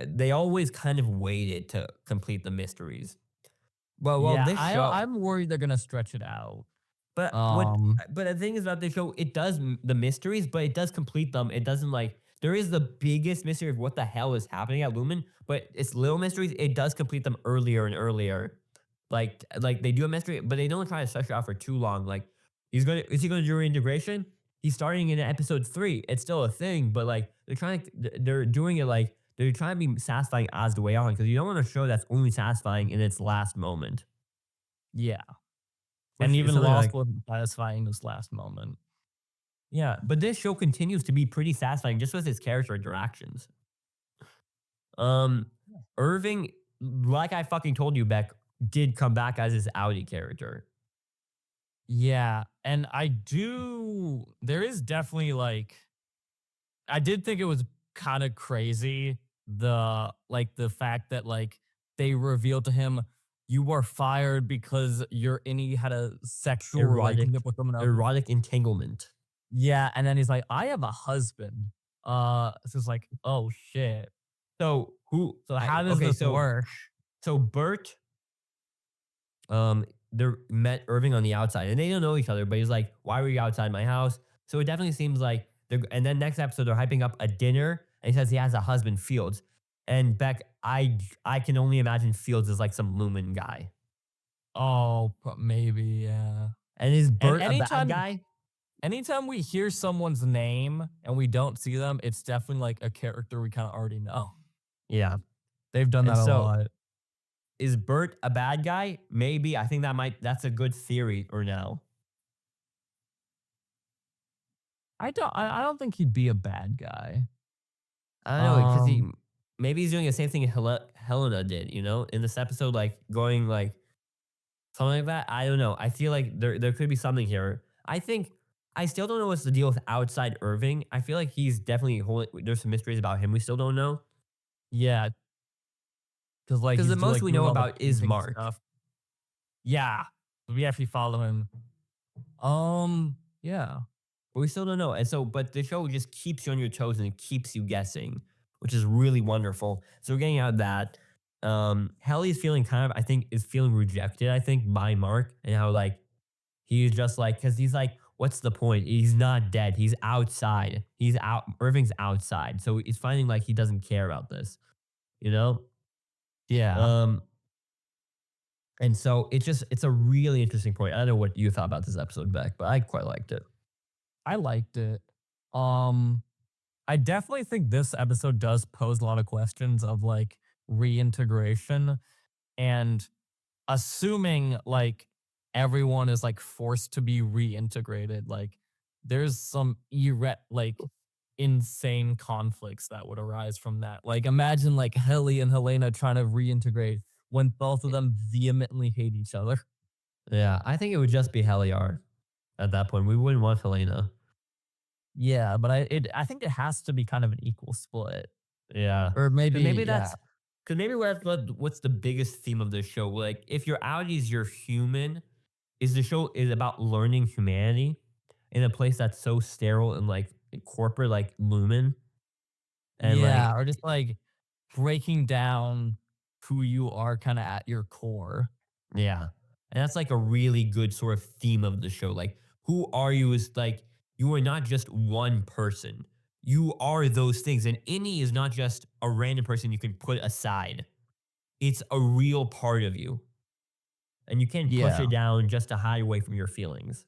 They always kind of waited to complete the mysteries. Well, yeah, this show, I'm worried they're gonna stretch it out. but but the thing is about this show, it does the mysteries, but it does complete them. It doesn't like there is the biggest mystery of what the hell is happening at Lumen, but it's little mysteries. It does complete them earlier and earlier. Like they do a mystery, but they don't try to stretch it out for too long. Like is he gonna do reintegration? He's starting in episode 3. It's still a thing, but like they're doing it like they're trying to be satisfying as the way on because you don't want a show that's only satisfying in its last moment. Yeah. Which And is even something Lost like- wasn't satisfying this last moment. Yeah, but this show continues to be pretty satisfying just with its character interactions. Irving, like I fucking told you, Beck, did come back as his Audi character. Yeah, and there is definitely like, I did think it was kind of crazy the fact that like they revealed to him you were fired because your innie had a sexual relationship with someone else. Erotic entanglement. Yeah, and then he's like, I have a husband. So it's like, oh shit. So How does this work? So Bert, they met Irving on the outside, and they don't know each other. But he's like, "Why were you outside my house?" So it definitely seems like and then next episode they're hyping up a dinner, and he says he has a husband, Fields. And Beck, I can only imagine Fields is like some Lumen guy. Oh, maybe, yeah. And is Bert a bad anytime- guy? Anytime we hear someone's name and we don't see them, it's definitely like a character we kind of already know. Yeah. They've done And that so- a lot. Is Bert a bad guy? Maybe. I think that's a good theory or no. I don't think he'd be a bad guy. I don't know, because maybe he's doing the same thing Helena did, you know, in this episode, like going like something like that. I don't know. I feel like there could be something here. I still don't know what's the deal with outside Irving. I feel like he's definitely there's some mysteries about him we still don't know. Yeah. Because Because the he's, most we know doing all the about is painting Mark. stuff. Yeah. We actually follow him. Yeah. but we still don't know. And so, but the show just keeps you on your toes and it keeps you guessing, which is really wonderful. So we're getting out of that. Helly is feeling kind of, I think, is feeling rejected, I think, by Mark, and how like he's just like, because he's like, what's the point? He's not dead. He's outside. He's out. Irving's outside. So he's finding like he doesn't care about this, you know? Yeah. And so it's a really interesting point. I don't know what you thought about this episode, Beck, but I quite liked it. I liked it. I definitely think this episode does pose a lot of questions of like reintegration and assuming like everyone is like forced to be reintegrated. Like there's some like insane conflicts that would arise from that. Like imagine like Helly and Helena trying to reintegrate when both of them vehemently hate each other. Yeah, I think it would just be Heliar at that point. We wouldn't want Helena. Yeah, but I think it has to be kind of an equal split. Yeah. Or maybe Maybe yeah. that's because maybe what's the biggest theme of the show? Like, if your outies, you're human. Is the show is about learning humanity in a place that's so sterile and like corporate, like Lumen, and yeah, like or just like breaking down who you are kind of at your core. yeah, and that's like a really good sort of theme of the show. Like, who are you? Is like you are not just one person. You are those things, and Innie is not just a random person you can put aside. It's a real part of you. And you can't push Yeah. it down just to hide away from your feelings.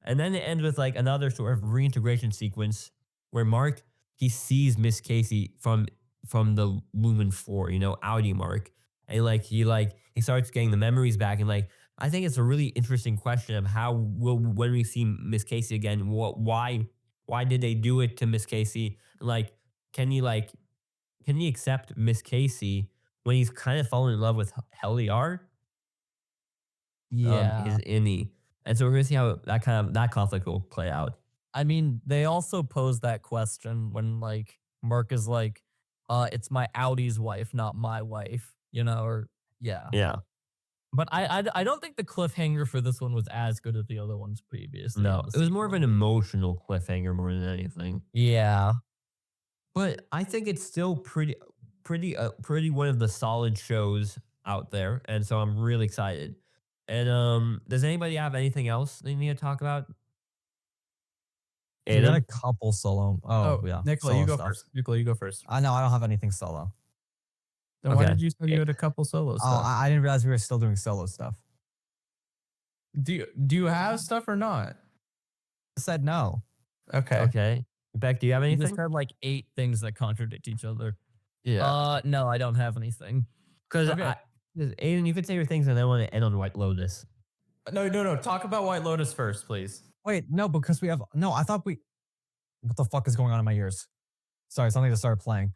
And then it ends with like another sort of reintegration sequence where Mark he sees Miss Casey from the Lumen 4, you know, Audi Mark. And he starts getting the memories back, and like I think it's a really interesting question of how will when we see Miss Casey again, why did they do it to Miss Casey? Like can he accept Miss Casey when he's kind of fallen in love with Heliar? Yeah. Is Innie. And so we're gonna see how that conflict will play out. I mean, they also pose that question when like Mark is like, it's my Audi's wife, not my wife, you know, or yeah. Yeah. But I don't think the cliffhanger for this one was as good as the other ones previously. No, in the it was more of an sequel. emotional cliffhanger more than anything. Yeah. But I think it's still pretty one of the solid shows out there, and so I'm really excited. And does anybody have anything else they need to talk about? We got a Adam? couple solo. Oh, yeah. Nicola, solo you go stuff. first. Nicola, you go first. I know I don't have anything solo. Then why Okay. did you say you had a couple solo Oh, stuff? I didn't realize we were still doing solo stuff. Do you have stuff or not? I said no. Okay. Okay. Beck, do you have You anything? just had like 8 things that contradict each other. Yeah. No, I don't have anything. Because Okay. Aiden, you could say your things, and then I want to end on White Lotus. No. Talk about White Lotus first, please. Wait, no, because we have no. I thought we. What the fuck is going on in my ears? Sorry, something just started playing.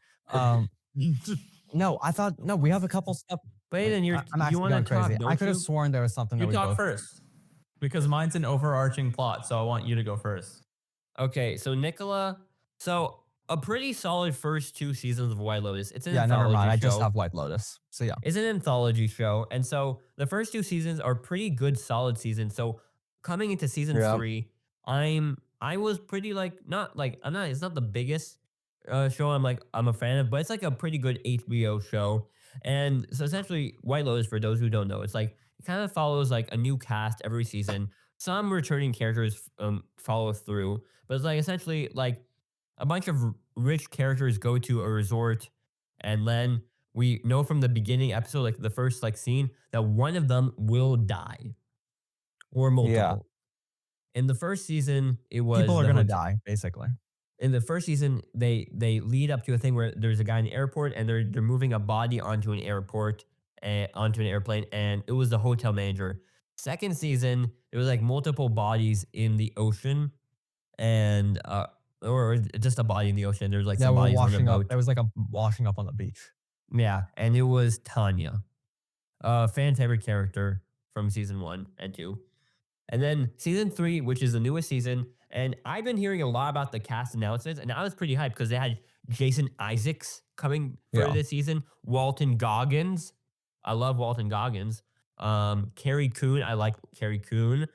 No, I thought no. We have a couple stuff. But Aiden, I'm you actually want going to talk? crazy. Don't I could have you? sworn there was something You that we talk both. first. Because mine's an overarching plot, so I want you to go first. Okay, so Nicola, so a pretty solid first 2 seasons of White Lotus. It's an Yeah, anthology never mind. I just show. have White Lotus. So yeah. It's an anthology show, and so the first 2 seasons are pretty good, solid seasons. So coming into season Yeah. 3, I was pretty like not like I'm not. It's not the biggest show I'm a fan of, but it's like a pretty good HBO show. And so essentially, White Lotus, for those who don't know, it's like it kind of follows like a new cast every season. Some returning characters follow through, but it's like essentially like a bunch of rich characters go to a resort, and then we know from the beginning episode, like the first like scene, that one of them will die, or multiple. Yeah. In the first season, it was People are the gonna hotel- die, basically. In the first season, they lead up to a thing where there's a guy in the airport, and they're moving a body onto an airport, onto an airplane, and it was the hotel manager. Second season, there was like multiple bodies in the ocean, and or just a body in the ocean. There's like Yeah, some we're bodies on the washing up. boat. There was like a washing up on the beach. Yeah, and it was Tanya, a fan favorite character from season 1 and 2. And then season 3, which is the newest season, and I've been hearing a lot about the cast announcements, and I was pretty hyped because they had Jason Isaacs coming for Yeah. this season, Walton Goggins. I love Walton Goggins. Carrie Coon, I like Carrie Coon.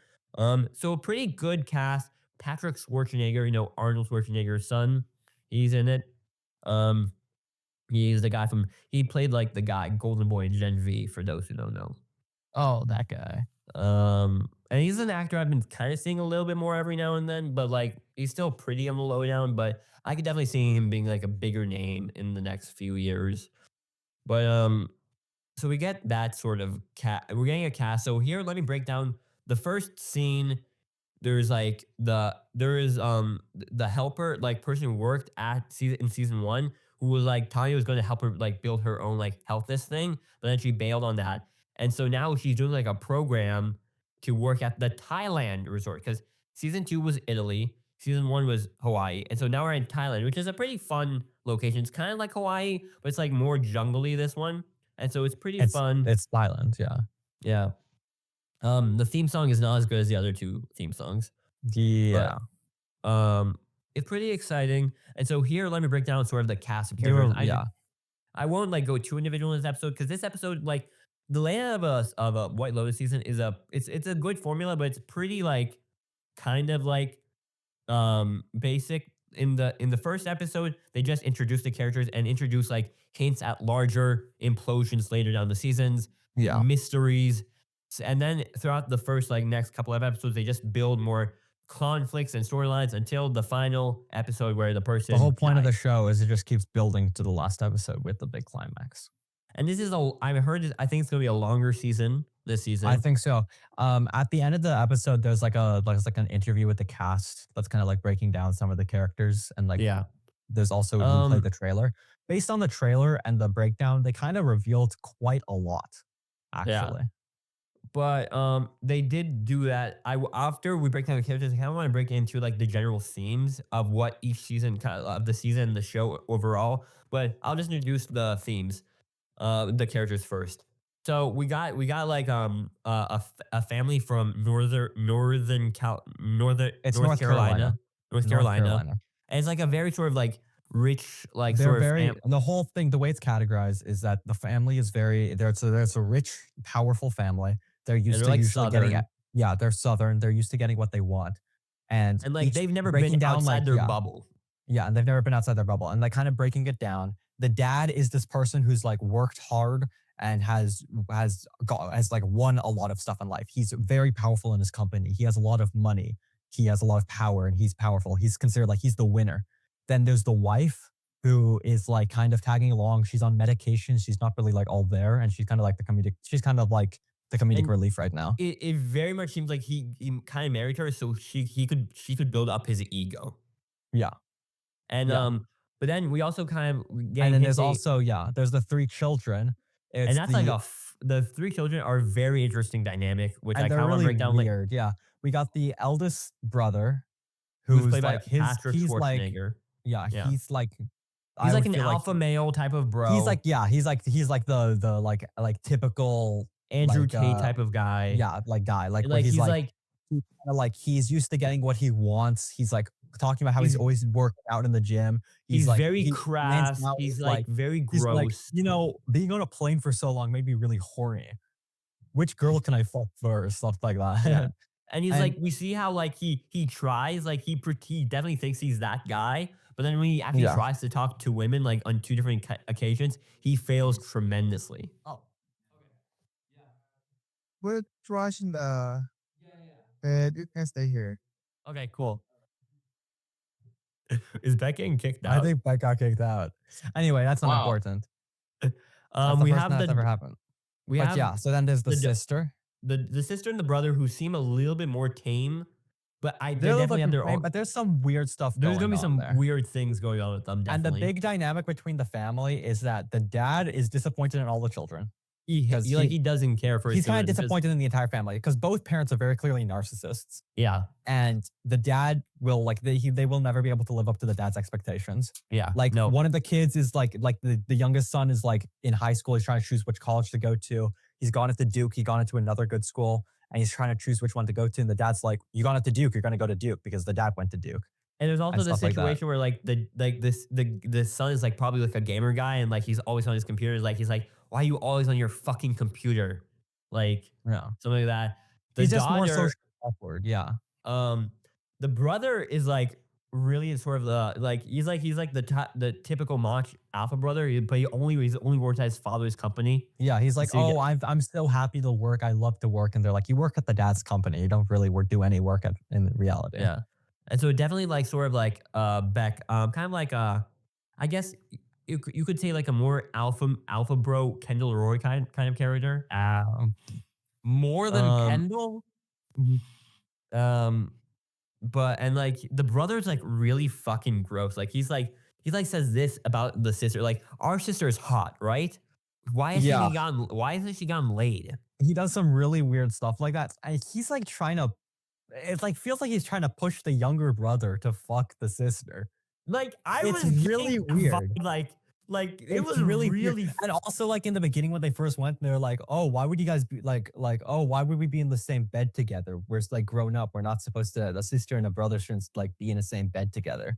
So a pretty good cast, Patrick Schwarzenegger, Arnold Schwarzenegger's son. He's in it. Um, he's the guy he played like the guy Golden Boy in Gen V. For those who don't know. Oh, that guy. And he's an actor I've been kind of seeing a little bit more every now and then, but like he's still pretty on the lowdown. But I could definitely see him being like a bigger name in the next few years. But so we get that sort of we're getting a cast. So here, let me break down the first scene. There is the helper, like person who worked in season 1, who was like Tanya was going to help her like build her own like healthness thing, but then she bailed on that. And so now she's doing like a program to work at the Thailand resort, because season 2 was Italy, season 1 was Hawaii. And so now we're in Thailand, which is a pretty fun location. It's kind of like Hawaii, but it's like more jungly, this one. And so it's pretty fun. It's Thailand, yeah. Yeah. The theme song is not as good as the other 2 theme songs. Yeah. But, it's pretty exciting. And so here, let me break down sort of the cast of characters. I won't like go too individual in this episode, because this episode, like the layout of a White Lotus season is it's a good formula, but it's pretty like kind of like basic. In the first episode, they just introduced the characters and introduced like hints at larger implosions later down the seasons, mysteries. And then throughout the first like next couple of episodes, they just build more conflicts and storylines until the final episode where the person. The whole point of the dies. show is it just keeps building to the last episode with the big climax. And this is I think it's gonna be a longer season this season. I think so. At the end of the episode, there's like an interview with the cast that's kind of like breaking down some of the characters, and like there's also who played the trailer. Based on the trailer and the breakdown, they kind of revealed quite a lot, actually. But they did do that. After we break down the characters, I kind of want to break into like the general themes of what each season of the season, the show overall. But I'll just introduce the themes, the characters first. So we got like a family from North Carolina. And it's like a very sort of like rich, like They're sort very of the whole thing. The way it's categorized is that the family is very there's a rich, powerful family. They're used they're to like usually getting Southern. it. They're Southern. They're used to getting what they want, and Like they've never breaking been down outside their bubble. Yeah, and they've never been outside their bubble, and like kind of breaking it down. The dad is this person who's like worked hard and has like won a lot of stuff in life. He's very powerful in his company. He has a lot of money. He has a lot of power, and he's powerful. He's considered like he's the winner. Then there's the wife, who is like kind of tagging along. She's on medication. She's not really like all there, and she's kind of like the comedic. She's kind of like the comedic relief right now. It very much seems like he kind of married her so she could build up his ego. Yeah, and but then we also kind of and then there's also there's the 3 children. And that's like the 3 children are very interesting dynamic, which I kind of want to break down. Weird, we got the eldest brother, who's played like by Patrick Schwarzenegger. He's like he's like an alpha male type of bro. He's like the like typical Andrew like, Tate type of guy. He's used to getting what he wants. He's like talking about how he's always worked out in the gym. He's like, very crass. He's like very gross. Like, being on a plane for so long made me really horny. Which girl can I fuck first? Stuff like that. Yeah. And he's like, we see how like he tries, like he definitely thinks he's that guy. But then when he actually tries to talk to women, like on 2 different occasions, he fails tremendously. Oh. We're rushing the bed. You can stay here. Okay, cool. Is Beck getting kicked out? I think Beck got kicked out. Anyway, that's not important. We have that's ever happened. So then there's the sister. The sister and the brother who seem a little bit more tame, but they definitely have their own. But there's some weird stuff. There's gonna be some there. weird things going on with them. Definitely. And the big dynamic between the family is that the dad is disappointed in all the children. He doesn't care for his He's kind of disappointed in the entire family because both parents are very clearly narcissists. Yeah. And the dad will they will never be able to live up to the dad's expectations. Yeah. Like one of the kids is like the youngest son is like in high school. He's trying to choose which college to go to. He's gone into Duke. He's gone into another good school, and he's trying to choose which one to go to. And the dad's like, "You gone into Duke. You're going to go to Duke because the dad went to Duke." And there's also this situation where like the son is like probably like a gamer guy, and like he's always on his computer. Like he's like, "Why are you always on your fucking computer?" Like something like that. He's just more socially awkward. Yeah. the brother is like really sort of like he's like the typical Mach alpha brother, but he's only works at his father's company. Yeah, he's like, So you oh, get- I'm so happy to work. I love to work, and they're like, you work at the dad's company. You don't really do any work in reality. Yeah. And so definitely like sort of like Beck, kind of like I guess you could say like a more alpha bro Kendall Roy kind of character. More than Um, Kendall? Um, but and like the brother's like really fucking gross. Like he like says this about the sister. Like our sister is hot, right? Why has Yeah. why hasn't she gotten laid? He does some really weird stuff like that. And he's like trying to. It like feels like he's trying to push the younger brother to fuck the sister. Like I It's was really getting that weird. vibe, like it It's was weird. really And also like in the beginning when they first went, they're like, oh, why would you guys be like, oh, why would we be in the same bed together? We're like grown up. We're not supposed to. The sister and the brother shouldn't like be in the same bed together.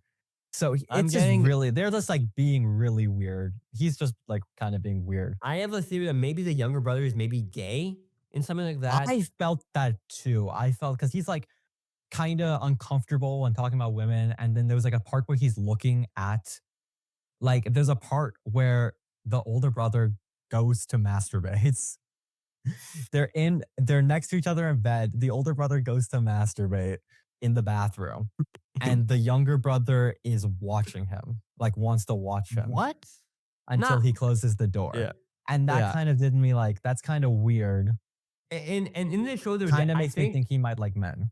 So I'm it's just getting- really they're just like being really weird. He's just like kind of being weird. I have a theory that maybe the younger brother is maybe gay and something like that. I felt that too. I felt because he's like kind of uncomfortable when talking about women, and then there was like a part where he's looking at like there's a part where the older brother goes to masturbates. They're next to each other in bed. The older brother goes to masturbate in the bathroom, and the younger brother is watching him, like wants to watch him. What? Until Not- he closes the door. Yeah. And that Yeah. kind of did me like that's kind of weird. And in the show, there Kind of I makes me think he might like men.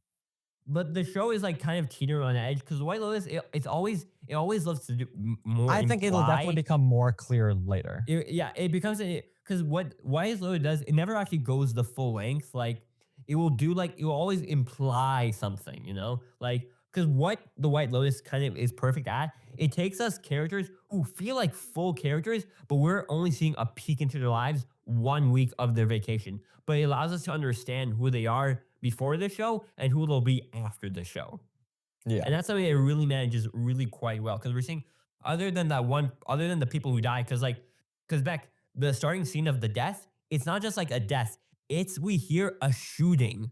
but the show is like kind of teetering on edge because White Lotus, it always loves to do more. I think it'll definitely imply. become more clear later. It becomes because what White Lotus does, it never actually goes the full length. Like it will do like it will always imply something, you know, like because what the White Lotus kind of is perfect at, it takes us characters who feel like full characters, but we're only seeing a peek into their lives 1 week of their vacation. But it allows us to understand who they are before the show and who they'll be after the show. Yeah. And that's something it really manages really quite well. Because we're seeing other than the people who die, because Beck, the starting scene of the death, it's not just like a death. It's we hear a shooting.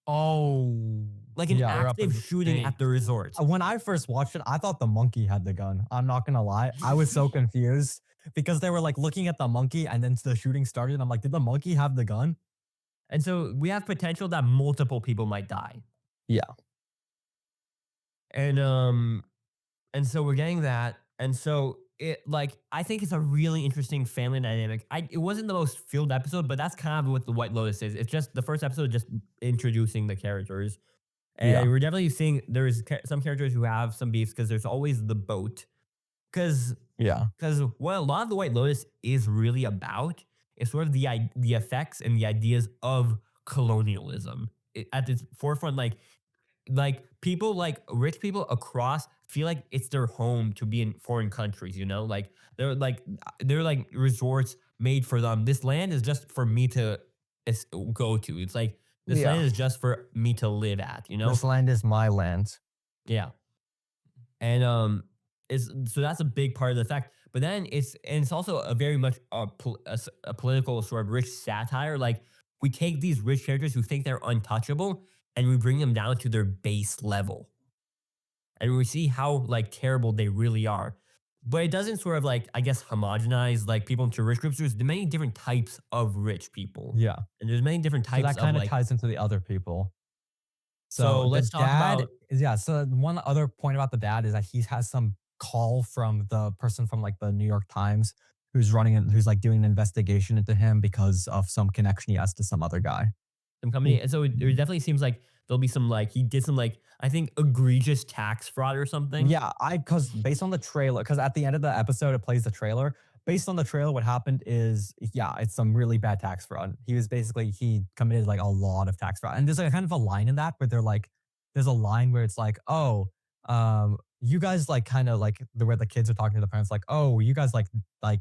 Oh. Like an Yeah, they're up in active the shooting state. at the resort. When I first watched it, I thought the monkey had the gun. I'm not gonna lie. I was so confused because they were like looking at the monkey and then the shooting started. I'm like, did the monkey have the gun? And so we have potential that multiple people might die. Yeah. And so we're getting that. And so it like I think it's a really interesting family dynamic. It wasn't the most filled episode, but that's kind of what the White Lotus is. It's just the first episode just introducing the characters. And Yeah. we're definitely seeing there's some characters who have some beefs because there's always the boat. Because Yeah. what a lot of the White Lotus is really about is sort of the effects and the ideas of colonialism. At its forefront, like people like rich people across feel like it's their home to be in foreign countries, you know? Like they're like resorts made for them. This land is just for me to go to. It's like this Yeah. land is just for me to live at, you know? This land is my land. Yeah. And so that's a big part of the fact. But then it's also a very much a political sort of rich satire. Like we take these rich characters who think they're untouchable and we bring them down to their base level. And we see how like terrible they really are. But it doesn't sort of like, I guess, homogenize like people into rich groups. There's many different types of rich people. Yeah. And there's many different So types that kind of of like ties into the other people. So the let's talk dad about- yeah. So one other point about the dad is that he has some call from the person from like the New York Times who's who's like doing an investigation into him because of some connection he has to some other guy. some company. And so it definitely seems like there'll be some like he did some like I think egregious tax fraud or something. Yeah, because based on the trailer, because at the end of the episode it plays the trailer. Based on the trailer, what happened is, yeah, it's some really bad tax fraud. He committed like a lot of tax fraud, and there's like kind of a line in that where they're like, there's a line where it's like, oh, you guys like kind of like where the kids are talking to the parents like, oh, you guys like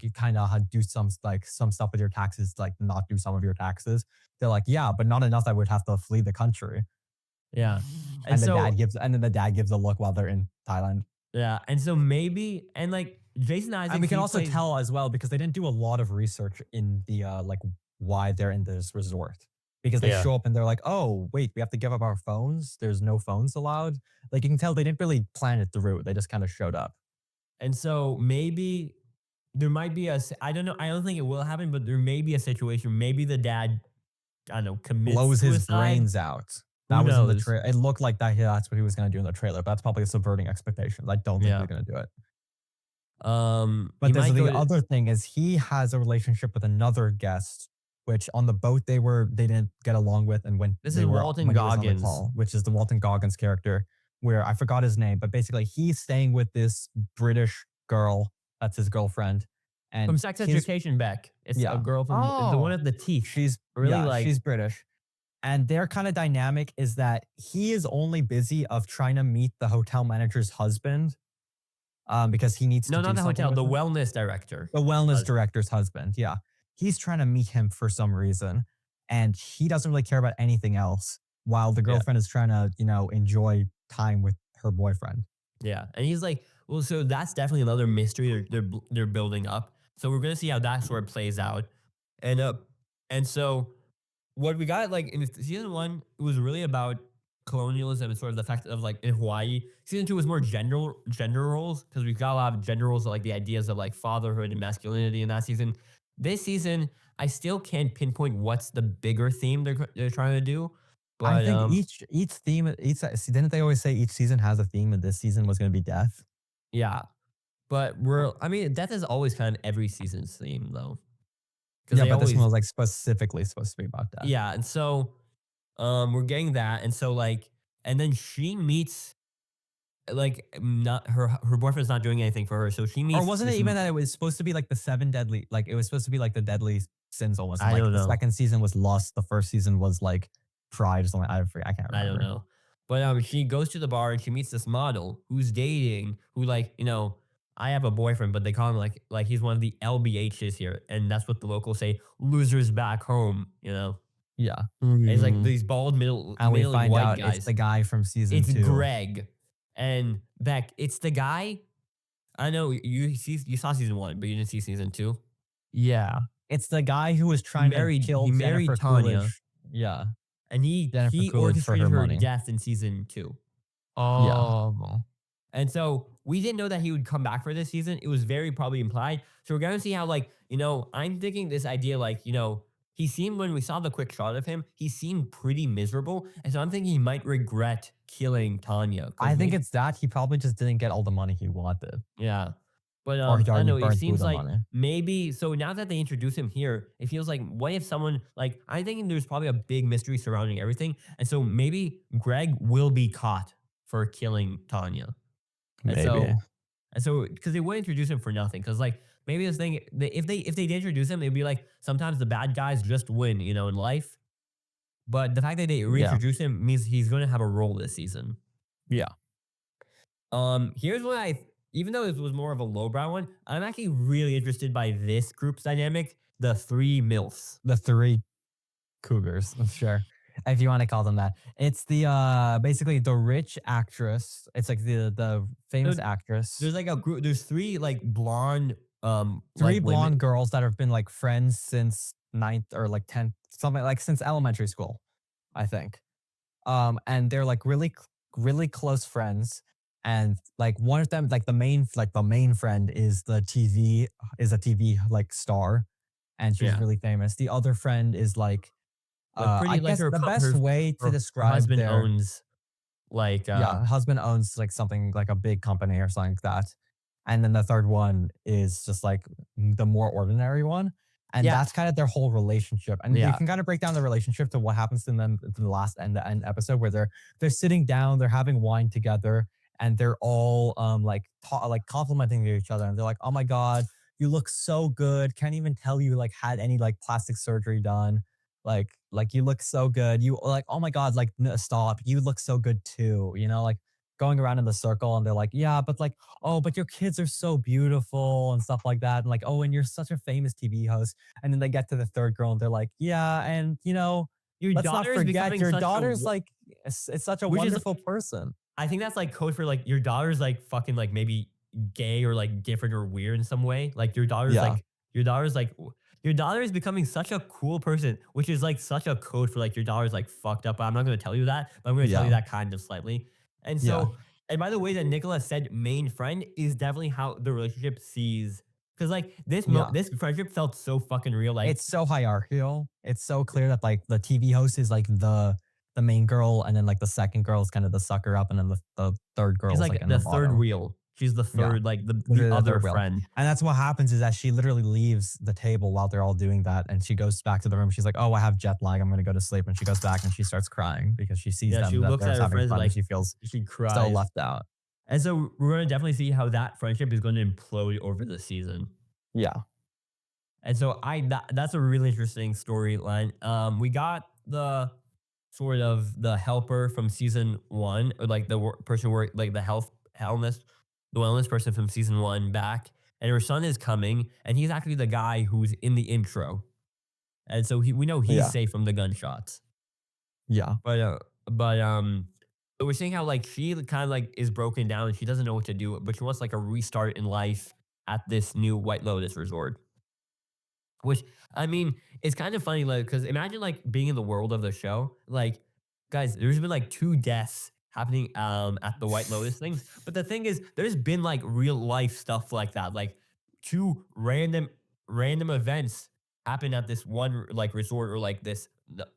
you kind of do some stuff with your taxes, like not do some of your taxes. They're like, yeah, but not enough that we'd have to flee the country. Yeah. And so, then the dad gives a look while they're in Thailand. yeah. And so maybe and like Jason Isaacs. And we can he also plays- tell as well because they didn't do a lot of research in the like why they're in this resort. because they Yeah. show up and they're like, oh, wait, we have to give up our phones. There's no phones allowed. Like you can tell they didn't really plan it through. They just kind of showed up. And so maybe there might be I don't know. I don't think it will happen, but there may be a situation. Maybe the dad, I don't know, commits Blows his suicide. brains out. Who That was in the knows? trailer. It looked like that. Yeah, that's what he was going to do in the trailer. But that's probably subverting expectations. I don't think Yeah. he's going to do it. He But there's might go the to- other thing is he has a relationship with another guest, which on the boat they didn't get along with, and when This they is were Walton when he was on the Goggins. call, which is the Walton Goggins character, where I forgot his name, but basically he's staying with this British girl that's his girlfriend, and from Sex he's- Education back. It's Yeah. a girl from the one at the teeth. she's really yeah, like she's British. And their kind of dynamic is that he is only busy of trying to meet the hotel manager's husband, because he needs no, to not do the something hotel, with the him. wellness director. The wellness husband. director's husband. Yeah. He's trying to meet him for some reason. And he doesn't really care about anything else while the girlfriend is trying to, enjoy time with her boyfriend. Yeah, and he's like, well, so that's definitely another mystery they're building up. So we're gonna see how that sort of plays out, and so what we got like in season 1, it was really about colonialism and sort of the fact of like in Hawaii. Season 2 was more gender roles because we've got a lot of gender roles, like the ideas of like fatherhood and masculinity in that season. This season, I still can't pinpoint what's the bigger theme they're trying to do. But I think each theme, didn't they always say each season has a theme, and this season was going to be death? yeah, but I mean, death is always kind of every season's theme though. Yeah, they but this always- one was like specifically supposed to be about death. Yeah, and so we're getting that, and so like, and then she meets like not her boyfriend's not doing anything for her, so she meets. Or wasn't it this even that it was supposed to be like the 7 deadly, like it was supposed to be like the deadly sins almost. And, I like don't the know. second season was lust. The first season was like pride or something. I can't remember. I don't know, but she goes to the bar and she meets this model who's dating, who like I have a boyfriend, but they call him like he's one of the LBHs here, and that's what the locals say, losers back home. Yeah. It's like these bald middle And we middle find white out guys. it's the guy from season It's 2. Greg and Beck. It's the guy. I know you saw season 1, but you didn't see season 2. Yeah. It's the guy who was trying to kill he married Jennifer Tanya. Coolidge. Yeah. And he Jennifer Coolidge for orchestrated her her money. death in season 2. Oh. And so we didn't know that he would come back for this season. It was very probably implied. So we're going to see how, I'm thinking this idea, he seemed, when we saw the quick shot of him, he seemed pretty miserable. And so I'm thinking he might regret killing Tanya. 'cause I think maybe- it's that he probably just didn't get all the money he wanted. Yeah. But Or he I already know, it burned through seems the like money. maybe, so now that they introduce him here, it feels like, what if someone, I think there's probably a big mystery surrounding everything. And so maybe Greg will be caught for killing Tanya. Maybe. And so, because they would introduce him for nothing. Because, maybe this thing, if they did introduce him, they'd be like, sometimes the bad guys just win, in life. But the fact that they reintroduce him means he's going to have a role this season. Yeah. Here's what even though this was more of a lowbrow one, I'm actually really interested by this group's dynamic, the 3 MILFs. The 3 cougars, sure. If you want to call them that. It's the basically the rich actress. It's like the famous actress. There's a group, there's 3 blonde 3 women. blonde girls that have been friends since 9th or 10th, something since elementary school, I think. And they're really close friends. And one of them, the main friend is a TV star, and she's Yeah. really famous. The other friend is I guess her the co- best her- way to her describe husband their owns husband owns something like a big company or something like that. And then the third one is just the more ordinary one. And Yeah. that's kind of their whole relationship. And you Yeah. can kind of break down the relationship to what happens to them in the last end episode, where they're sitting down, they're having wine together, and they're all complimenting each other. And they're like, "Oh my God, you look so good. Can't even tell you had any plastic surgery done. Like you look so good. You oh my God, stop. You look so good too." Going around in the circle, and they're like, "Yeah, but oh, but your kids are so beautiful," and stuff like that. And "Oh, and you're such a famous TV host." And then they get to the third girl, and they're like, "Yeah, and your let's not daughter's forget becoming your such a daughter's wo- it's such a Which is- wonderful person." I think that's code for your daughter's fucking maybe gay or different or weird in some way. Your daughter's Yeah. your daughter's like your daughter is becoming such a cool person, which is like such a code for like your daughter's like fucked up. But I'm not going to tell you that, but I'm going to tell you Yeah. that kind of slightly. And Yeah. so, and by the way that Nicholas said main friend is definitely how the relationship sees, because like Yeah. this friendship felt so fucking real. Like It's so hierarchical. It's so clear that like the TV host is like the main girl, and then like the second girl is kind of the sucker up, and then the third girl she's is like like in the the third bottom. wheel. She's the Yeah. third, like the Literally the other third wheel. friend. And that's what happens is that she literally leaves the table while they're all doing that, and she goes back to the room. She's like, "Oh, I have jet lag. I'm gonna go to sleep." And she goes back and she starts crying because she sees Yeah, them she that looks they're at her having friends fun, like and she feels she cries. so left out. And so we're gonna definitely see how that friendship is going to implode over the season. Yeah. And so that's a really interesting storyline. We got the sort of the helper from season 1, or like the person who worked like the the wellness person from season 1 back, and her son is coming, and he's actually the guy who's in the intro, and so we know he's Yeah. safe from the gunshots. Yeah. But we're seeing how like she kind of like is broken down and she doesn't know what to do, but she wants like a restart in life at this new White Lotus resort. Which, I mean, it's kind of funny, like, because imagine like being in the world of the show. Like, guys, there's been like 2 deaths happening at the White Lotus things. But the thing is, there's been like real life stuff like that. Like 2 random events happen at this one like resort, or like this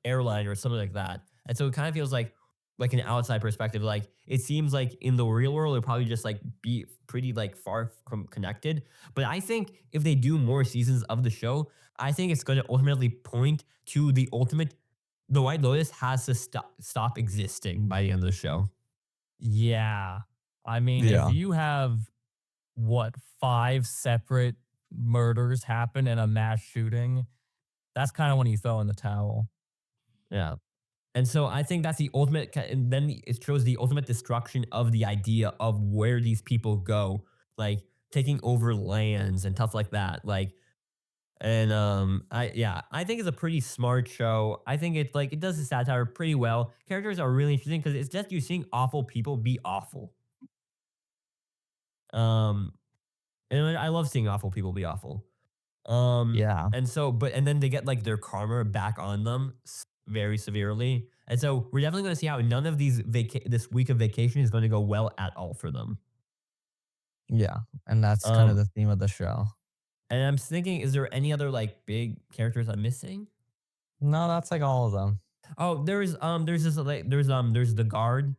airline or something like that. And so it kind of feels like an outside perspective, like it seems like in the real world, it'll probably just like be pretty like far from connected. But I think if they do more seasons of the show, I think it's going to ultimately point to the White Lotus has to stop existing by the end of the show. Yeah. I mean, Yeah. if you have what 5 separate murders happen in a mass shooting, that's kind of when you throw in the towel. Yeah. And so I think that's the ultimate, and then it shows the ultimate destruction of the idea of where these people go, like taking over lands and stuff like that. Like, and I think it's a pretty smart show. I think it's like it does the satire pretty well. Characters are really interesting because it's just you seeing awful people be awful. And I love seeing awful people be awful. Yeah. And then they get like their karma back on them very severely. And so we're definitely going to see how none of these this week of vacation is going to go well at all for them. Yeah. And that's kind of the theme of the show. And I'm thinking, is there any other like big characters I'm missing? No, that's like all of them. Oh, there's the guard.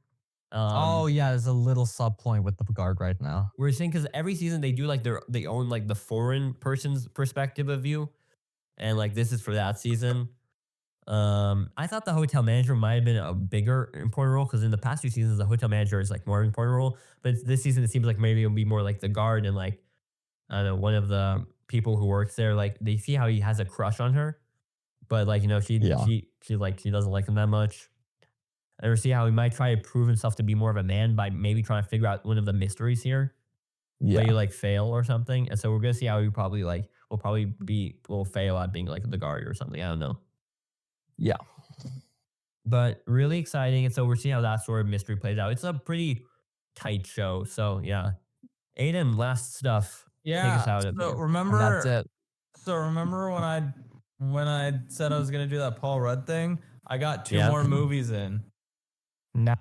Oh yeah, there's a little sub point with the guard right now. We're seeing because every season they do like they own like the foreign person's perspective of view, and like this is for that season. I thought the hotel manager might have been a bigger important role because in the past 2 seasons the hotel manager is like more important role, but this season it seems like maybe it'll be more like the guard, and like I don't know, one of the people who works there, like they see how he has a crush on her, but like she doesn't like him that much. And we see how he might try to prove himself to be more of a man by maybe trying to figure out one of the mysteries here. Yeah. But you like fail or something. And so we're gonna see how he probably will fail at being like the guard or something. I don't know. Yeah. But really exciting. And so we're seeing how that sort of mystery plays out. It's a pretty tight show. So yeah. Aiden, last stuff. Take us out of So here. remember, And that's it. So remember when I said I was gonna do that Paul Rudd thing? I got 2 Yeah. more movies in. Nice.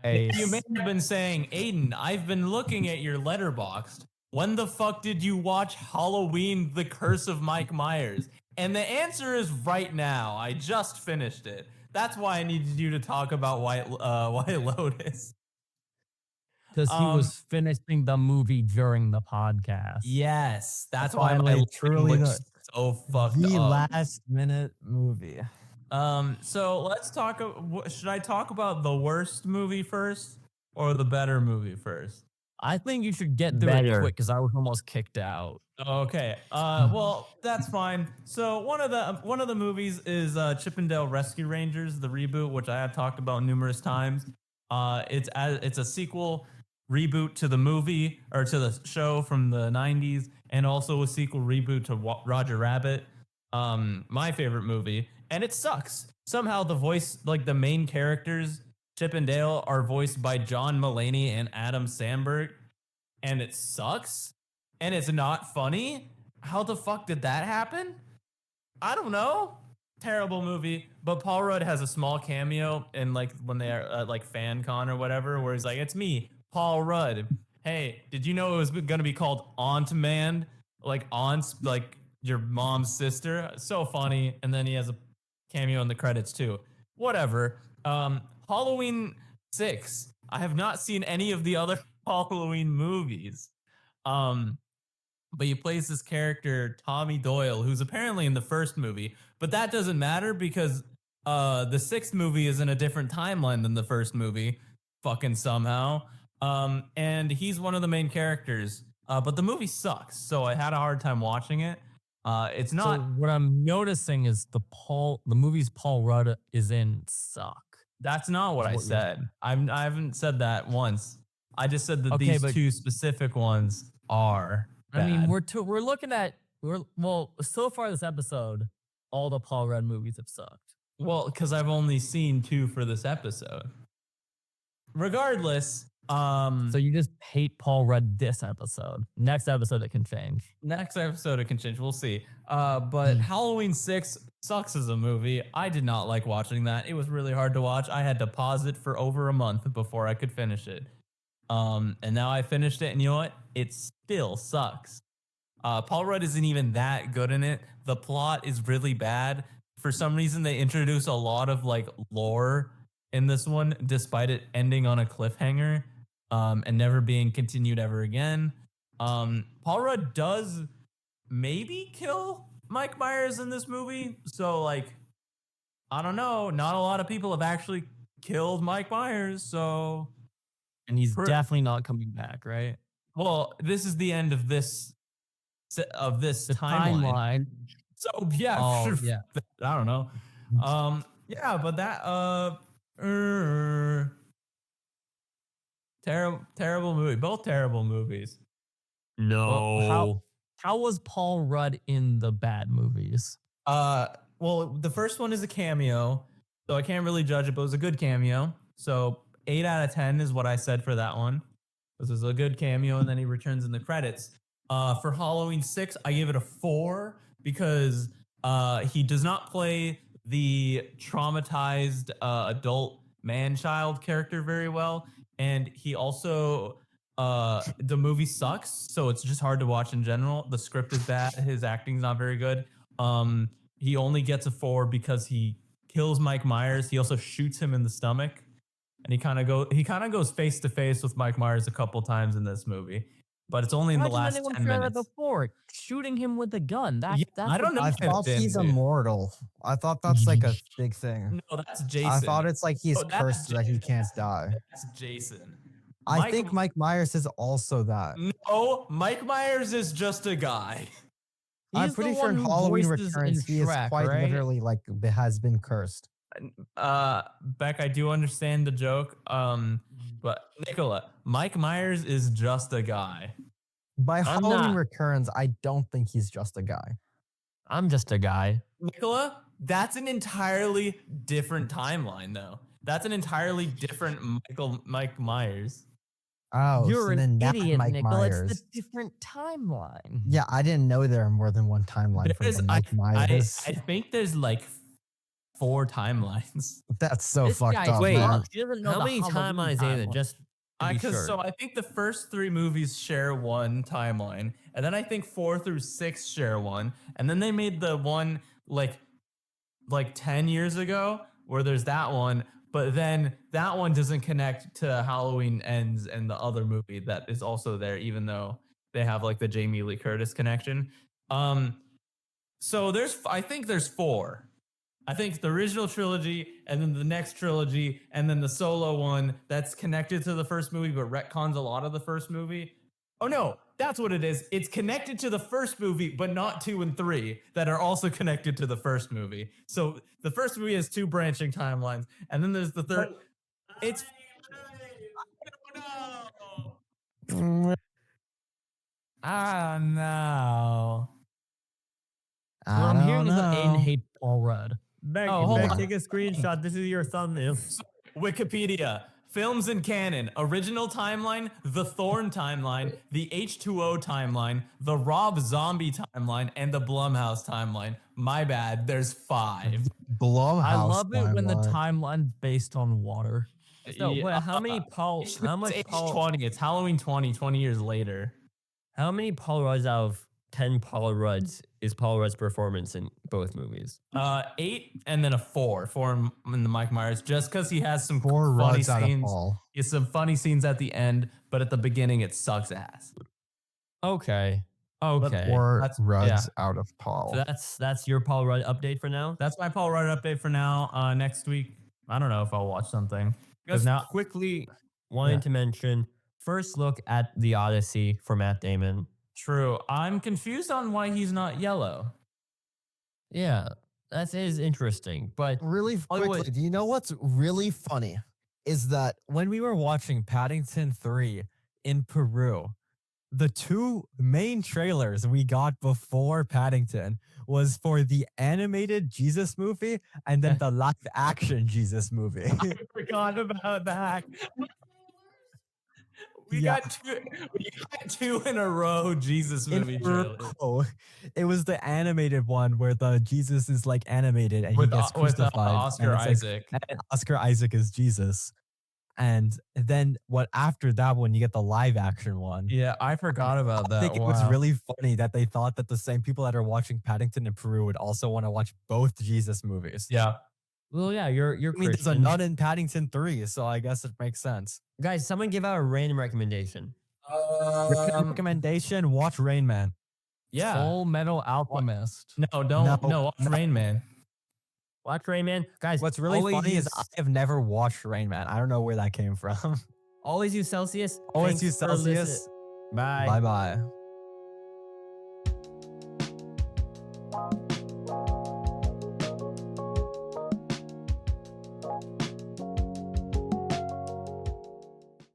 You may have been saying, Aiden, I've been looking at your letterboxd. When the fuck did you watch Halloween: The Curse of Mike Myers? And the answer is right now. I just finished it. That's why I needed you to talk about White Lotus. Because he was finishing the movie during the podcast. Yes, that's why Finally, my truly looks so fucked the up. last minute movie. So let's talk. Should I talk about the worst movie first or the better movie first? I think you should get through it quick because I was almost kicked out. Okay. Well, that's fine. So one of the movies is Chippendale Rescue Rangers, the reboot, which I have talked about numerous times. It's a sequel reboot to the movie or to the show from the 90s, and also a sequel reboot to Roger Rabbit, my favorite movie. And it sucks. Somehow the main characters, Chip and Dale, are voiced by John Mulaney and Adam Sandberg, and it sucks. And it's not funny. How the fuck did that happen? I don't know. Terrible movie. But Paul Rudd has a small cameo in like when they are at like fan con or whatever, where he's like, "It's me, Paul Rudd. Hey, did you know it was gonna be called Aunt Man? Like Aunt's like your mom's sister." So funny. And then he has a cameo in the credits too. Whatever. Halloween 6. I have not seen any of the other Halloween movies. But he plays this character, Tommy Doyle, who's apparently in the first movie. But that doesn't matter because the sixth movie is in a different timeline than the first movie, fucking somehow. And he's one of the main characters. But the movie sucks, so I had a hard time watching it. It's not. So what I'm noticing is the movies Paul Rudd is in suck. That's not what I said. I haven't said that once. I just said that Okay, these but- two specific ones are bad. I mean, we're looking at so far this episode, all the Paul Rudd movies have sucked. Well, because I've only seen 2 for this episode. Regardless, So you just hate Paul Rudd this episode. Next episode it can change. next episode it can change. We'll see. But Halloween 6 sucks as a movie. I did not like watching that. It was really hard to watch. I had to pause it for over a month before I could finish it. And now I finished it, and you know what? It still sucks. Paul Rudd isn't even that good in it. The plot is really bad. For some reason, they introduce a lot of like lore in this one, despite it ending on a cliffhanger, and never being continued ever again. Paul Rudd does maybe kill Mike Myers in this movie. So like, I don't know. Not a lot of people have actually killed Mike Myers. So, And he's definitely not coming back, right? well, this is the end of this The timeline. timeline. So yeah, Oh, sure. yeah. I don't know. Yeah, but that terrible movie. Both terrible movies. Well, how was Paul Rudd in the bad movies? Well, the first one is a cameo, so I can't really judge it, but it was a good cameo. So 8 out of 10 is what I said for that one. This is a good cameo, and then he returns in the credits. For Halloween 6, I give it a 4 because he does not play the traumatized adult man-child character very well, and he also the movie sucks, so it's just hard to watch in general. The script is bad, his acting's not very good. He only gets a 4 because he kills Mike Myers. He also shoots him in the stomach, and he kind of goes face to face with Mike Myers a couple times in this movie. But it's only in the last 10 minutes. Before shooting him with a gun. That's I don't know. I if thought it's he's him, dude. immortal. I thought that's like a big thing. No, that's Jason. I thought it's like he's No, that's cursed that he Jason. can't die. That's Jason. I think Mike Myers is also that. No, Mike Myers is just a guy. I'm He's the pretty sure in one who Halloween voices in Returns he is Shrek, quite right? literally like has been cursed. Beck, I do understand the joke. But Nicola, Mike Myers is just a guy. By I'm Halloween not. Returns, I don't think he's just a guy. I'm just a guy. Nicola, that's an entirely different timeline, though. That's an entirely different Mike Myers. Oh, You're so an then that idiot, Mike Nicola. Myers. It's the different timeline. Yeah, I didn't know there are more than one timeline for There's, the I, Mike Myers. I think there's like 4 timelines. That's so This fucked guy's up. Wait, man. drunk. He doesn't know How the many Halloween timelines is it? timeline. Just to be Because sure. so I think the first 3 movies share one timeline, and then I think 4 through 6 share one, and then they made the one like 10 years ago where there's that one, but then that one doesn't connect to Halloween Ends and the other movie that is also there, even though they have like the Jamie Lee Curtis connection. So I think there's 4. I think the original trilogy, and then the next trilogy, and then the solo one that's connected to the first movie but retcons a lot of the first movie. Oh no, that's what it is. It's connected to the first movie, but not 2 and 3 that are also connected to the first movie. So the first movie has 2 branching timelines, and then there's the third. It's. Ah, no. What I I'm hearing don't is that Aiden know. hates Paul Rudd. Beck, Oh, hold Beck, on. take a screenshot. This is your thumbnail. Wikipedia. films in canon: original timeline, the Thorn timeline, the H2O timeline, the Rob Zombie timeline, and the Blumhouse timeline. My bad. There's 5. Blumhouse. I love it when the timeline. timeline's based on water. So Yeah, wait, how many Paul? How much It's Paul? 20. It's Halloween 20 years later. How many Paul Rudds out of 10 Paul Rudds is Paul Rudd's performance in both movies? 8 and then a 4. 4 in the Mike Myers, just because he has some 4 funny runs out of scenes. Paul. He has some funny scenes at the end, but at the beginning it sucks ass. Okay. Okay. 4 That's- runs out of Paul. So that's your Paul Rudd update for now. That's my Paul Rudd update for now. Next week, I don't know if I'll watch something. Because Just now, quickly wanted to mention first look at the Odyssey for Matt Damon. true, I'm confused on why he's not yellow. Yeah, that is interesting. But Really Hollywood- quickly, do you know what's really funny? Is that when we were watching Paddington 3 in Peru, the 2 main trailers we got before Paddington was for the animated Jesus movie and then the live action Jesus movie. Forgot about that. We Yeah. got two in a row Jesus In movie trailers. Peru, it was the animated one where the Jesus is like animated and With, he gets with crucified. Oscar and it's, like, Isaac. and Oscar Isaac is Jesus. And then what after that one you get the live action one. Yeah, I forgot about that. I think it was really funny that they thought that the same people that are watching Paddington in Peru would also want to watch both Jesus movies. Yeah. well, yeah, you're I mean, there's a Christian. nun in Paddington 3, so I guess it makes sense. Guys, someone give out a random recommendation. Recommendation: watch Rain Man. Yeah. Full Metal Alchemist. No, watch Rain Man. Watch Rain Man. Guys, What's really always funny is use- I have never watched Rain Man. I don't know where that came from. always use Celsius. Always Thanks use for Celsius. listening. Bye. Bye bye.